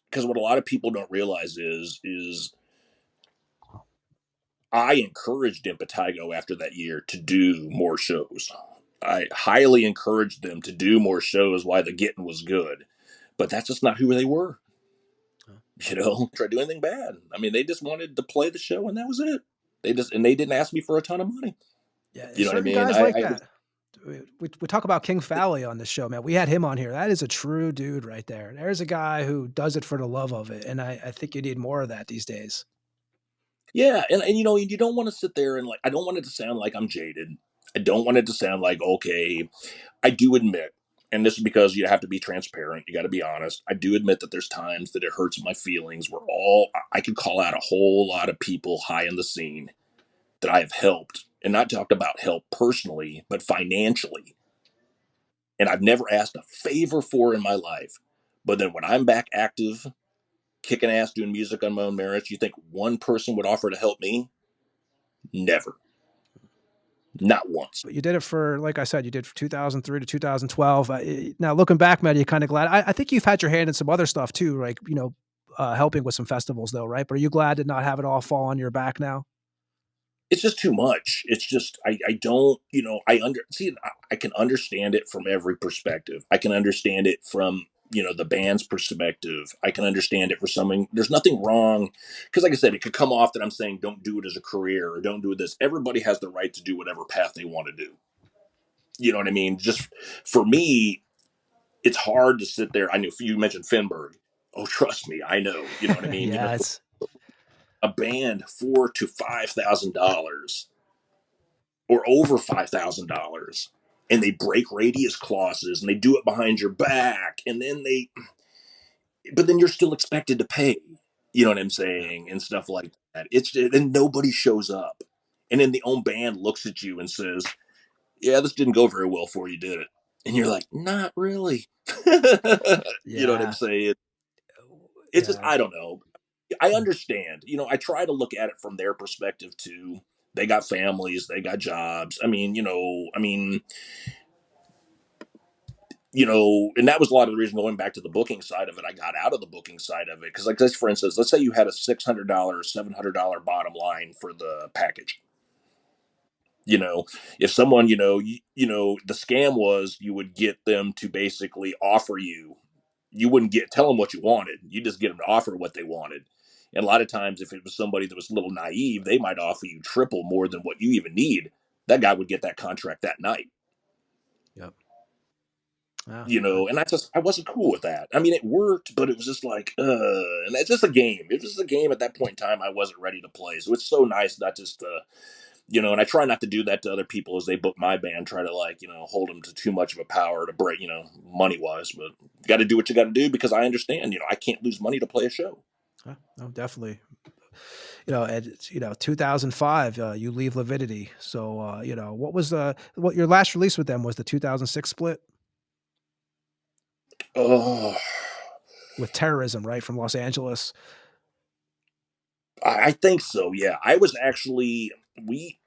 Because what a lot of people don't realize is I encouraged Impetigo after that year to do more shows. I highly encouraged them to do more shows while the getting was good. But that's just not who they were. You know, try to do anything bad. I mean, they just wanted to play the show and that was it. They didn't ask me for a ton of money. Yeah, you know what I mean? Guys like that. We talk about King Fally on this show, man. We had him on here. That is a true dude right there. There's a guy who does it for the love of it. And I think you need more of that these days. Yeah. And you know, you don't want to sit there and like, I don't want it to sound like I'm jaded. I don't want it to sound like, okay, I do admit, and this is because you have to be transparent. You got to be honest. I do admit that there's times that it hurts my feelings. I could call out a whole lot of people high in the scene that I have helped, and not talked about help personally, but financially. And I've never asked a favor for in my life. But then when I'm back active, kicking ass, doing music on my own merits, you think one person would offer to help me? Never. Not once. But you did it for, like I said, you did from 2003 to 2012. Now looking back, Matt, you're kind of glad. I think you've had your hand in some other stuff too, like, you know, helping with some festivals though, right? But are you glad to not have it all fall on your back now? It's just too much. It's just, I don't, you know, I can understand it from every perspective. I can understand it from the band's perspective, I can understand it for someone. There's nothing wrong, because like I said, it could come off that I'm saying don't do it as a career or don't do this. Everybody has the right to do whatever path they want to do. You know what I mean? Just for me, it's hard to sit there. I know you mentioned Finberg. Oh, trust me, I know. You know what I mean? Yes. A band $4,000 to $5,000 or over $5,000, and they break radius clauses and they do it behind your back, and then but then you're still expected to pay. You know what I'm saying? And stuff like that. Then nobody shows up, and then the own band looks at you and says, "Yeah, this didn't go very well for you, did it?" And you're like, "Not really." You know what I'm Yeah. saying? It's just, Yeah. I don't know. I understand. I try to look at it from their perspective too. They got families, they got jobs. And that was a lot of the reason going back to the booking side of it. I got out of the booking side of it because, like this, for instance, let's say you had a $600, $700 bottom line for the package. If someone, the scam was you would get them to basically offer you. You wouldn't tell them what you wanted. You just get them to offer what they wanted. And a lot of times, if it was somebody that was a little naive, they might offer you triple more than what you even need. That guy would get that contract that night. Yep. And I wasn't cool with that. I mean, it worked, but it was just like, and it's just a game. It was just a game at that point in time I wasn't ready to play. So it's so nice not just and I try not to do that to other people as they book my band, try to hold them to too much of a power to break, money wise, but you got to do what you got to do because I understand, I can't lose money to play a show. No, definitely. 2005, you leave Lividity. So, what was what your last release with them was the 2006 split? Oh, with Terrorism, right? From Los Angeles. I think so. Yeah. I was actually, we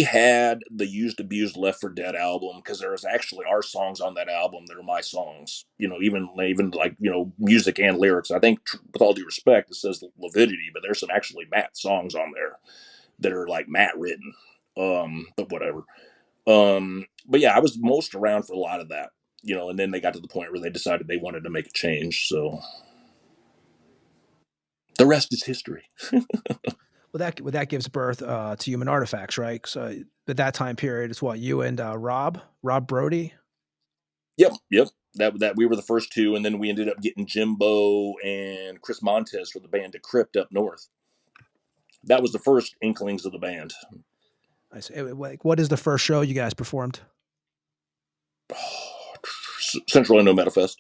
had the Used Abused Left for Dead album because there was actually our songs on that album that are my songs, even like, music and lyrics. I think with all due respect, it says Lividity, but there's some actually Matt songs on there that are like Matt written. But whatever. But yeah, I was most around for a lot of that, and then they got to the point where they decided they wanted to make a change. So the rest is history. Well, that gives birth to Human Artifacts, right? So at that time period, it's what you and Rob Brody. Yep. That we were the first two, and then we ended up getting Jimbo and Chris Montez for the band Decrypt up north. That was the first inklings of the band. I see. What is the first show you guys performed? Central Indo Metafest.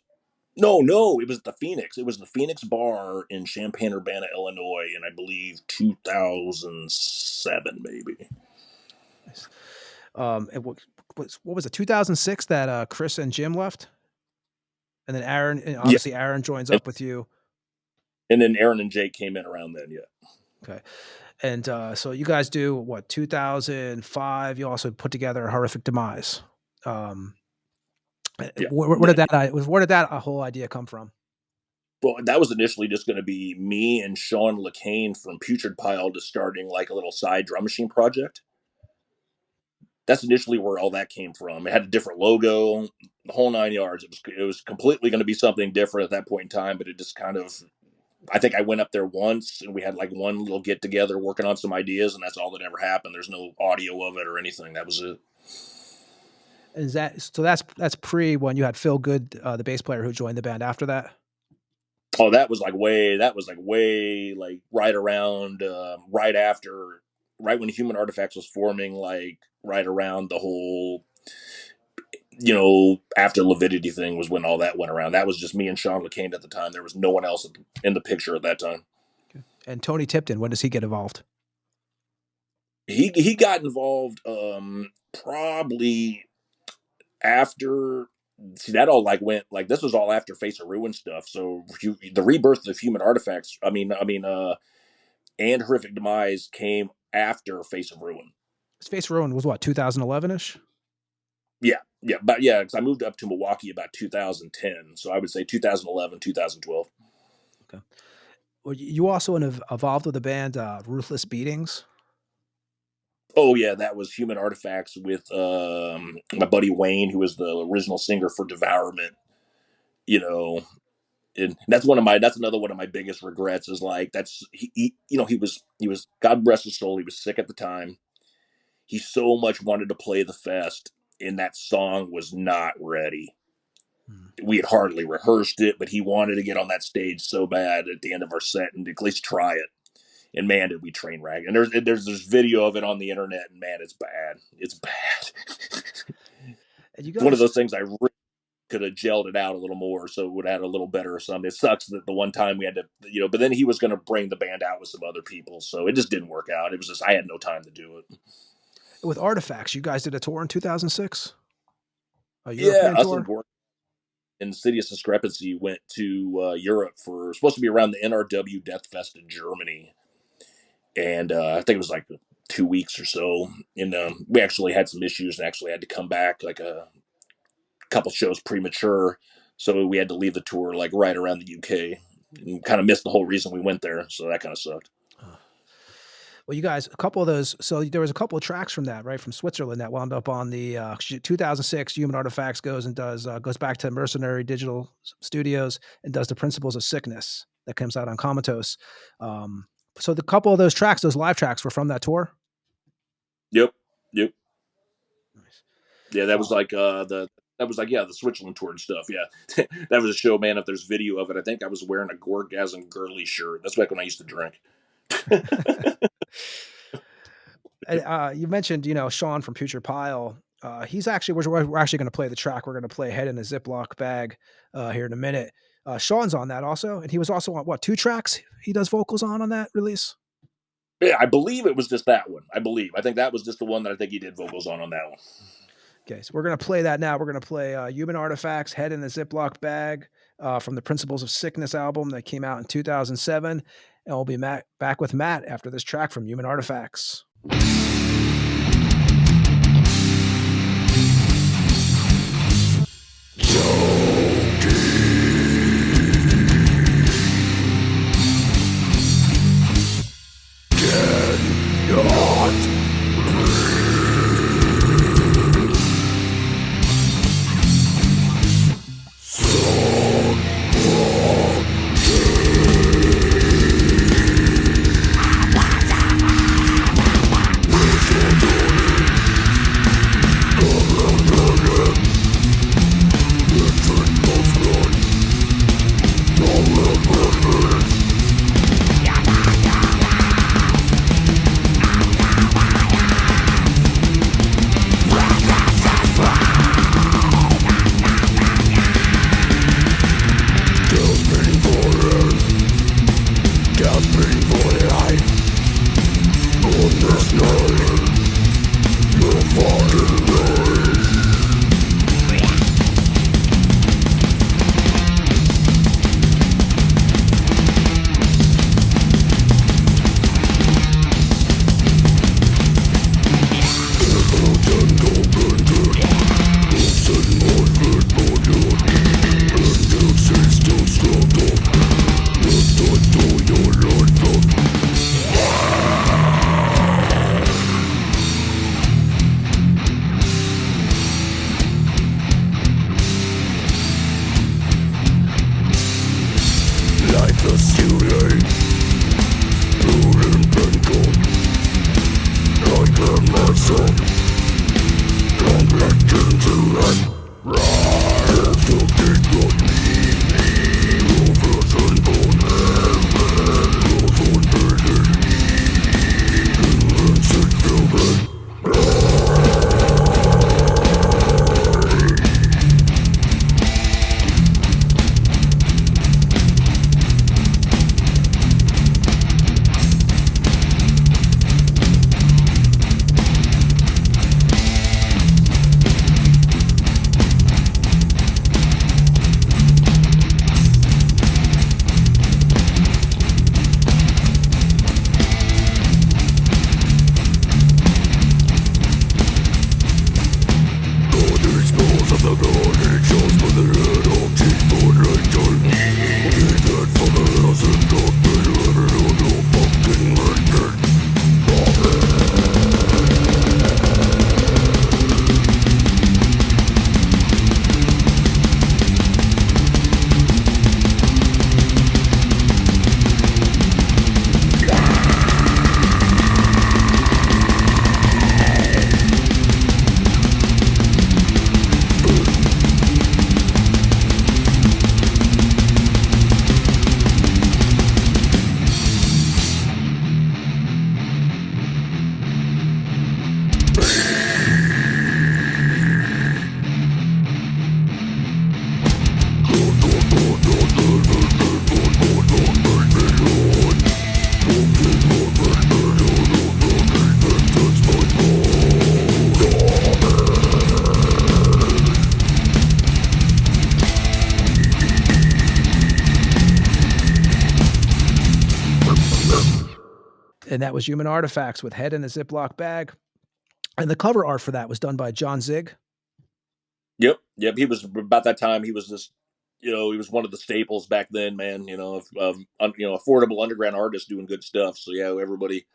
No, it was the Phoenix. It was the Phoenix Bar in Champaign-Urbana, Illinois, in I believe 2007, maybe. Nice. And what was it? 2006 that Chris and Jim left, and then Aaron, and obviously yeah. Aaron joins up with you, and then Aaron and Jake came in around then. Yeah. Okay. And so you guys do what? 2005. You also put together a Horrific Demise. Yeah. Where did that whole idea come from? Well, that was initially just going to be me and Sean LeCain from Putrid Pile just starting like a little side drum machine project. That's initially where all that came from. It had a different logo, the whole 9 yards. It was completely going to be something different at that point in time, but it just kind of, I think I went up there once and we had like one little get together working on some ideas, and that's all that ever happened. There's no audio of it or anything. That was it. Is that so? That's pre when you had Phil Good, the bass player who joined the band after that. Oh, that was like way like right around right after, right when Human Artifacts was forming, like right around the whole, after Lividity thing was when all that went around. That was just me and Sean LeCain at the time. There was no one else in the picture at that time. Okay. And Tony Tipton, when does he get involved? He got involved probably after. See, that all like went like this was all after Face of Ruin stuff. So the rebirth of Human Artifacts, and Horrific Demise came after Face of Ruin. Face of Ruin was what, 2011-ish? Yeah, because I moved up to Milwaukee about 2010, so I would say 2011, 2012. Okay. Well, you also evolved with the band Ruthless Beatings. Oh yeah, that was Human Artifacts with my buddy Wayne, who was the original singer for Devourment, you know, and that's another one of my biggest regrets is like, he was, God rest his soul, he was sick at the time. He so much wanted to play the fest, and that song was not ready. We had hardly rehearsed it, but he wanted to get on that stage so bad at the end of our set and at least try it. And man, did we train wreck. And there's this video of it on the internet, and man, it's bad. It's bad. It's one of those things I really could have gelled it out a little more, so it would have had a little better or something. It sucks that the one time we had to, but then he was going to bring the band out with some other people, so it just didn't work out. It was just, I had no time to do it. With Artifacts, you guys did a tour in 2006? Yeah, us and Gordon and Hideous-Discrepancy went to Europe for, supposed to be around the NRW Death Fest in Germany. And I think it was like 2 weeks or so. And we actually had some issues and actually had to come back like a couple shows premature. So we had to leave the tour like right around the UK and kind of missed the whole reason we went there. So that kind of sucked. Well, you guys, a couple of those, so there was a couple of tracks from that, right, from Switzerland that wound up on the 2006 Human Artifacts goes back to Mercenary Digital Studios and does The Principles of Sickness that comes out on Comatose. So the couple of those tracks, those live tracks, were from that tour? Yep. Nice. Yeah, that was like the Switzerland tour and stuff. Yeah, that was a show, man. If there's video of it, I think I was wearing a Gorgasm Girly shirt. That's back when I used to drink. You mentioned, Sean from Putrid Pile. He's actually, we're actually going to play the track. We're going to play Head in a Ziploc Bag here in a minute. Sean's on that also, and he was also on 2 tracks he does vocals on that release? Yeah, I believe it was just that one. I think that was just the one that I think he did vocals on that one. Okay, so we're going to play that now. We're going to play Human Artifacts, Head in a Ziploc Bag from the Principles of Sickness album that came out in 2007. And we'll be back with Matt after this track from Human Artifacts. So And that was Human Artifacts with Head in a Ziploc Bag. And the cover art for that was done by John Zig. Yep. He was about that time. He was just, he was one of the staples back then, man. Of affordable underground artists doing good stuff. So yeah, everybody,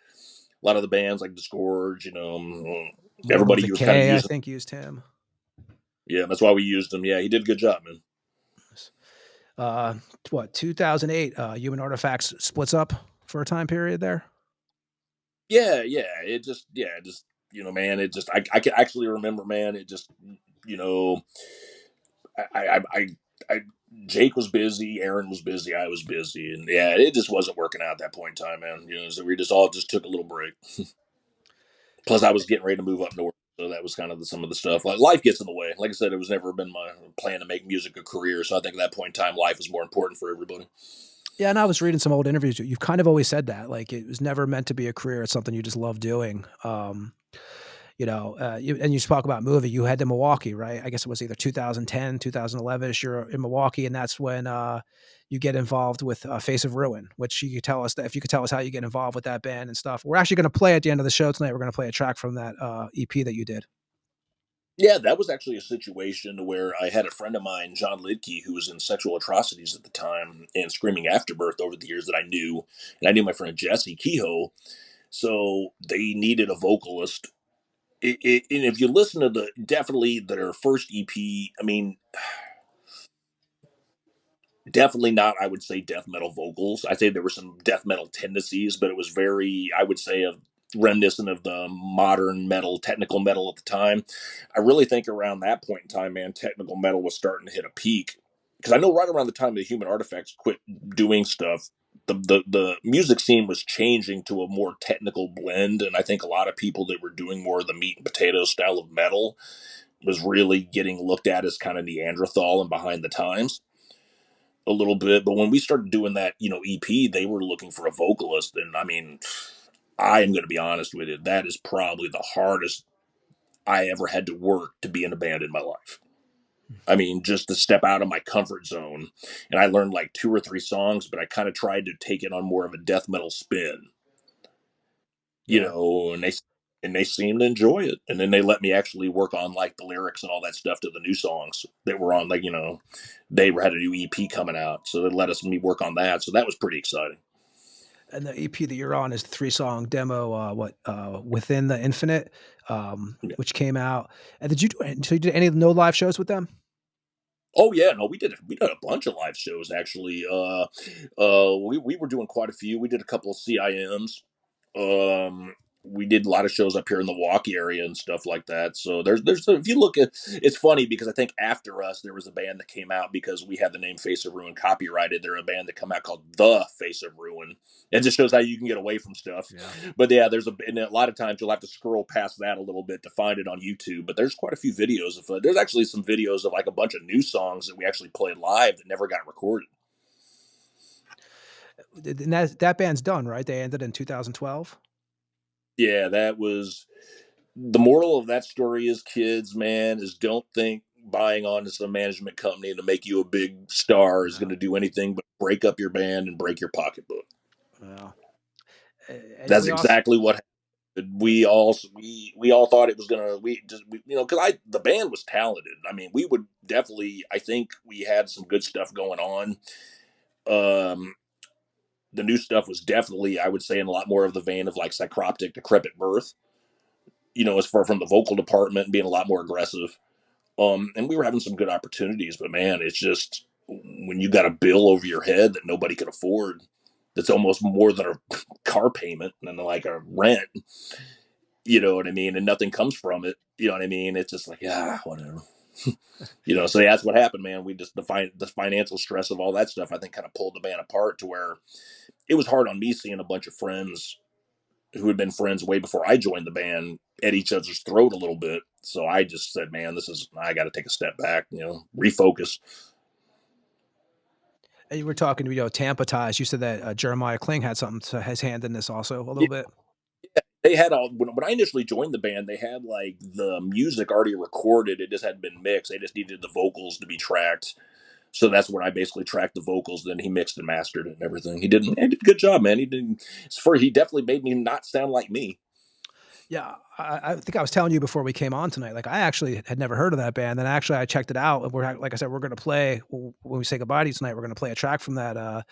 a lot of the bands like Disgorge, everybody was kind of using. I think used him. Yeah, that's why we used him. Yeah, he did a good job, man. 2008, Human Artifacts splits up for a time period there. Yeah. It just, man, it just, I can actually remember, man. It just, I Jake was busy, Aaron was busy, I was busy, and yeah, it just wasn't working out at that point in time, man. So we just all took a little break. Plus, I was getting ready to move up north, so that was kind of some of the stuff. Like life gets in the way. Like I said, it was never been my plan to make music a career. So I think at that point in time, life was more important for everybody. Yeah, and I was reading some old interviews. You've kind of always said that, like it was never meant to be a career. It's something you just love doing. And you spoke about moving. You head to Milwaukee, right? I guess it was either 2010, 2011. You're in Milwaukee, and that's when you get involved with Face of Ruin, which you could tell us if you could tell us how you get involved with that band and stuff. We're actually going to play at the end of the show tonight. We're going to play a track from that EP that you did. Yeah, that was actually a situation where I had a friend of mine, John Lidke, who was in Sexual Atrocities at the time and Screaming Afterbirth over the years that I knew. And I knew my friend Jesse Kehoe. So they needed a vocalist. And if you listen to definitely their first EP, I mean, definitely not, I would say, death metal vocals. I'd say there were some death metal tendencies, but it was very, I would say, reminiscent of the modern metal, technical metal at the time. I really think around that point in time, man, technical metal was starting to hit a peak. Because I know right around the time the Human Artifacts quit doing stuff, the music scene was changing to a more technical blend. And I think a lot of people that were doing more of the meat and potatoes style of metal was really getting looked at as kind of Neanderthal and behind the times a little bit. But when we started doing that, EP, they were looking for a vocalist. And I mean, I am going to be honest with you. That is probably the hardest I ever had to work to be in a band in my life. I mean, just to step out of my comfort zone. And I learned like 2 or 3 songs, but I kind of tried to take it on more of a death metal spin, and they seemed to enjoy it. And then they let me actually work on like the lyrics and all that stuff to the new songs that were on, like, they had a new EP coming out. So they let me work on that. So that was pretty exciting. And the EP that you're on is the 3-song demo, Within the Infinite, which came out. And did you did any no live shows with them? Oh yeah, no, we did a bunch of live shows actually. We were doing quite a few. We did a couple of CIMs. We did a lot of shows up here in the Milwaukee area and stuff like that. So there's if you look at, it's funny because I think after us there was a band that came out because we had the name Face of Ruin copyrighted. They're a band that come out called The Face of Ruin. It just shows how you can get away from stuff. Yeah. But yeah, and a lot of times you'll have to scroll past that a little bit to find it on YouTube. But there's quite a few videos of there's actually some videos of like a bunch of new songs that we actually played live that never got recorded. And that band's done, right? They ended in 2012. Yeah, that was the moral of that story is, kids, man, is don't think buying onto some management company to make you a big star is going to do anything but break up your band and break your pocketbook. Well, that's exactly what happened. We all thought it was going to, because the band was talented. I mean, we would definitely, I think we had some good stuff going on. The new stuff was definitely, I would say, in a lot more of the vein of like Psychroptic, Decrepit Birth, as far from the vocal department being a lot more aggressive. And we were having some good opportunities, but man, it's just when you got a bill over your head that nobody can afford, that's almost more than a car payment and like a rent, you know what I mean? And nothing comes from it. You know what I mean? It's just like, whatever. So that's what happened, man. We just, the financial stress of all that stuff, I think kind of pulled the band apart to where it was hard on me seeing a bunch of friends who had been friends way before I joined the band at each other's throat a little bit. So I just said, man, I got to take a step back, refocus. And you were talking to, Tampa ties. You said that Jeremiah Kling had something to his hand in this also a little bit. Yeah, they had when I initially joined the band, they had like the music already recorded. It just hadn't been mixed. They just needed the vocals to be tracked. So that's when I basically tracked the vocals. Then he mixed and mastered it and everything. He did a good job, man. He definitely made me not sound like me. Yeah, I think I was telling you before we came on tonight. Like, I actually had never heard of that band. Then actually, I checked it out, and like I said, we're going to play when we say goodbye to you tonight. We're going to play a track from that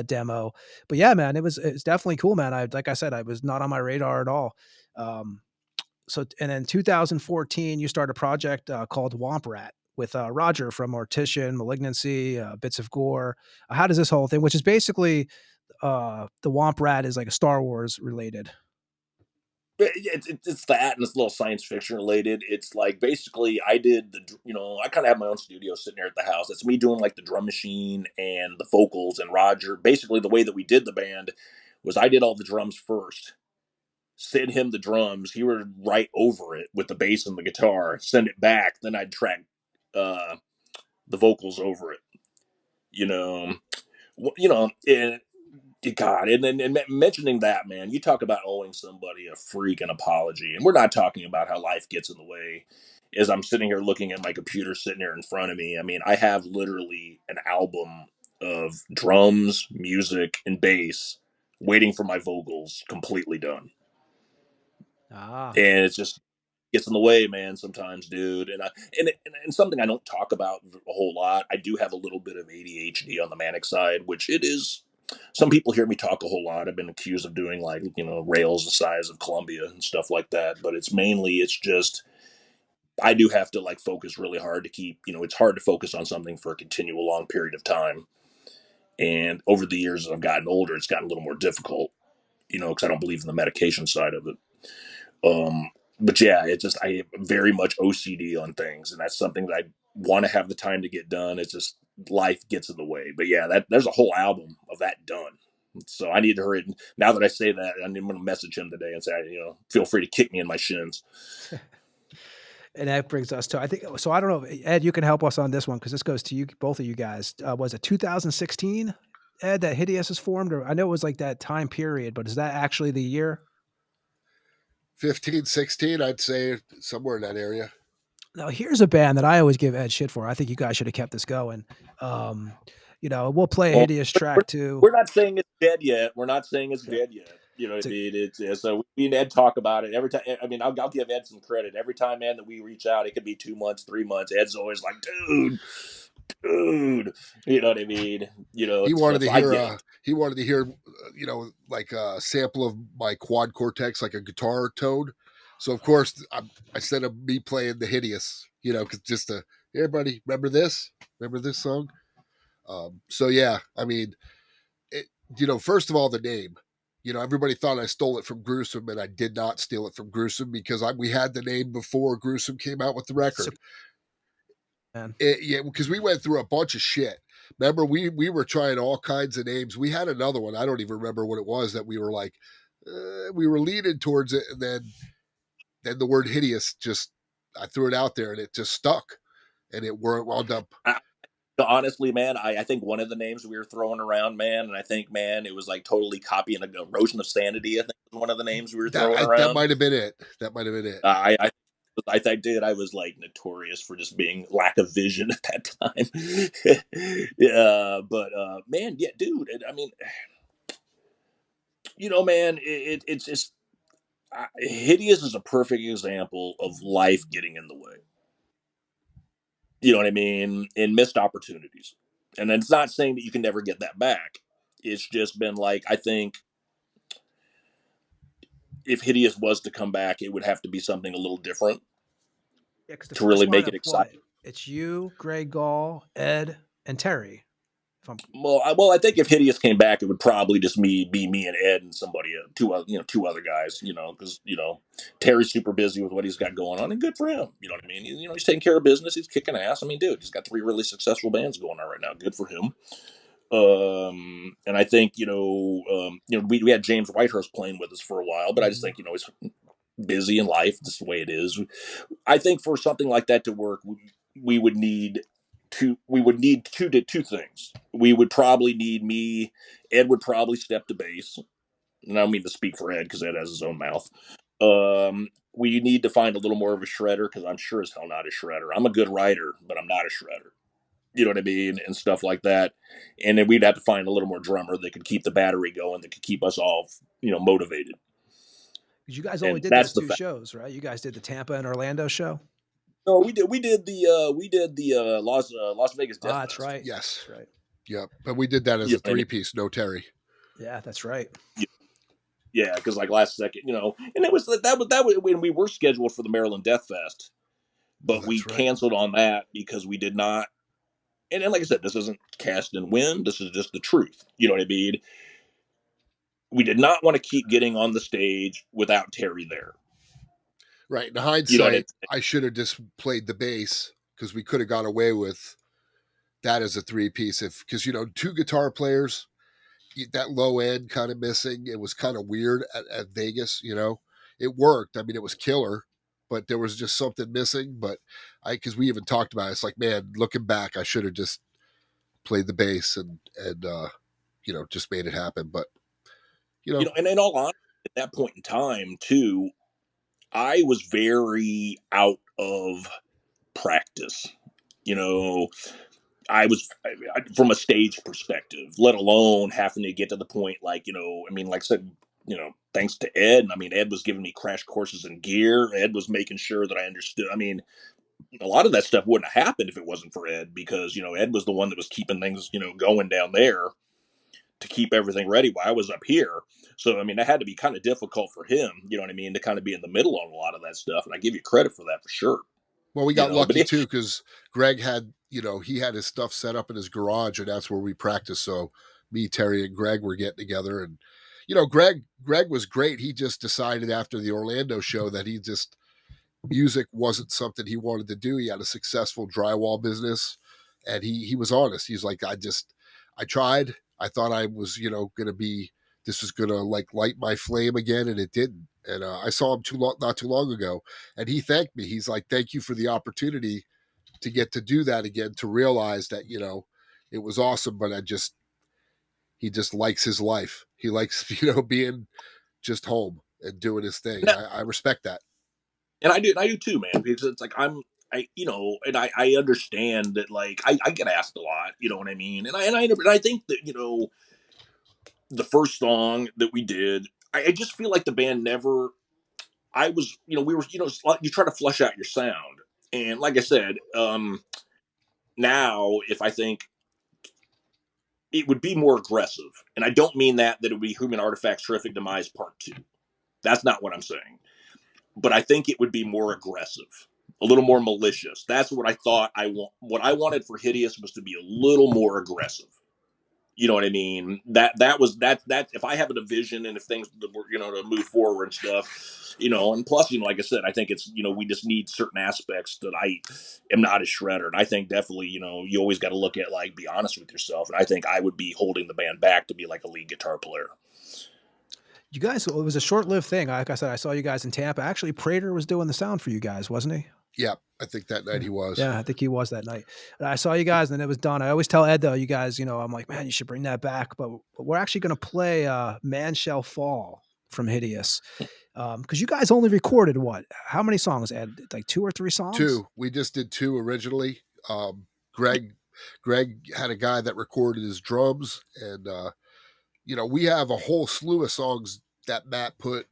demo. But yeah, man, it's definitely cool, man. Like I said, I was not on my radar at all. So, and in 2014, you started a project called Womp Rat with Roger from Mortician, Malignancy, Bits of Gore. How does this whole thing, which is basically the Womp Rat, is like a Star Wars related. It's that, and it's a little science fiction related. It's like basically I did I kind of have my own studio sitting there at the house. It's me doing like the drum machine and the vocals, and Roger. Basically, the way that we did the band was I did all the drums first, send him the drums. He would write over it with the bass and the guitar, send it back. Then I'd track the vocals over it. And God, and mentioning that, man, you talk about owing somebody a freaking apology, and we're not talking about how life gets in the way. As I'm sitting here looking at my computer sitting there in front of me, I mean, I have literally an album of drums, music, and bass waiting for my vocals completely done. And it's just gets in the way, man, sometimes, dude. And something I don't talk about a whole lot, I do have a little bit of ADHD on the manic side, which it is. Some people hear me talk a whole lot. I've been accused of doing like, rails the size of Columbia and stuff like that. But it's just, I do have to like focus really hard to keep, it's hard to focus on something for a continual long period of time. And over the years, as I've gotten older, it's gotten a little more difficult, because I don't believe in the medication side of it. But yeah, I have very much OCD on things, and that's something that I want to have the time to get done. It's just life gets in the way. But yeah, there's a whole album of that done. So I need to hurry. Now that I say that, I'm going to message him today and say, feel free to kick me in my shins. And that brings us to, I think, so I don't know, Ed, you can help us on this one because this goes to you, both of you guys. Was it 2016, Ed, that Hideous is formed? Or I know it was like that time period, but is that actually the year? 15, 16, I'd say somewhere in that area. Now, here's a band that I always give Ed shit for. I think you guys should have kept this going. We'll play a Hideous track too. We're not saying it's dead yet. We're not saying it's dead yet. You know what I mean? So we and Ed talk about it every time. I mean, I'll give Ed some credit. Every time, man, that we reach out, it could be 2 months, 3 months. Ed's always like, dude. You know what I mean? He wanted to hear. He wanted to hear, like a sample of my quad cortex, like a guitar tone. So of course, I sent him me playing the Hideous. Because just to, hey, buddy, remember this? Remember this song? So yeah, I mean, first of all, the name. Everybody thought I stole it from Gruesome, and I did not steal it from Gruesome because we had the name before Gruesome came out with the record. Because we went through a bunch of shit. Remember, we were trying all kinds of names. We had another one. I don't even remember what it was that we were like, we were leaning towards it, and then the word Hideous I threw it out there, and it just stuck, and it wound up. Honestly, man, I think one of the names we were throwing around, man, and I think, man, it was like totally copying an Erosion of Sanity. I think was one of the names we were throwing around. That might have been it. I was like notorious for just being lack of vision at that time. Yeah, but man, yeah, dude. I mean, man, it's just Hideous is a perfect example of life getting in the way. You know what I mean? And missed opportunities. And it's not saying that you can never get that back. It's just been like, I think if Hideous was to come back, it would have to be something a little different to really make it exciting. It's you, Greg Gall, Ed, and Terry. Well, I think if Hideous came back, it would probably just be me and Ed and somebody, two other guys, because Terry's super busy with what he's got going on, and good for him. You know what I mean? He's taking care of business. He's kicking ass. I mean, dude, he's got 3 really successful bands going on right now. Good for him. And I think we had James Whitehurst playing with us for a while, but I just think he's busy in life. That's the way it is. I think for something like that to work, we would need two things. We would probably need me. Ed would probably step to bass, and I don't mean to speak for Ed because Ed has his own mouth. We need to find a little more of a shredder because I'm sure as hell not a shredder. I'm a good writer, but I'm not a shredder. you know what I mean, and stuff like that. And then we'd have to find a little more drummer that could keep the battery going, that could keep us all, motivated. Because you guys only And did that's those the two fact. shows, right? You guys did the Tampa and Orlando show. No, we did the Las Vegas Death That's Fest. right. Yes. That's right. Yep. But we did that as a 3-piece, no Terry. Yeah, that's right. Yeah, because like last second, and it was that was when we were scheduled for the Maryland Death Fest, but we canceled on that because we did not. And like I said, this isn't cast in wind. This is just the truth. You know what I mean? We did not want to keep getting on the stage without Terry there. Right. In hindsight, I should have just played the bass because we could have got away with that as a 3-piece. Because 2 guitar players, that low end kind of missing. It was kind of weird at Vegas. It worked. I mean, it was killer, but there was just something missing. But because we even talked about it, it's like, man, looking back, I should have just played the bass and just made it happen. But and in all honesty, at that point in time too, I was very out of practice. I was from a stage perspective, let alone having to get to the point like I said, thanks to Ed. I mean, Ed was giving me crash courses in gear. Ed was making sure that I understood. I mean, a lot of that stuff wouldn't have happened if it wasn't for Ed, because Ed was the one that was keeping things going down there to keep everything ready while I was up here. So I mean, that had to be kind of difficult for him, you know what I mean, to kind of be in the middle on a lot of that stuff, and I give you credit for that for sure. Well, we got lucky too, because Greg had he had his stuff set up in his garage, and that's where we practiced. So me, Terry, and Greg were getting together, and Greg was great. He just decided after the Orlando show that music wasn't something he wanted to do. He had a successful drywall business, and he was honest. He's like, I tried. I thought I was this was gonna like light my flame again, and it didn't. And I saw him not too long ago, and he thanked me. He's like, thank you for the opportunity to get to do that again, to realize that it was awesome, but he just likes his life. He likes being just home and doing his thing. I respect that. And I do too, man, because it's like and I understand that, like, I get asked a lot, you know what I mean, and I think that the first song that we did, I just feel like the band never. I was we were you try to flesh out your sound, and like I said, now if I think it would be more aggressive, and I don't mean that it would be Human Artifacts Terrific Demise Part 2. That's not what I'm saying. But I think it would be more aggressive, a little more malicious. That's what I thought what I wanted for Hideous was to be a little more aggressive. You know what I mean? That if I have a vision, and if things were, to move forward and stuff, and plus, like I said, I think it's, we just need certain aspects that I am not a shredder. And I think definitely, you always got to look at, like, be honest with yourself. And I think I would be holding the band back to be like a lead guitar player. You guys, it was a short-lived thing. Like I said, I saw you guys in Tampa. Actually, Prater was doing the sound for you guys, wasn't he? Yeah, I think that night he was. Yeah, I think he was that night. And I saw you guys, and it was done. I always tell Ed, though, you guys, I'm like, man, you should bring that back. But we're actually going to play Man Shall Fall from Hideous. Because you guys only recorded what? How many songs, Ed? Like 2 or 3 songs? 2. We just did 2 originally. Greg had a guy that recorded his drums, and we have a whole slew of songs that Matt put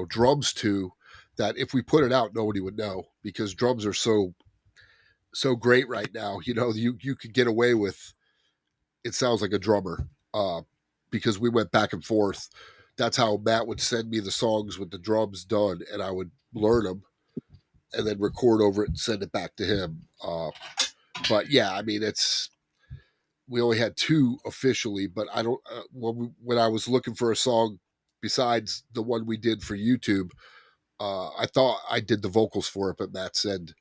drums to, that if we put it out, nobody would know, because drums are so great right now. You could get away with, it sounds like a drummer, because we went back and forth. That's how Matt would send me the songs with the drums done, and I would learn them and then record over it and send it back to him. But yeah, I mean, we only had 2 officially, but I don't, when I was looking for a song besides the one we did for YouTube, I thought I did the vocals for it, but Matt said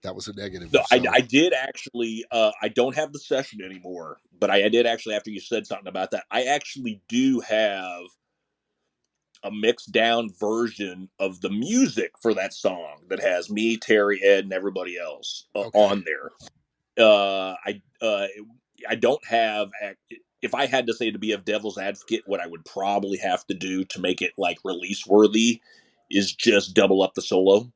that was a negative. No, so. I did actually, I don't have the session anymore, but I did actually, after you said something about that, I actually do have a mixed down version of the music for that song that has me, Terry, Ed, and everybody else on there. I don't have, if I had to say, to be a devil's advocate, what I would probably have to do to make it like release worthy is just double up the solo.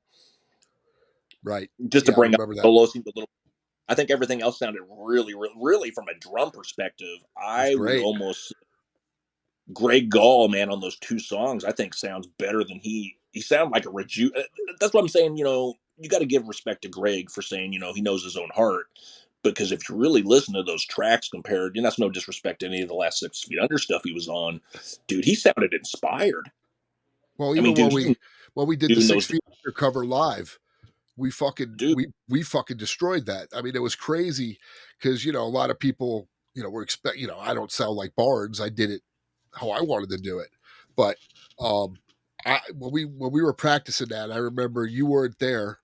Right. Just to bring up the solo seems a little, I think everything else sounded really, really, really from a drum perspective. I would great. almost Greg Gall, man, on those 2 songs, I think sounds better than he sounded like a that's what I'm saying. You know, you got to give respect to Greg for saying, you know, he knows his own heart. Because if you really listen to those tracks compared, and that's no disrespect to any of the last 6 Feet Under stuff he was on, dude, he sounded inspired. Well, even when we did the 6 Feet Under cover live, we fucking we fucking destroyed that. I mean, it was crazy because, you know, a lot of people, you know, were you know, I don't sound like Barnes. I did it how I wanted to do it. But when we were practicing that, I remember you weren't there.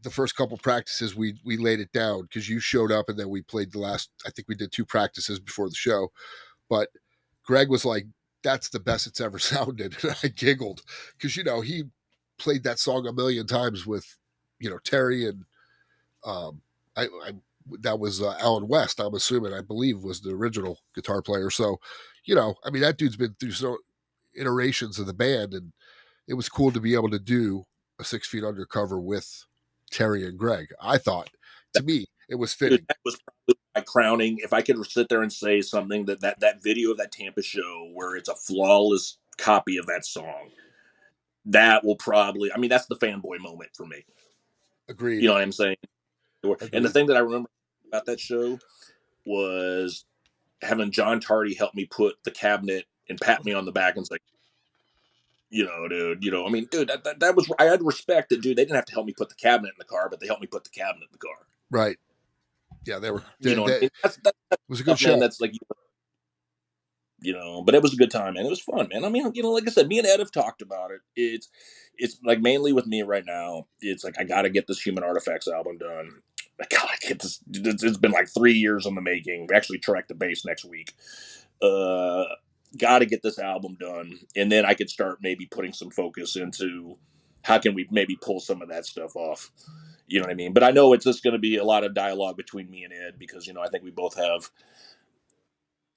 The first couple practices we laid it down because you showed up, and then we played the last, I think we did 2 practices before the show. But Greg was like, that's the best it's ever sounded. And I giggled because, you know, he played that song a million times with, you know, Terry, and that was Alan West, I'm assuming, I believe, was the original guitar player. So, you know, I mean, that dude's been through so iterations of the band, and it was cool to be able to do a 6 Feet Under cover with Terry and Greg. I thought, to me, it was fitting. Dude, that was probably my crowning. If I could sit there and say something, that video of that Tampa show where it's a flawless copy of that song, that will probably, I mean, that's the fanboy moment for me. Agreed. You know what I'm saying? Agreed. And the thing that I remember about that show was having John Tardy help me put the cabinet and pat me on the back and say, you know, dude, you know, I mean, dude, that was, I had respect that, dude, they didn't have to help me put the cabinet in the car, but they helped me put the cabinet in the car. Right. Yeah, they were, you know, I mean? That was a good show. Man, that's like, you know, but it was a good time, man. It was fun, man. I mean, you know, like I said, me and Ed have talked about it. It's like mainly with me right now. It's like, I got to get this Human Artifacts album done. I got to get this. It's been like 3 years in the making. We actually track the bass next week. Got to get this album done, and then I could start maybe putting some focus into how can we maybe pull some of that stuff off. You know what I mean? But I know it's just going to be a lot of dialogue between me and Ed because, you know, I think we both have,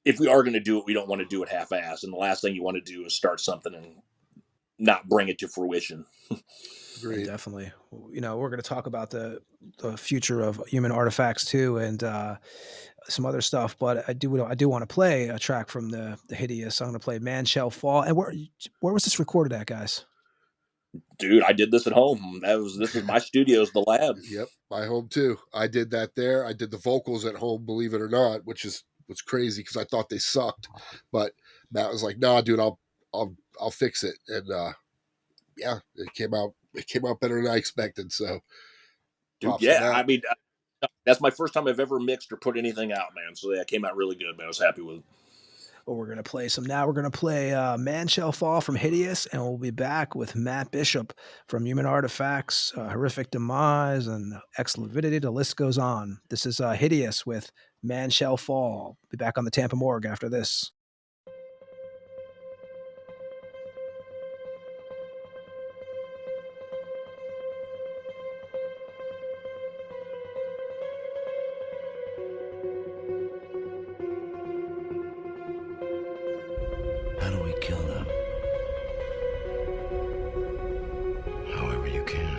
if we are going to do it, we don't want to do it half-assed. And the last thing you want to do is start something and not bring it to fruition. Agreed. Definitely. You know, we're going to talk about the future of Human Artifacts too, and some other stuff. But I do want to play a track from the Hideous. I'm going to play "Man Shall Fall." And where was this recorded at, guys? Dude, I did this at home. This is my studio's the lab. Yep, my home too. I did that there. I did the vocals at home, believe it or not, which is what's crazy because I thought they sucked. But Matt was like, "Nah, dude, I'll fix it." And yeah, it came out better than I expected. So, dude, yeah, I mean, that's my first time I've ever mixed or put anything out, man. So yeah, it came out really good, man. I was happy with it. Well, we're going to play some now. We're going to play Man Shall Fall from Hideous, and we'll be back with Matt Bishop from Human Artifacts, Horrific Demise, and X-Lividity. The list goes on. This is Hideous with Man Shall Fall. Be back on the Tampa Morgue after this. How do we kill them? However you can.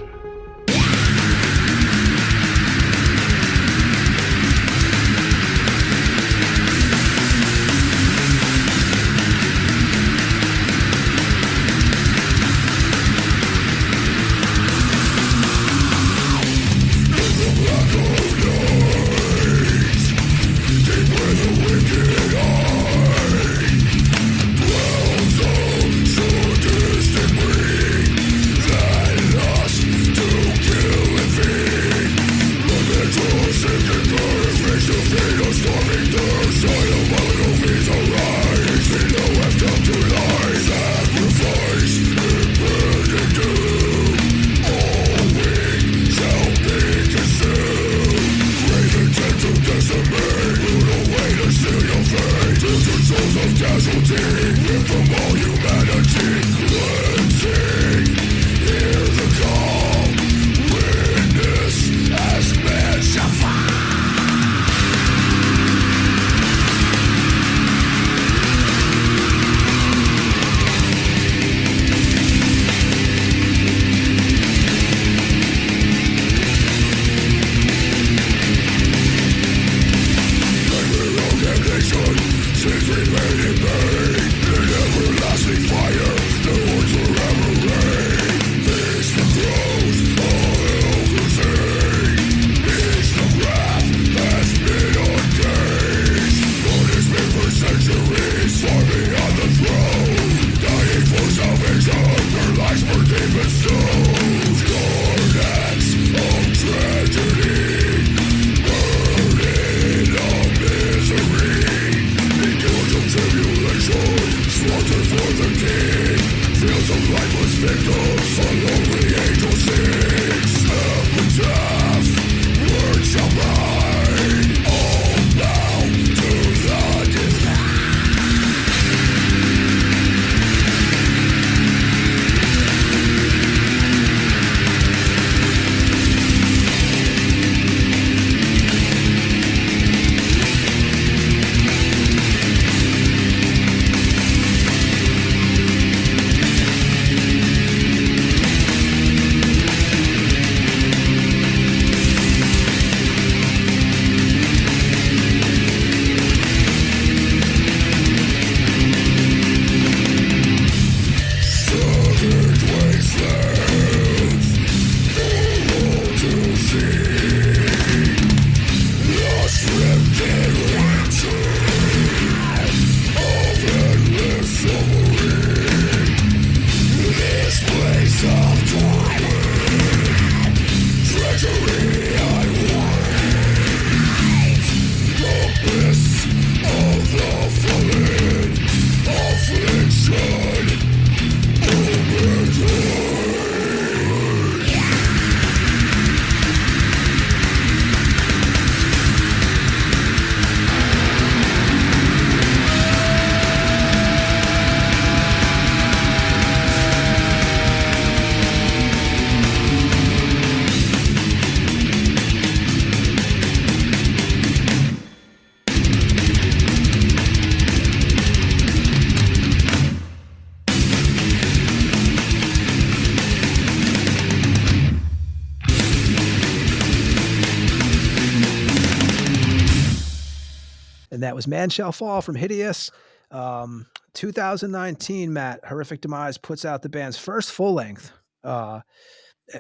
And that was Man Shall Fall from Hideous. 2019, Matt, Horrific Demise puts out the band's first full length,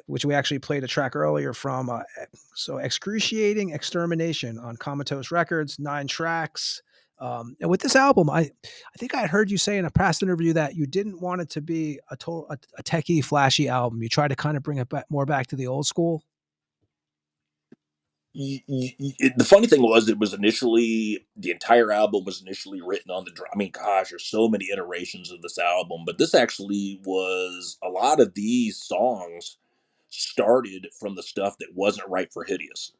which we actually played a track earlier from. So Excruciating Extermination on Comatose Records, 9 tracks. And with this album, I think I heard you say in a past interview that you didn't want it to be a techie, flashy album. You tried to kind of bring it more back to the old school. The funny thing was, it was initially, the entire album was initially written on the drum. I mean, gosh, there's so many iterations of this album, but this actually was, a lot of these songs started from the stuff that wasn't right for Hideous.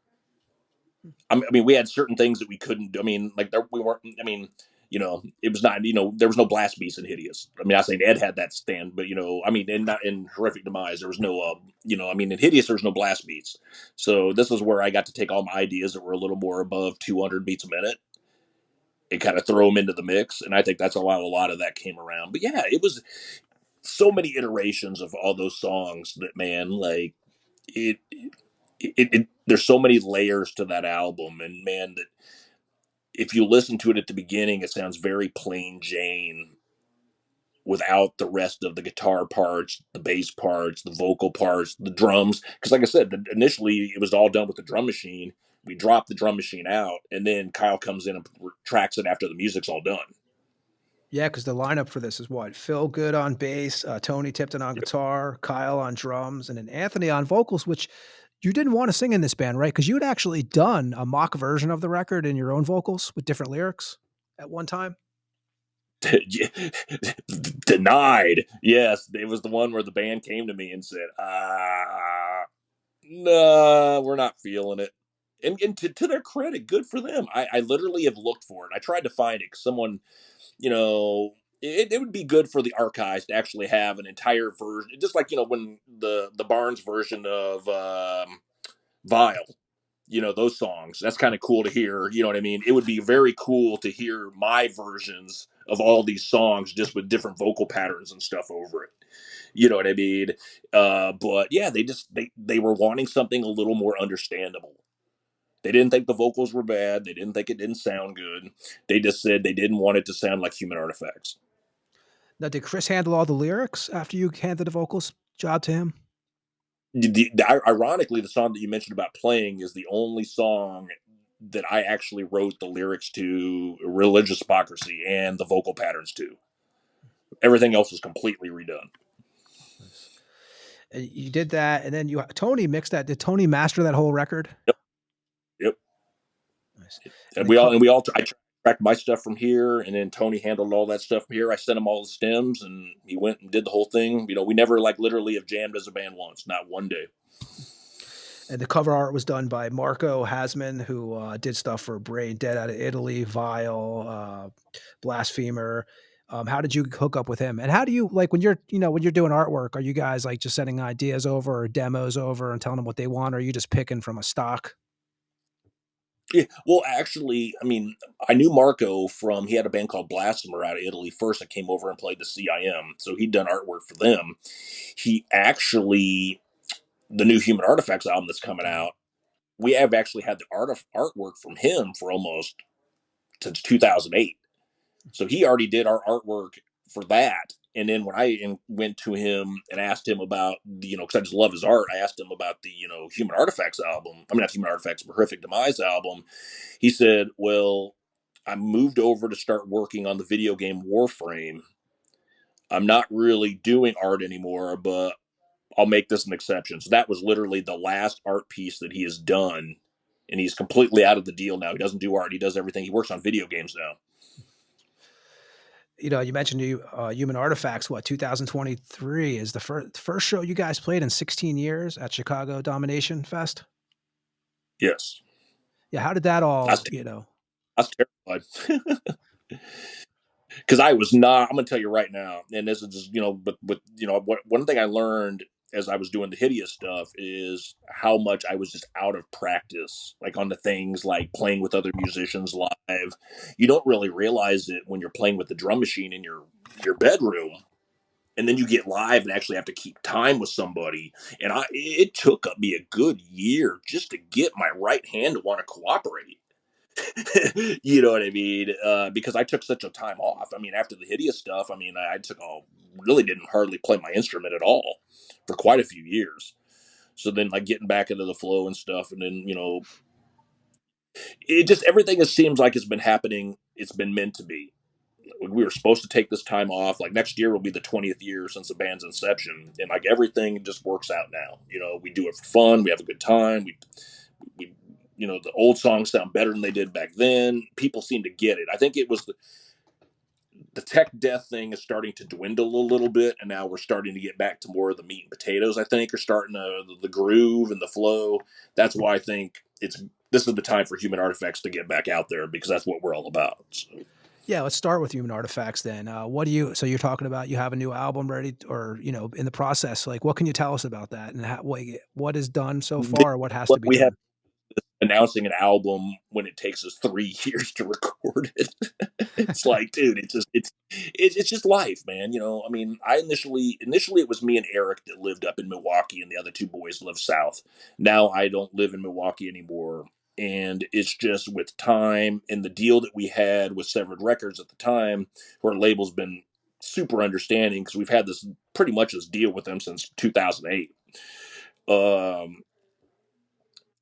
I mean, we had certain things that we couldn't do. I mean, like, we weren't, I mean, you know, it was not, you know, there was no blast beats in Hideous. I mean, I saying Ed had that stand, but, you know, I mean, in Horrific Demise, there was no, you know, I mean, in Hideous, there was no blast beats. So this is where I got to take all my ideas that were a little more above 200 beats a minute and kind of throw them into the mix. And I think that's a lot of that came around. But yeah, it was so many iterations of all those songs that, man, like, there's so many layers to that album, and man, that if you listen to it at the beginning, it sounds very plain Jane without the rest of the guitar parts, the bass parts, the vocal parts, the drums. Because like I said, initially it was all done with the drum machine. We dropped the drum machine out, and then Kyle comes in and tracks it after the music's all done. Yeah, because the lineup for this is what? Phil Good on bass, Tony Tipton on guitar, Kyle on drums, and then Anthony on vocals, which you didn't want to sing in this band, right? Because you had actually done a mock version of the record in your own vocals with different lyrics at one time. Denied. Yes, it was the one where the band came to me and said, no, we're not feeling it. And to their credit, good for them. I literally have looked for it. I tried to find it because someone, you know, it would be good for the archives to actually have an entire version, just like, you know, when the Barnes version of Vile, you know, those songs, that's kind of cool to hear. You know what I mean? It would be very cool to hear my versions of all these songs just with different vocal patterns and stuff over it. You know what I mean? But yeah, they were wanting something a little more understandable. They didn't think the vocals were bad. They didn't think it didn't sound good. They just said they didn't want it to sound like Human Artifacts. Now, did Chris handle all the lyrics after you handed the vocals job to him? Ironically, the song that you mentioned about playing is the only song that I actually wrote the lyrics to, Religious Hypocrisy, and the vocal patterns to. Everything else was completely redone. And you did that, and then Tony mixed that. Did Tony master that whole record? Yep. Nice. And I tracked my stuff from here, and then Tony handled all that stuff from here. I sent him all the stems, and he went and did the whole thing. You know, we never literally have jammed as a band once, not one day. And the cover art was done by Marco Hasman, who did stuff for Brain Dead Out of Italy, Vile, Blasphemer. How did you hook up with him? And how do you, like, when you're doing artwork, are you guys like just sending ideas over or demos over and telling them what they want? Or are you just picking from a stock? Yeah, well, actually, I mean, I knew Marco he had a band called Blasphemer out of Italy first that came over and played the CIM. So he'd done artwork for them. He actually, the new Human Artifacts album that's coming out, we have actually had the artwork from him for almost since 2008. So he already did our artwork for that. And then when I went to him and asked him about, because I just love his art, I asked him about the, Human Artifacts album. I mean, not Human Artifacts, but Horrific Demise album. He said, well, I moved over to start working on the video game Warframe. I'm not really doing art anymore, but I'll make this an exception. So that was literally the last art piece that he has done. And he's completely out of the deal now. He doesn't do art. He does everything. He works on video games now. You mentioned Human Artifacts, 2023 is the first show you guys played in 16 years at Chicago Domination Fest? Yes. Yeah, how did that all, I was terrified. Because I was not, I'm going to tell you right now, and this is just, one thing I learned as I was doing the Hideous stuff is how much I was just out of practice, like on the things like playing with other musicians live. You don't really realize it when you're playing with the drum machine in your bedroom, and then you get live and actually have to keep time with somebody. And it took me a good year just to get my right hand to want to cooperate. You know what I mean? Because I took such a time off. I mean, after the Hideous stuff, I mean, I took really didn't hardly play my instrument at all for quite a few years. So then, like, getting back into the flow and stuff, and then, it just, everything seems like it's been happening. It's been meant to be. We were supposed to take this time off. Like, next year will be the 20th year since the band's inception, and like everything just works out now. We do it for fun. We have a good time. We the old songs sound better than they did back then. People seem to get it. I think it was the tech death thing is starting to dwindle a little bit, and now we're starting to get back to more of the meat and potatoes. I think are starting to the groove and the flow. That's why I think this is the time for Human Artifacts to get back out there, because that's what we're all about. So. Yeah, let's start with Human Artifacts then. So you're talking about you have a new album ready, or in the process. Like, what can you tell us about that, and what is done so far, or what has to be We done? have announcing an album when it takes us 3 years to record it. It's like, dude, it's just life, man. I mean, I initially it was me and Eric that lived up in Milwaukee, and the other two boys live south. Now I don't live in Milwaukee anymore, and it's just with time and the deal that we had with Severed Records at the time, where label's been super understanding, because we've had this pretty much this deal with them since 2008.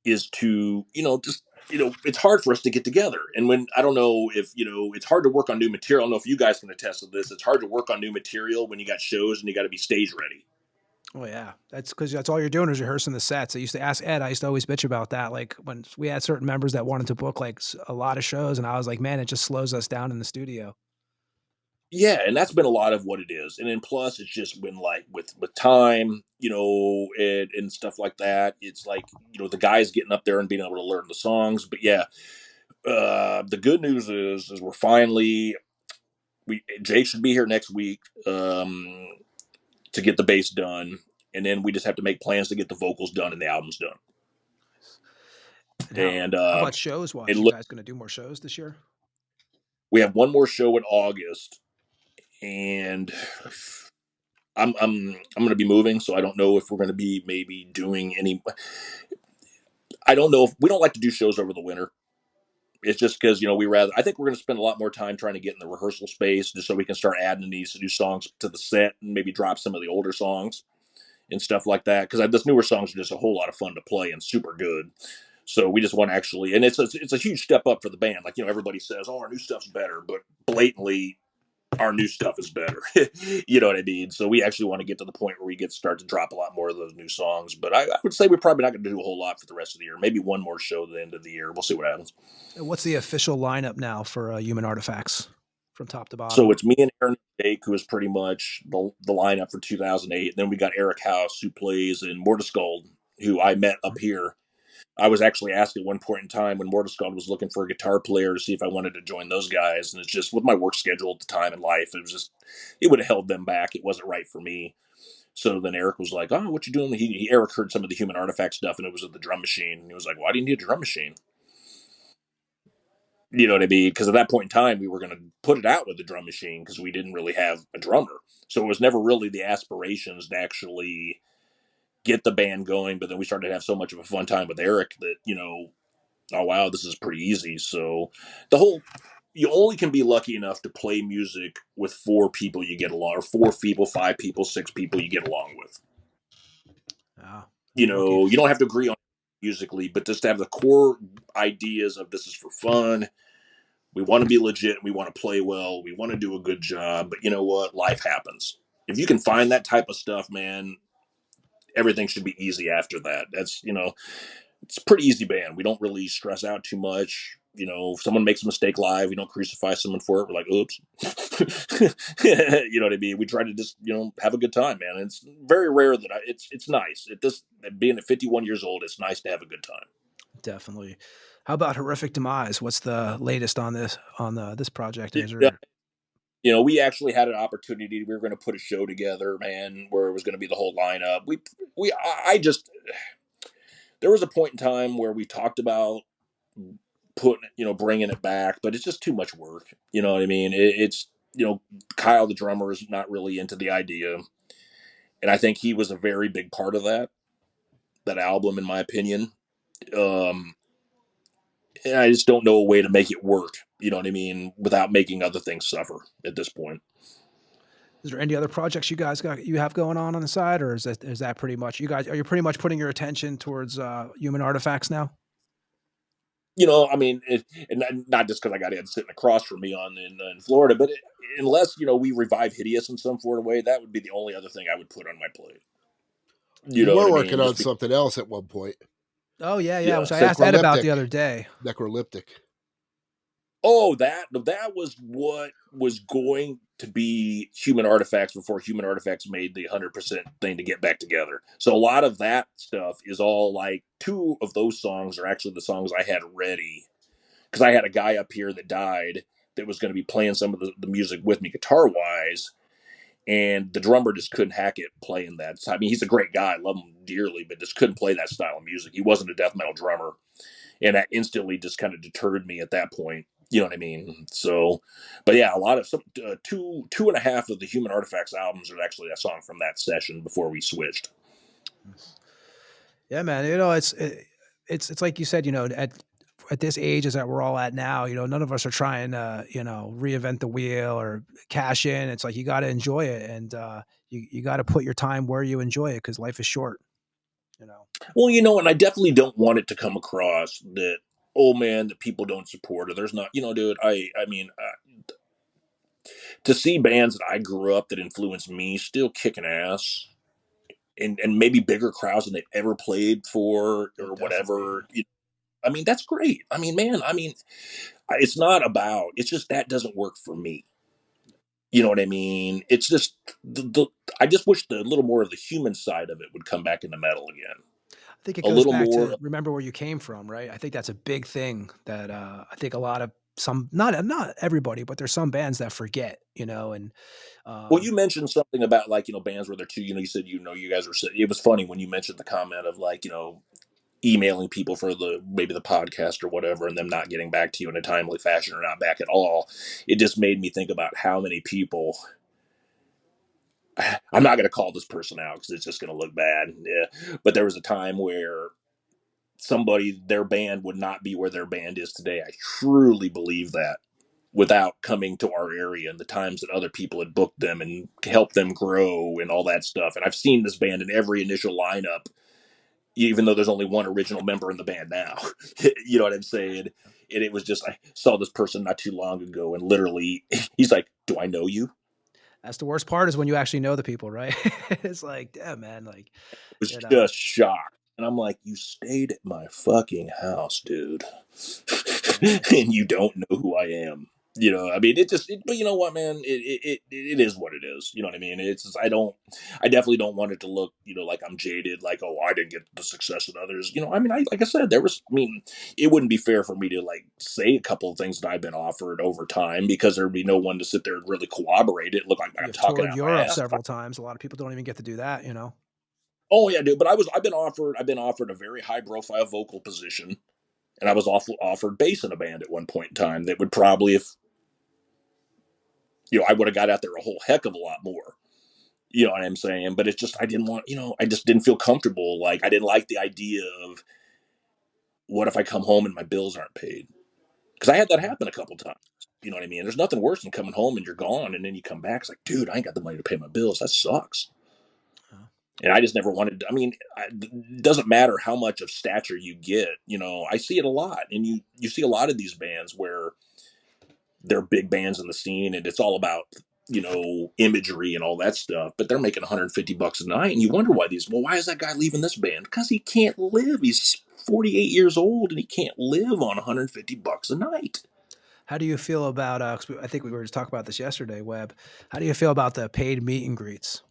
Is to, it's hard for us to get together. And when, I don't know if, it's hard to work on new material. I don't know if you guys can attest to this. It's hard to work on new material when you got shows and you got to be stage ready. Oh yeah, that's because that's all you're doing is rehearsing the sets. I used to ask Ed. I used to always bitch about that. Like when we had certain members that wanted to book like a lot of shows, and I was like, man, it just slows us down in the studio. Yeah, and that's been a lot of what it is. And then plus it's just been like with time, and stuff like that. It's like, the guys getting up there and being able to learn the songs. But yeah, the good news is we're finally, Jake should be here next week to get the bass done, and then we just have to make plans to get the vocals done and the albums done. And how about shows wise? You guys going to do more shows this year? We have one more show in August, and I'm going to be moving, so I don't know if we're going to be maybe doing any. I don't know if we don't like to do shows over the winter. It's just because I think we're going to spend a lot more time trying to get in the rehearsal space, just so we can start adding these new songs to the set and maybe drop some of the older songs and stuff like that. Because this newer songs are just a whole lot of fun to play and super good. So we just want to actually, and it's a huge step up for the band. Like, everybody says, "Oh, our new stuff's better," but blatantly, our new stuff is better. You know what I mean? So we actually want to get to the point where we start to drop a lot more of those new songs. But I would say we're probably not going to do a whole lot for the rest of the year. Maybe one more show at the end of the year. We'll see what happens. What's the official lineup now for Human Artifacts from top to bottom? So it's me and Aaron Jake, who is pretty much the lineup for 2008. And then we got Eric House, who plays in Mortiscald, who I met up here. I was actually asked at one point in time when Mortiscald was looking for a guitar player to see if I wanted to join those guys. And it's just with my work schedule at the time in life, it would have held them back. It wasn't right for me. So then Eric was like, "Oh, what you doing?" Eric heard some of the Human Artifact stuff, and it was at the drum machine. And he was like, "Why do you need a drum machine?" You know what I mean? Because at that point in time, we were going to put it out with the drum machine because we didn't really have a drummer. So it was never really the aspirations to actually get the band going. But then we started to have so much of a fun time with Eric that, oh, wow, this is pretty easy. So you only can be lucky enough to play music with 4 people you get along, or 4 people, 5 people, 6 people you get along with. You don't have to agree on musically, but just to have the core ideas of this is for fun. We want to be legit. We want to play well. We want to do a good job. But you know what? Life happens. If you can find that type of stuff, man, everything should be easy after that. That's, it's a pretty easy band. We don't really stress out too much. If someone makes a mistake live, we don't crucify someone for it. We're like, oops. You know what I mean? We try to just, have a good time, man. And it's very rare that it's nice. Being at 51 years old, it's nice to have a good time. Definitely. How about Horrific Demise? What's the latest on this project? We actually had an opportunity. We were going to put a show together, man, where it was going to be the whole lineup. There was a point in time where we talked about bringing it back, but it's just too much work. You know what I mean? It's Kyle, the drummer, is not really into the idea. And I think he was a very big part of that album, in my opinion. And I just don't know a way to make it work, you know what I mean, without making other things suffer at this point. Is there any other projects you have going on the side, or is that pretty much are you pretty much putting your attention towards human artifacts now? You know, I mean, and not just because I got Ed sitting across from me in Florida, but unless, you know, we revive Hideous in some sort of way, that would be the only other thing I would put on my plate. You know were what I working mean? on something else at one point. Oh yeah, Yeah. which I asked Ed about the other day. Necrolyptic. Oh, that was what was going to be Human Artifacts before Human Artifacts made the 100% thing to get back together. So a lot of that stuff is all like, 2 of those songs are actually the songs I had ready, because I had a guy up here that died that was going to be playing some of the music with me guitar wise, and the drummer just couldn't hack it playing that. I mean, he's a great guy, I love him dearly, but just couldn't play that style of music. He wasn't a death metal drummer, and that instantly just kind of deterred me at that point. You know what I mean? So, but yeah, a lot of two and a half of the Human Artifacts albums are actually a song from that session before we switched. Yeah, man. You know, it's like you said. You know, at this age as that we're all at now, you know, none of us are trying to, you know, reinvent the wheel or cash in. It's like you got to enjoy it, and you got to put your time where you enjoy it, because life is short. You know. Well, you know, and I definitely don't want it to come across that, oh man, that people don't support, or there's not, you know, dude. I mean, to see bands that I grew up that influenced me still kicking ass, and maybe bigger crowds than they've ever played for or whatever. I mean, that's great. I mean, man, I mean, it's not about, it's just that doesn't work for me. You know what I mean? It's just I just wish the little more of the human side of it would come back into metal again. I think it A goes little back more. to remember where you came from, right? I think that's a big thing that I think a lot of not everybody, but there's some bands that forget, you know, and Well, you mentioned something about, like, you know, bands where they're too, you know, you said, you know, you guys were, it was funny when you mentioned the comment of, like, you know, emailing people for maybe the podcast or whatever, and them not getting back to you in a timely fashion or not back at all. It just made me think about how many people, I'm not going to call this person out because it's just going to look bad. Yeah. But there was a time where their band would not be where their band is today. I truly believe that, without coming to our area and the times that other people had booked them and helped them grow and all that stuff. And I've seen this band in every initial lineup, even though there's only one original member in the band now. You know what I'm saying? And it was just, I saw this person not too long ago, and literally he's like, "Do I know you?" that's the worst part, is when you actually know the people, right? It's like, damn, man, like, I was you know. just shocked. And I'm like, you stayed at my fucking house, dude. And you don't know who I am. You know, I mean, but you know what, man, it is what it is. You know what I mean? It's just, I definitely don't want it to look, you know, like I'm jaded, like, oh, I didn't get the success that others, you know, I mean, like I said, it wouldn't be fair for me to, like, say a couple of things that I've been offered over time, because there'd be no one to sit there and really corroborate it. Look like I'm talking toured out my Europe ass. several times. A lot of people don't even get to do that, you know. Oh yeah, dude. But I've been offered a very high profile vocal position, and I was offered bass in a band at one point in time that would probably, if, you know, I would have got out there a whole heck of a lot more. You know what I'm saying? But it's just, I didn't want, you know, I just didn't feel comfortable. Like, I didn't like the idea of, what if I come home and my bills aren't paid? Because I had that happen a couple times. You know what I mean? There's nothing worse than coming home and you're gone, and then you come back. It's like, dude, I ain't got the money to pay my bills. That sucks. And I just never wanted to, I mean, it doesn't matter how much of stature you get. You know, I see it a lot. And you see a lot of these bands where they're big bands in the scene, and it's all about, you know, imagery and all that stuff, but they're making $150 a night. And you wonder why why is that guy leaving this band? Because he can't live. He's 48 years old and he can't live on $150 a night. How do you feel about, I think we were just talking about this yesterday, Webb. How do you feel about the paid meet and greets?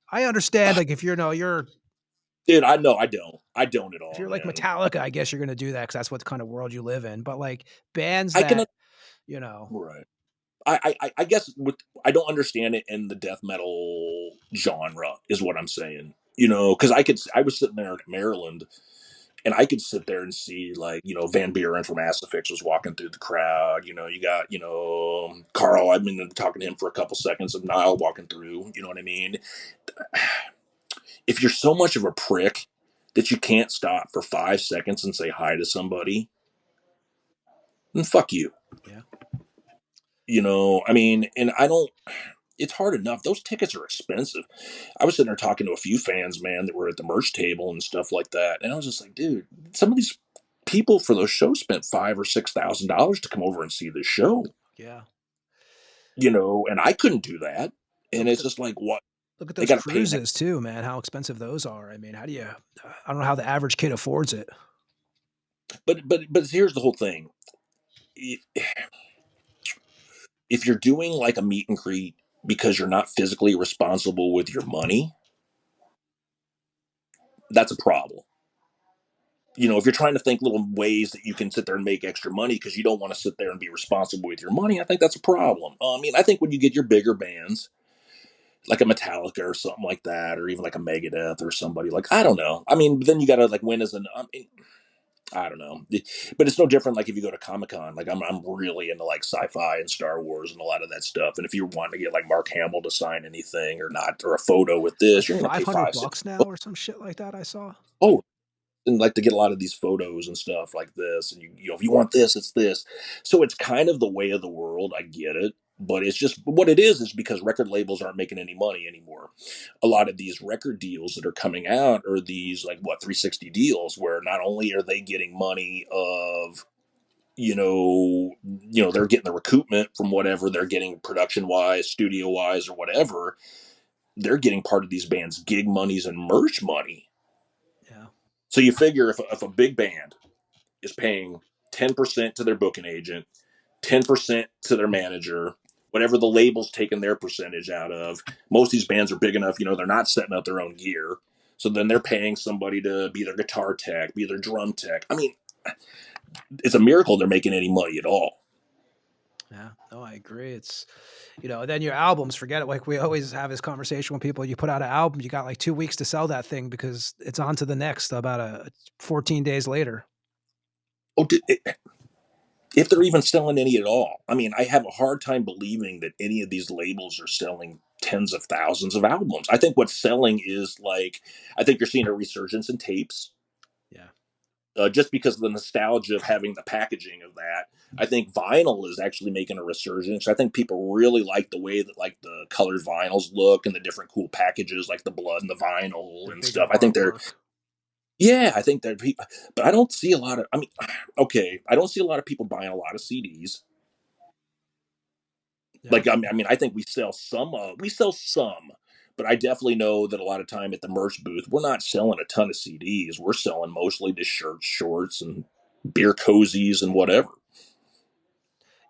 I understand, like, if you're Dude, I know I don't at all. if you're like man. Metallica, I guess you're going to do that because that's what kind of world you live in. But like bands I that, can, you know, right. I guess I don't understand it in the death metal genre is what I'm saying. You know, because I was sitting there in Maryland, and I could sit there and see, like, you know, Van Buren from Mass Effect was walking through the crowd. You know, you got, you know, Carl, I've been talking to him for a couple seconds, of Niall walking through. You know what I mean? If you're so much of a prick that you can't stop for 5 seconds and say hi to somebody, then fuck you. Yeah. You know, I mean, and I don't. It's hard enough. Those tickets are expensive. I was sitting there talking to a few fans, man, that were at the merch table and stuff like that, and I was just like, dude, some of these people for those shows spent $5,000 or $6,000 to come over and see this show. Yeah. You know, and I couldn't do that. And Look at it's just like, what? Look at They those got to pay. cruises too, man. How expensive those are. I mean, how do you? I don't know how the average kid affords it. But here's the whole thing. If you're doing like a meet and greet because you're not physically responsible with your money, that's a problem. You know, if you're trying to think little ways that you can sit there and make extra money because you don't want to sit there and be responsible with your money, I think that's a problem. I mean, I think when you get your bigger bands, like a Metallica or something like that, or even like a Megadeth or somebody like, I don't know. I mean, then you got to like win as I don't know, but it's no different. Like if you go to Comic-Con, like I'm really into like sci-fi and Star Wars and a lot of that stuff. And if you want to get like Mark Hamill to sign anything or not, or a photo with It's this, like you're going to pay $500 $500, $600. now or some shit like that. I saw. Oh, and like to get a lot of these photos and stuff like this. And you know, if you want this, it's this. So it's kind of the way of the world. I get it. But it's just what it is because record labels aren't making any money anymore. A lot of these record deals that are coming out are these like 360 deals where not only are they getting money of, you know, they're getting the recoupment from whatever they're getting production wise, studio wise, or whatever. They're getting part of these bands' gig monies and merch money. Yeah. So you figure if a big band is paying 10% to their booking agent, 10% to their manager, whatever the label's taking their percentage out of. Most of these bands are big enough, they're not setting up their own gear. So then they're paying somebody to be their guitar tech, be their drum tech. I mean, it's a miracle they're making any money at all. Yeah, no, I agree. It's, then your albums, forget it. Like we always have this conversation with people. You put out an album, you got like 2 weeks to sell that thing because it's on to the next about 14 days later. Oh, if they're even selling any at all. I mean, I have a hard time believing that any of these labels are selling tens of thousands of albums. I think what's selling is I think you're seeing a resurgence in tapes. Yeah. Just because of the nostalgia of having the packaging of that. I think vinyl is actually making a resurgence. I think people really like the way that like the colored vinyls look and the different cool packages, like the blood and the vinyl and stuff. I think I think they're, but I don't see a lot of, I don't see a lot of people buying a lot of CDs. Yeah. I think we sell some, but I definitely know that a lot of time at the merch booth, we're not selling a ton of CDs. We're selling mostly just shirts, shorts, and beer cozies and whatever.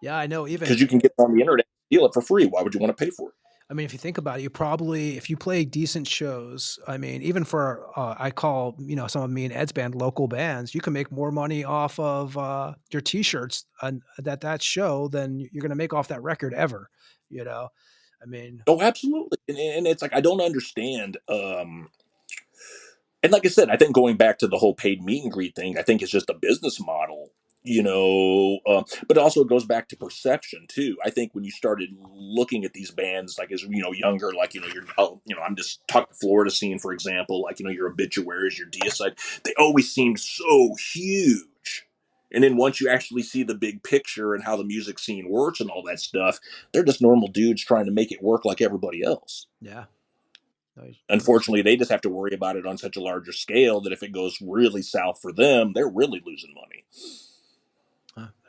Yeah, I know. Even because you can get on the internet and steal it for free. Why would you want to pay for it? I mean, if you think about it, you probably, if you play decent shows, I mean, even for, I call, some of me and Ed's band local bands, you can make more money off of your t-shirts that show than you're going to make off that record ever, I mean. Oh, absolutely. And it's like, I don't understand. And like I said, I think going back to the whole paid meet and greet thing, I think it's just a business model, but also it goes back to perception too. I think when you started looking at these bands, like as younger, like I'm just talking Florida scene, for example, like your Obituaries, your Deicide, they always seemed so huge. And then once you actually see the big picture and how the music scene works and all that stuff, they're just normal dudes trying to make it work like everybody else. Yeah. Unfortunately, they just have to worry about it on such a larger scale that if it goes really south for them, they're really losing money.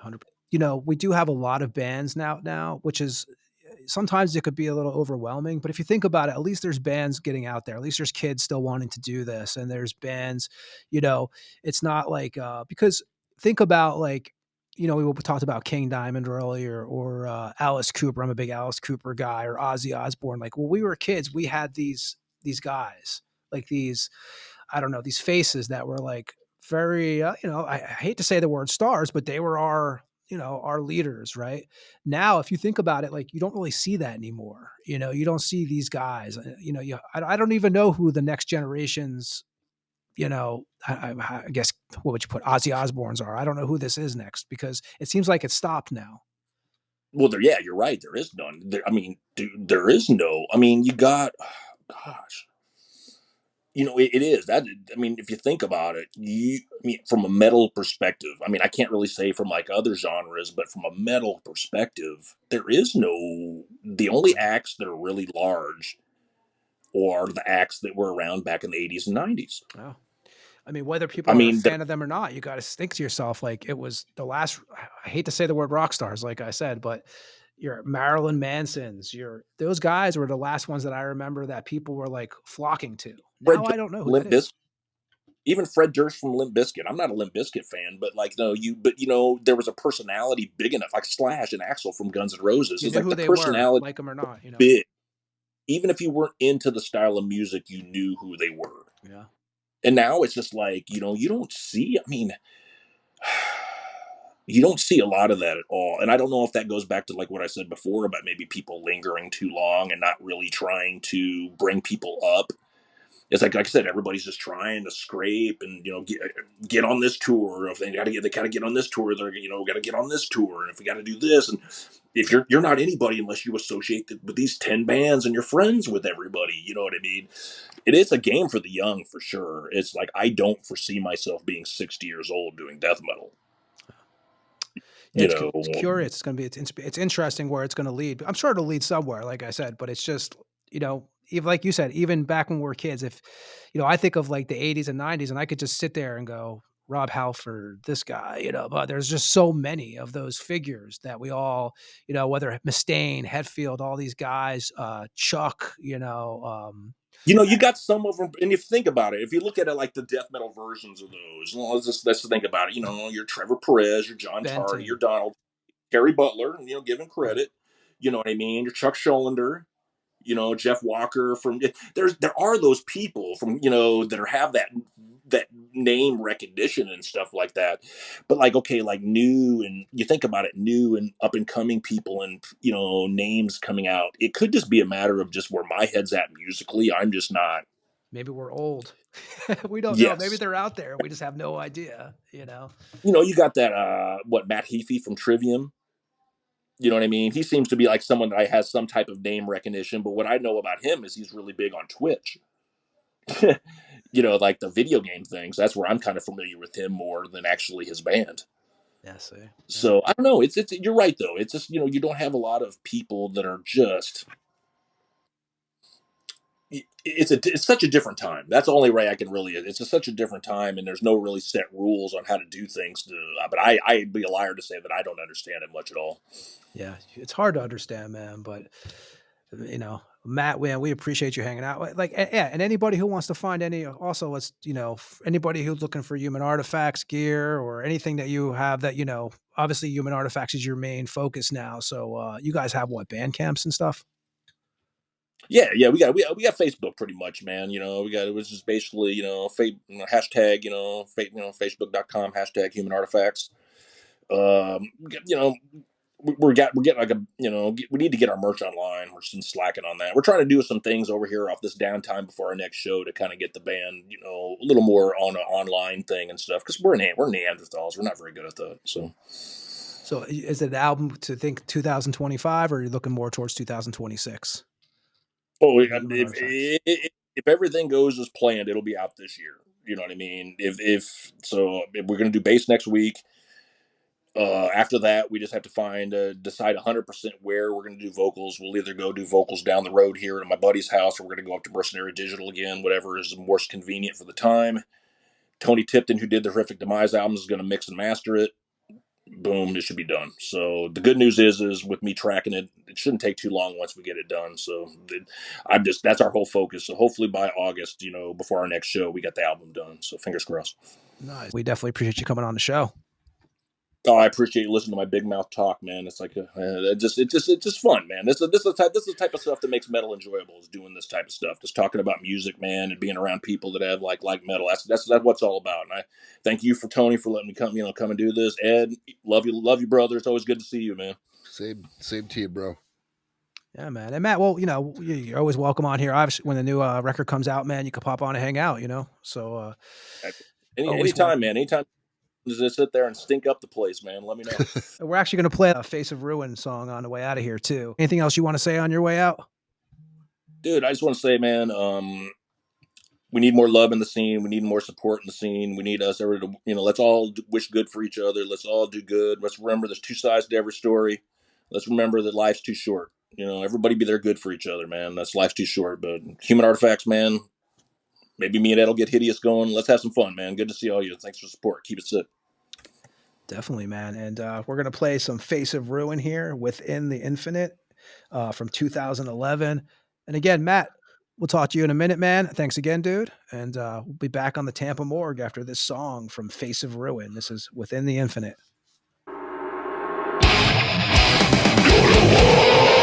100%. We do have a lot of bands now, which is sometimes it could be a little overwhelming. But if you think about it, at least there's bands getting out there. At least there's kids still wanting to do this, and there's bands. It's not like because think about like. We talked about King Diamond earlier, or Alice Cooper. I'm a big Alice Cooper guy, or Ozzy Osbourne. Like when we were kids, we had these guys, like these, I don't know, these faces that were like very, I hate to say the word stars, but they were our leaders, right? Now, if you think about it, like you don't really see that anymore. You don't see these guys. I don't even know who the next generations. I guess what would you put Ozzy Osbournes are? I don't know who this is next because it seems like it's stopped now. Well, you're right. There is none. There is no. You got, gosh, it is that. I mean, if you think about it, from a metal perspective, I mean, I can't really say from like other genres, but from a metal perspective, the only acts that are really large are the acts that were around back in the 80s and 90s. Wow. I mean, whether people are a fan of them or not, you got to think to yourself, like, it was the last, I hate to say the word rock stars, like I said, but your Marilyn Mansons, those guys were the last ones that I remember that people were like flocking to. Now I don't know who that is. Even Fred Durst from Limp Bizkit. I'm not a Limp Bizkit fan, but like, there was a personality big enough, like Slash and Axl from Guns N' Roses. You It's knew like who the they personality, were, like them or not, big. Even if you weren't into the style of music, you knew who they were. Yeah. And now it's just like, you don't see, I mean, you don't see a lot of that at all. And I don't know if that goes back to like what I said before about maybe people lingering too long and not really trying to bring people up. It's like I said, everybody's just trying to scrape and get on this tour. If they gotta get on this tour, they're got to get on this tour. And if we got to do this, and if you're not anybody unless you associate with these 10 bands and you're friends with everybody, you know what I mean? It is a game for the young for sure. It's like I don't foresee myself being 60 years old doing death metal. It's curious. It's going to be, it's interesting where it's going to lead. I'm sure it'll lead somewhere, like I said, but it's just, even like you said, even back when we were kids, if, I think of like the 80s and 90s and I could just sit there and go, Rob Halford, this guy, but there's just so many of those figures that we all, whether Mustaine, Hetfield, all these guys, Chuck, you got some of them, and if you think about it, if you look at it like the death metal versions of those, let's think about it. Your Trevor Perez, your John Tardy, your Donald, Gary Butler, give him credit. You know what I mean? Your Chuck Schuldiner, Jeff Walker. There are those people from that have that name recognition and stuff like that. But like, okay, like new, and you think about it, new and up and coming people and names coming out. It could just be a matter of just where my head's at musically. I'm just not. Maybe we're old. We don't know. Maybe they're out there. We just have no idea. You got that Matt Heafy from Trivium. You know what I mean? He seems to be like someone that has some type of name recognition, but what I know about him is he's really big on Twitch. Like the video game things. That's where I'm kind of familiar with him more than actually his band. Yeah, see. Yeah. So I don't know. It's you're right though. It's just you don't have a lot of people that are just. It's such a different time. That's the only way I can really. It's such a different time, and there's no really set rules on how to do things. But I'd be a liar to say that I don't understand it much at all. Yeah, it's hard to understand, man. But Matt, we appreciate you hanging out. Like, yeah, and anybody who wants to find also let's anybody who's looking for Human Artifacts gear or anything that you have that obviously Human Artifacts is your main focus now. So you guys have what, Bandcamps and stuff? Yeah, we got Facebook pretty much, man. It was just basically hashtag Facebook.com #Human Artifacts. We're getting like we need to get our merch online. We're just slacking on that. We're trying to do some things over here off this downtime before our next show to kind of get the band a little more on an online thing and stuff, because we're Neanderthals. We're not very good at that. So is it an album to think 2025, or are you looking more towards 2026? Oh, if everything goes as planned, it'll be out this year. You know what I mean? If we're going to do bass next week, after that, we just have to decide 100% where we're going to do vocals. We'll either go do vocals down the road here at my buddy's house, or we're going to go up to Mercenary Digital again, whatever is most convenient for the time. Tony Tipton, who did the Horrific Demise albums, is going to mix and master it. Boom, it should be done. So the good news is with me tracking it, it shouldn't take too long once we get it done. So that's our whole focus. So hopefully by August, before our next show, we got the album done. So fingers crossed. Nice. We definitely appreciate you coming on the show. Oh, I appreciate you listening to my big mouth talk, man. It's like it's just fun, man. This is the type of stuff that makes metal enjoyable, is doing this type of stuff. Just talking about music, man, and being around people that have like metal. That's what it's all about. And I thank you for Tony for letting me come and do this. Ed, love you, brother. It's always good to see you, man. Same to you, bro. Yeah, man. And Matt, well, you're always welcome on here. Obviously, when the new record comes out, man, you can pop on and hang out. So anytime, man. Anytime. Just sit there and stink up the place, man. Let me know. We're actually going to play a Face of Ruin song on the way out of here too. Anything else you want to say on your way out? Dude, I just want to say, man, we need more love in the scene. We need more support in the scene. We need us ever to, let's all wish good for each other. Let's all do good. Let's remember there's two sides to every story. Let's remember that life's too short. Everybody be there good for each other, man. That's life's too short. But Human Artifacts, man, maybe me and Ed'll get Hideous going. Let's have some fun, man. Good to see all you. Thanks for the support. Keep it sick. Definitely, man. And we're going to play some Face of Ruin here, Within the Infinite, from 2011. And again, Matt, we'll talk to you in a minute, man. Thanks again, dude. And we'll be back on the Tampa Morgue after this song from Face of Ruin. This is Within the Infinite. All the way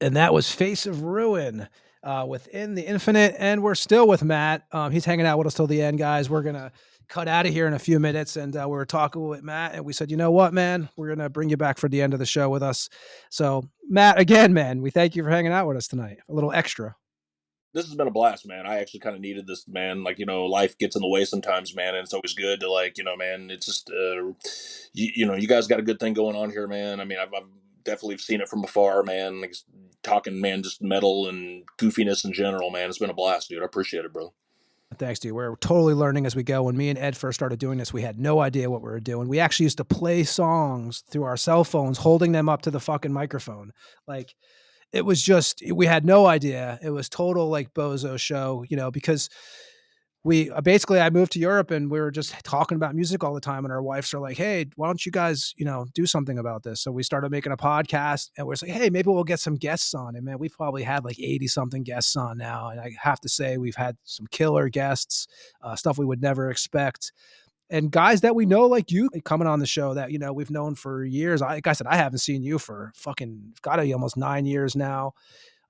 And that was Face of Ruin, Within the Infinite. And we're still with Matt. He's hanging out with us till the end, guys. We're going to cut out of here in a few minutes. And we were talking with Matt, and we said, you know what, man, we're going to bring you back for the end of the show with us. So, Matt, again, man, we thank you for hanging out with us tonight. A little extra. This has been a blast, man. I actually kind of needed this, man. Like, life gets in the way sometimes, man, and it's always good to, like, man, it's just, you guys got a good thing going on here, man. I mean, I've definitely seen it from afar, man. Like, talking, man, just metal and goofiness in general, man. It's been a blast, dude. I appreciate it, bro. Thanks, dude. We're totally learning as we go. When me and Ed first started doing this, we had no idea what we were doing. We actually used to play songs through our cell phones, holding them up to the fucking microphone. Like, it was just, we had no idea. It was total like bozo show, because I moved to Europe and we were just talking about music all the time. And our wives are like, hey, why don't you guys, do something about this? So we started making a podcast, and we're like, hey, maybe we'll get some guests on. And man, we've probably had like 80 something guests on now. And I have to say, we've had some killer guests, stuff we would never expect. And guys that we know, like you, coming on the show that, we've known for years. Like I said, I haven't seen you for fucking, gotta be almost 9 years now.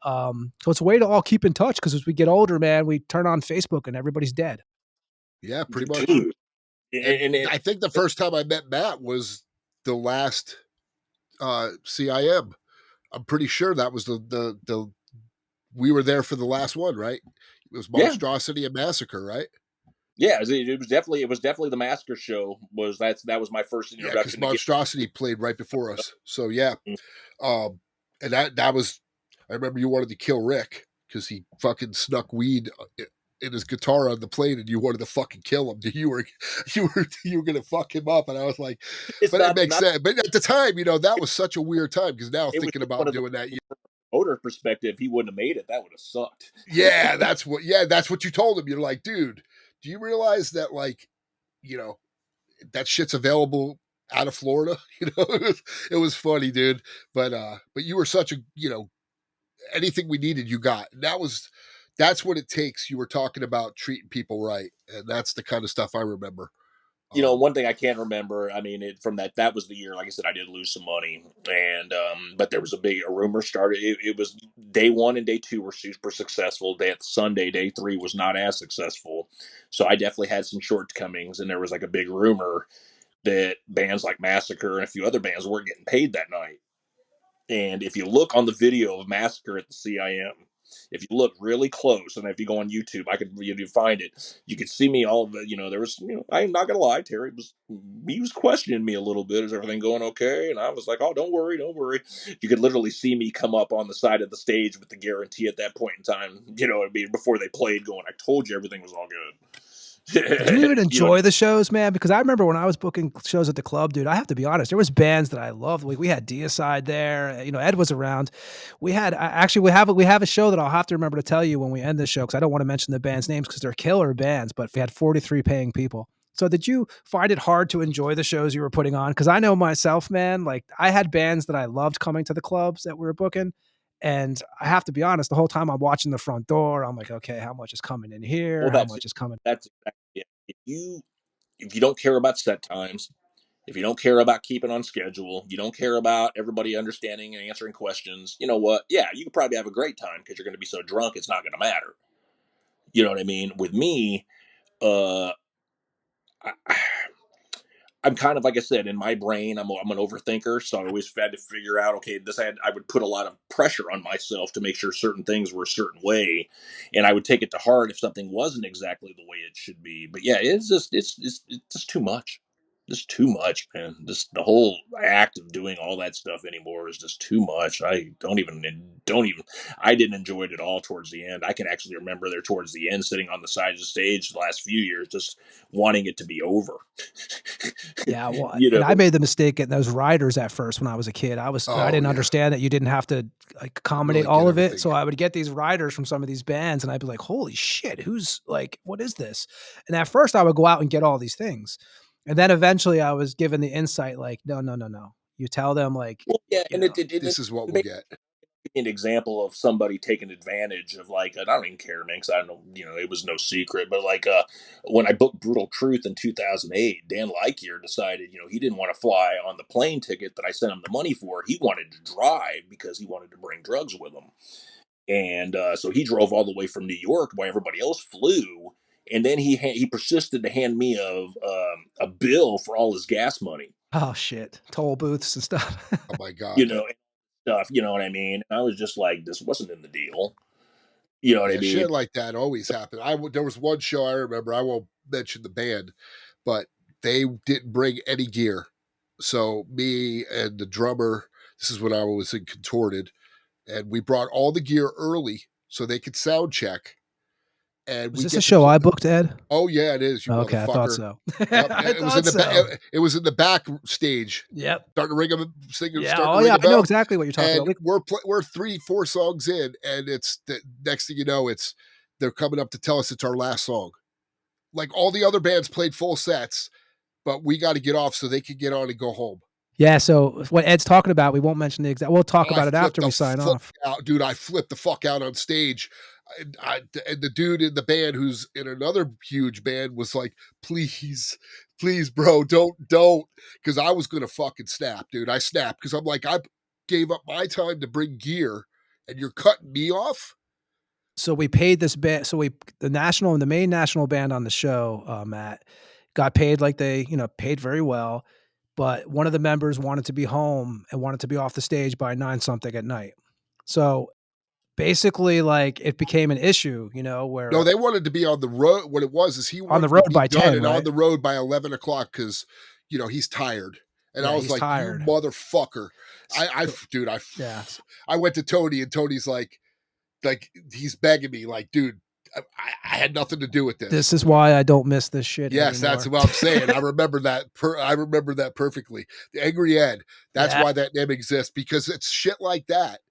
So it's a way to all keep in touch, because as we get older, man, we turn on Facebook and everybody's dead. Yeah, pretty much. Dude. And I think the first time I met Matt was the last CIM. I'm pretty sure that was the we were there for the last one, right? It was Monstrosity and Massacre, right? Yeah, it was definitely the Massacre show. That was my first introduction. Yeah, because Monstrosity played right before us. So yeah, and that was. I remember you wanted to kill Rick because he fucking snuck weed in his guitar on the plane, and you wanted to fucking kill him. You were gonna fuck him up, and I was like, but it makes sense. But at the time, that was such a weird time, because now thinking about doing that. Motor perspective, he wouldn't have made it. That would have sucked. Yeah, that's what you told him. You're like, dude, do you realize that, like, that shit's available out of Florida? It was funny, dude. But you were such a, anything we needed, you got. That's what it takes. You were talking about treating people right, and that's the kind of stuff I remember. One thing I can't remember, I mean, that was the year, like I said, I did lose some money, and but there was a rumor started. It was day 1 and day 2 were super successful. Sunday, day 3 was not as successful. So I definitely had some shortcomings, and there was like a big rumor that bands like Massacre and a few other bands weren't getting paid that night. And if you look on the video of Massacre at the CIM, if you look really close, and if you go on YouTube, you find it. You could see me all the, there was, I'm not gonna lie, Terry was questioning me a little bit. Is everything going okay? And I was like, oh, don't worry. You could literally see me come up on the side of the stage with the guarantee at that point in time. Before they played, going, I told you everything was all good. Did you even enjoy the shows, man? Because I remember when I was booking shows at the club, dude, I have to be honest, there was bands that I loved. We had Deicide there. Ed was around. We have a show that I'll have to remember to tell you when we end this show, because I don't want to mention the band's names because they're killer bands, but we had 43 paying people. So did you find it hard to enjoy the shows you were putting on? Because I know myself, man, like I had bands that I loved coming to the clubs that we were booking. And I have to be honest, the whole time I'm watching the front door, I'm like, okay, how much is coming in here? How much is coming? That's exactly it. If you don't care about set times, if you don't care about keeping on schedule, you don't care about everybody understanding and answering questions, you know what? Yeah, you could probably have a great time because you're going to be so drunk, it's not going to matter. You know what I mean? With me, I'm kind of, like I said, in my brain, I'm an overthinker, so I always had to figure out, okay, I would put a lot of pressure on myself to make sure certain things were a certain way, and I would take it to heart if something wasn't exactly the way it should be. But yeah, it's just too much. Just too much, man. Just the whole act of doing all that stuff anymore is just too much. I didn't enjoy it at all towards the end. I can actually remember there towards the end, sitting on the side of the stage the last few years, just wanting it to be over. Yeah, well, and I made the mistake getting those riders at first when I was a kid. I didn't understand that you didn't have to accommodate all of it. So I would get these riders from some of these bands, and I'd be like, holy shit, who's like, what is this? And at first I would go out and get all these things. And then eventually I was given the insight, like, no. You tell them, like, this is what we get. an example of somebody taking advantage of, like, I don't even care, man, because I don't know, it was no secret, but like, when I booked Brutal Truth in 2008, Dan Likier decided, he didn't want to fly on the plane ticket that I sent him the money for. He wanted to drive because he wanted to bring drugs with him. And so he drove all the way from New York while everybody else flew. And then he persisted to hand me a bill for all his gas money. Oh shit, toll booths and stuff. Oh my God. And stuff, you know what I mean? I was just like, this wasn't in the deal. You know what I mean? Shit like that always happened. There was one show I remember, I won't mention the band, but they didn't bring any gear. So me and the drummer, this is when I was in Contorted, and we brought all the gear early so they could sound check. And Was this a show I booked, Ed? Oh yeah, it is. You okay, motherfucker. I thought so. It was in the back stage. Yep. Starting to ring them, singing. Yeah. Oh yeah, I know exactly what you're talking about. We're 3-4 songs in, and it's the next thing you know, they're coming up to tell us it's our last song. Like all the other bands played full sets, but we got to get off so they can get on and go home. Yeah, so what Ed's talking about, we won't mention the exact. We'll talk about it after we sign off. Dude, I flipped the fuck out on stage. And the dude in the band who's in another huge band was like, please, bro, don't. Because I was going to fucking snap, dude. I snapped because I'm like, I gave up my time to bring gear and you're cutting me off. So we paid this band. So the main national band on the show, Matt, got paid like they, paid very well. But one of the members wanted to be home and wanted to be off the stage by 9-something at night. So basically, like, it became an issue, where no, they wanted to be on the road. What it was is he wanted on the road to be by 10, and right? on the road by 11 o'clock because he's tired. And I was like, tired. You motherfucker! I went to Tony, and Tony's like he's begging me, like, dude, I had nothing to do with this. This is why I don't miss this shit. Yes, anymore. That's what I'm saying. I remember that. I remember that perfectly. The Angry Ed. That's why that name exists, because it's shit like that.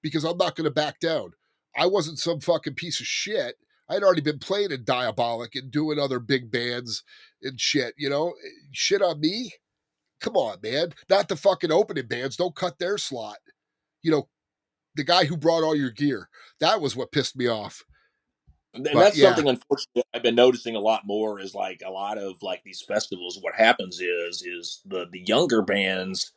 Because I'm not going to back down. I wasn't some fucking piece of shit. I'd already been playing in Diabolic and doing other big bands and shit. Shit on me. Come on, man. Not the fucking opening bands. Don't cut their slot. The guy who brought all your gear. That was what pissed me off. And that's something, unfortunately, I've been noticing a lot more is, like, a lot of, like, these festivals, what happens is the younger bands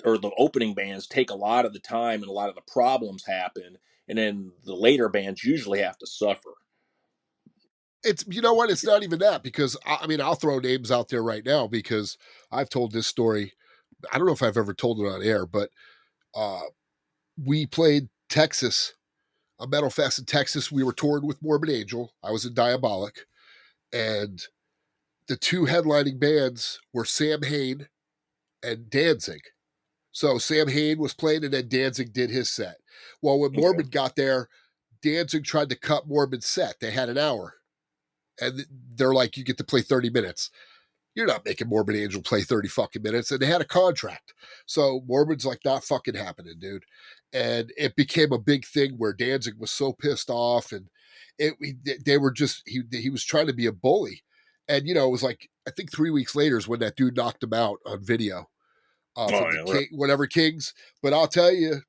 the opening bands take a lot of the time, and a lot of the problems happen, and then the later bands usually have to suffer. It's, it's not even that, because, I'll throw names out there right now, because I've told this story. I don't know if I've ever told it on air, but we played Texas, a metal fest in Texas. We were touring with Morbid Angel. I was in Diabolic, and the two headlining bands were Sam Hain and Danzig. So Sam Hain was playing, and then Danzig did his set. Well, when Morbid got there, Danzig tried to cut Morbid's set. They had an hour, and they're like, you get to play 30 minutes. You're not making Morbid Angel play 30 fucking minutes. And they had a contract. So Morbid's like, not fucking happening, dude. And it became a big thing where Danzig was so pissed off, and they were just, he was trying to be a bully. And, it was like, I think 3 weeks later is when that dude knocked him out on video whatever Kings. But I'll tell you,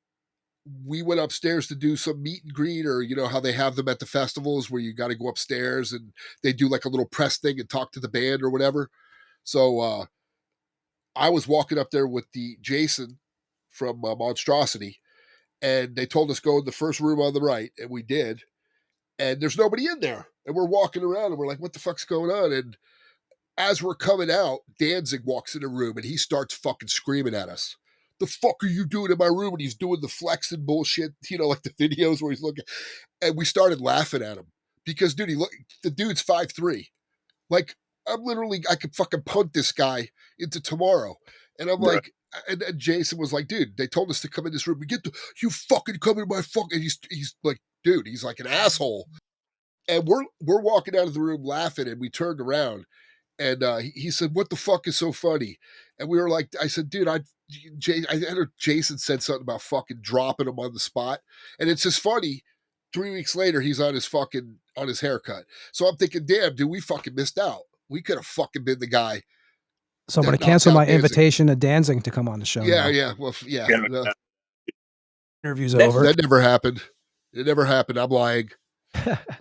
we went upstairs to do some meet and greet, or, how they have them at the festivals where you got to go upstairs and they do like a little press thing and talk to the band or whatever. So I was walking up there with the Jason from Monstrosity, and they told us go in the first room on the right, and we did. And there's nobody in there. And we're walking around, and we're like, what the fuck's going on? And as we're coming out, Danzig walks in the room, and he starts fucking screaming at us. The fuck are you doing in my room? And he's doing the flexing bullshit, like the videos where he's looking. And we started laughing at him because, dude, the dude's 5'3". Like, I could fucking punt this guy into tomorrow. And I'm like, and Jason was like, dude, they told us to come in this room. You fucking come in my fucking, and he's like, dude, he's like an asshole. And we're walking out of the room laughing, and we turned around, and he said, what the fuck is so funny? And we were like, I said, dude, I heard Jason said something about fucking dropping him on the spot. And it's just funny. 3 weeks later, he's on his haircut. So I'm thinking, damn, dude, we fucking missed out. We could have fucking been the guy. So I'm going to cancel my invitation to Danzig to come on the show. Yeah, now. Yeah. Well, yeah. Interview's That's- over. That never happened. It never happened. I'm lying.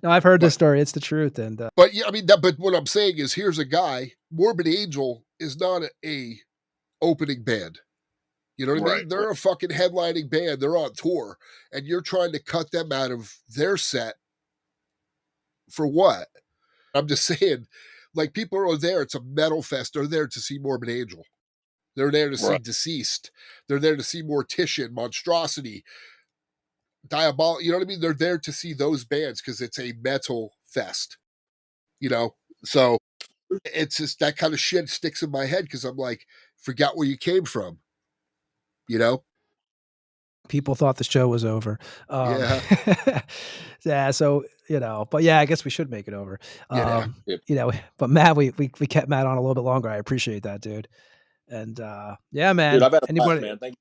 No, I've heard this story. It's the truth. And But yeah, I mean, but what I'm saying is, here's a guy. Morbid Angel is not a opening band. You know what I mean? Right, They're a fucking headlining band. They're on tour, and you're trying to cut them out of their set for what? I'm just saying, like, people are there. It's a metal fest. They're there to see Morbid Angel. They're there to see Right. Deceased. They're there to see Mortician, Monstrosity, Diabolic. You know what I mean? They're there to see those bands because it's a metal fest. You know, so it's just that kind of shit sticks in my head because I'm like, forgot where you came from. You know? people thought the show was over. Yeah. Yeah. So, but yeah, I guess we should make it over. Yeah. But Matt, we kept Matt on a little bit longer. I appreciate that, dude. And yeah, man. Dude, I've had a Anybody? blast, man. Thank you.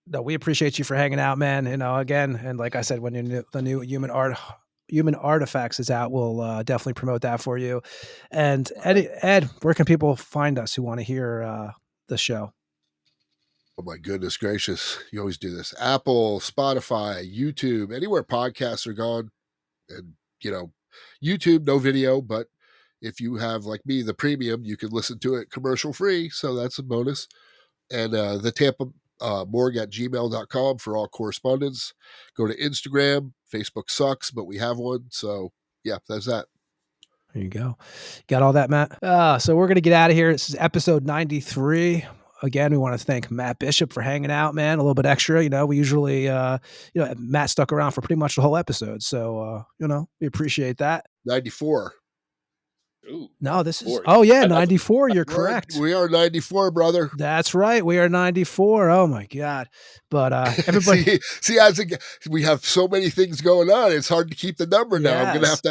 No, we appreciate you for hanging out, man. Again, and like I said, when the new Human Artifacts is out, we'll definitely promote that for you. And Ed, where can people find us who want to hear the show? Oh my goodness gracious. You always do this. Apple, Spotify, YouTube, anywhere podcasts are gone. And, YouTube, no video, but if you have, like me, the premium, you can listen to it commercial free. So that's a bonus. And the Tampa Morgue at gmail.com for all correspondence. Go to Instagram. Facebook sucks, but we have one. So yeah, that's that. There you go. Got all that, Matt? So we're going to get out of here. This is episode 93. Again, we want to thank Matt Bishop for hanging out, man. A little bit extra. We usually, Matt stuck around for pretty much the whole episode. So, we appreciate that. 94. Ooh, No, this is, 94. oh yeah, 94. You're correct. We are 94, brother. That's right. We are 94. Oh my God. But everybody see, we have so many things going on. It's hard to keep the number now. I'm gonna have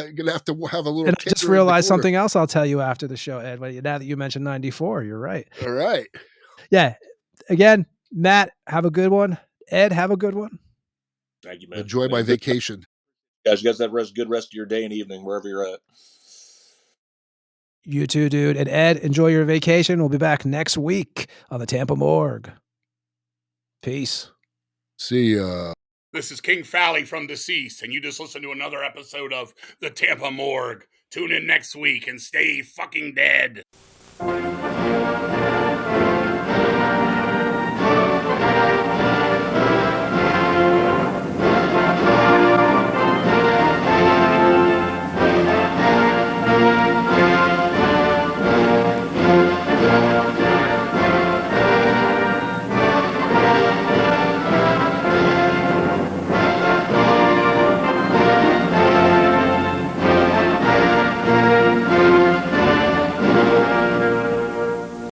to have a little. And I just realized something else I'll tell you after the show, Ed. Now that you mentioned 94, you're right. All right. Yeah. Again, Matt, have a good one. Ed, have a good one. Thank you, man. Enjoy my vacation. Guys, you guys have good rest of your day and evening, wherever you're at. You too, dude. And Ed, enjoy your vacation. We'll be back next week on the Tampa Morgue. Peace. See ya. This is King Fally from Deceased, and you just listened to another episode of the Tampa Morgue. Tune in next week and stay fucking dead.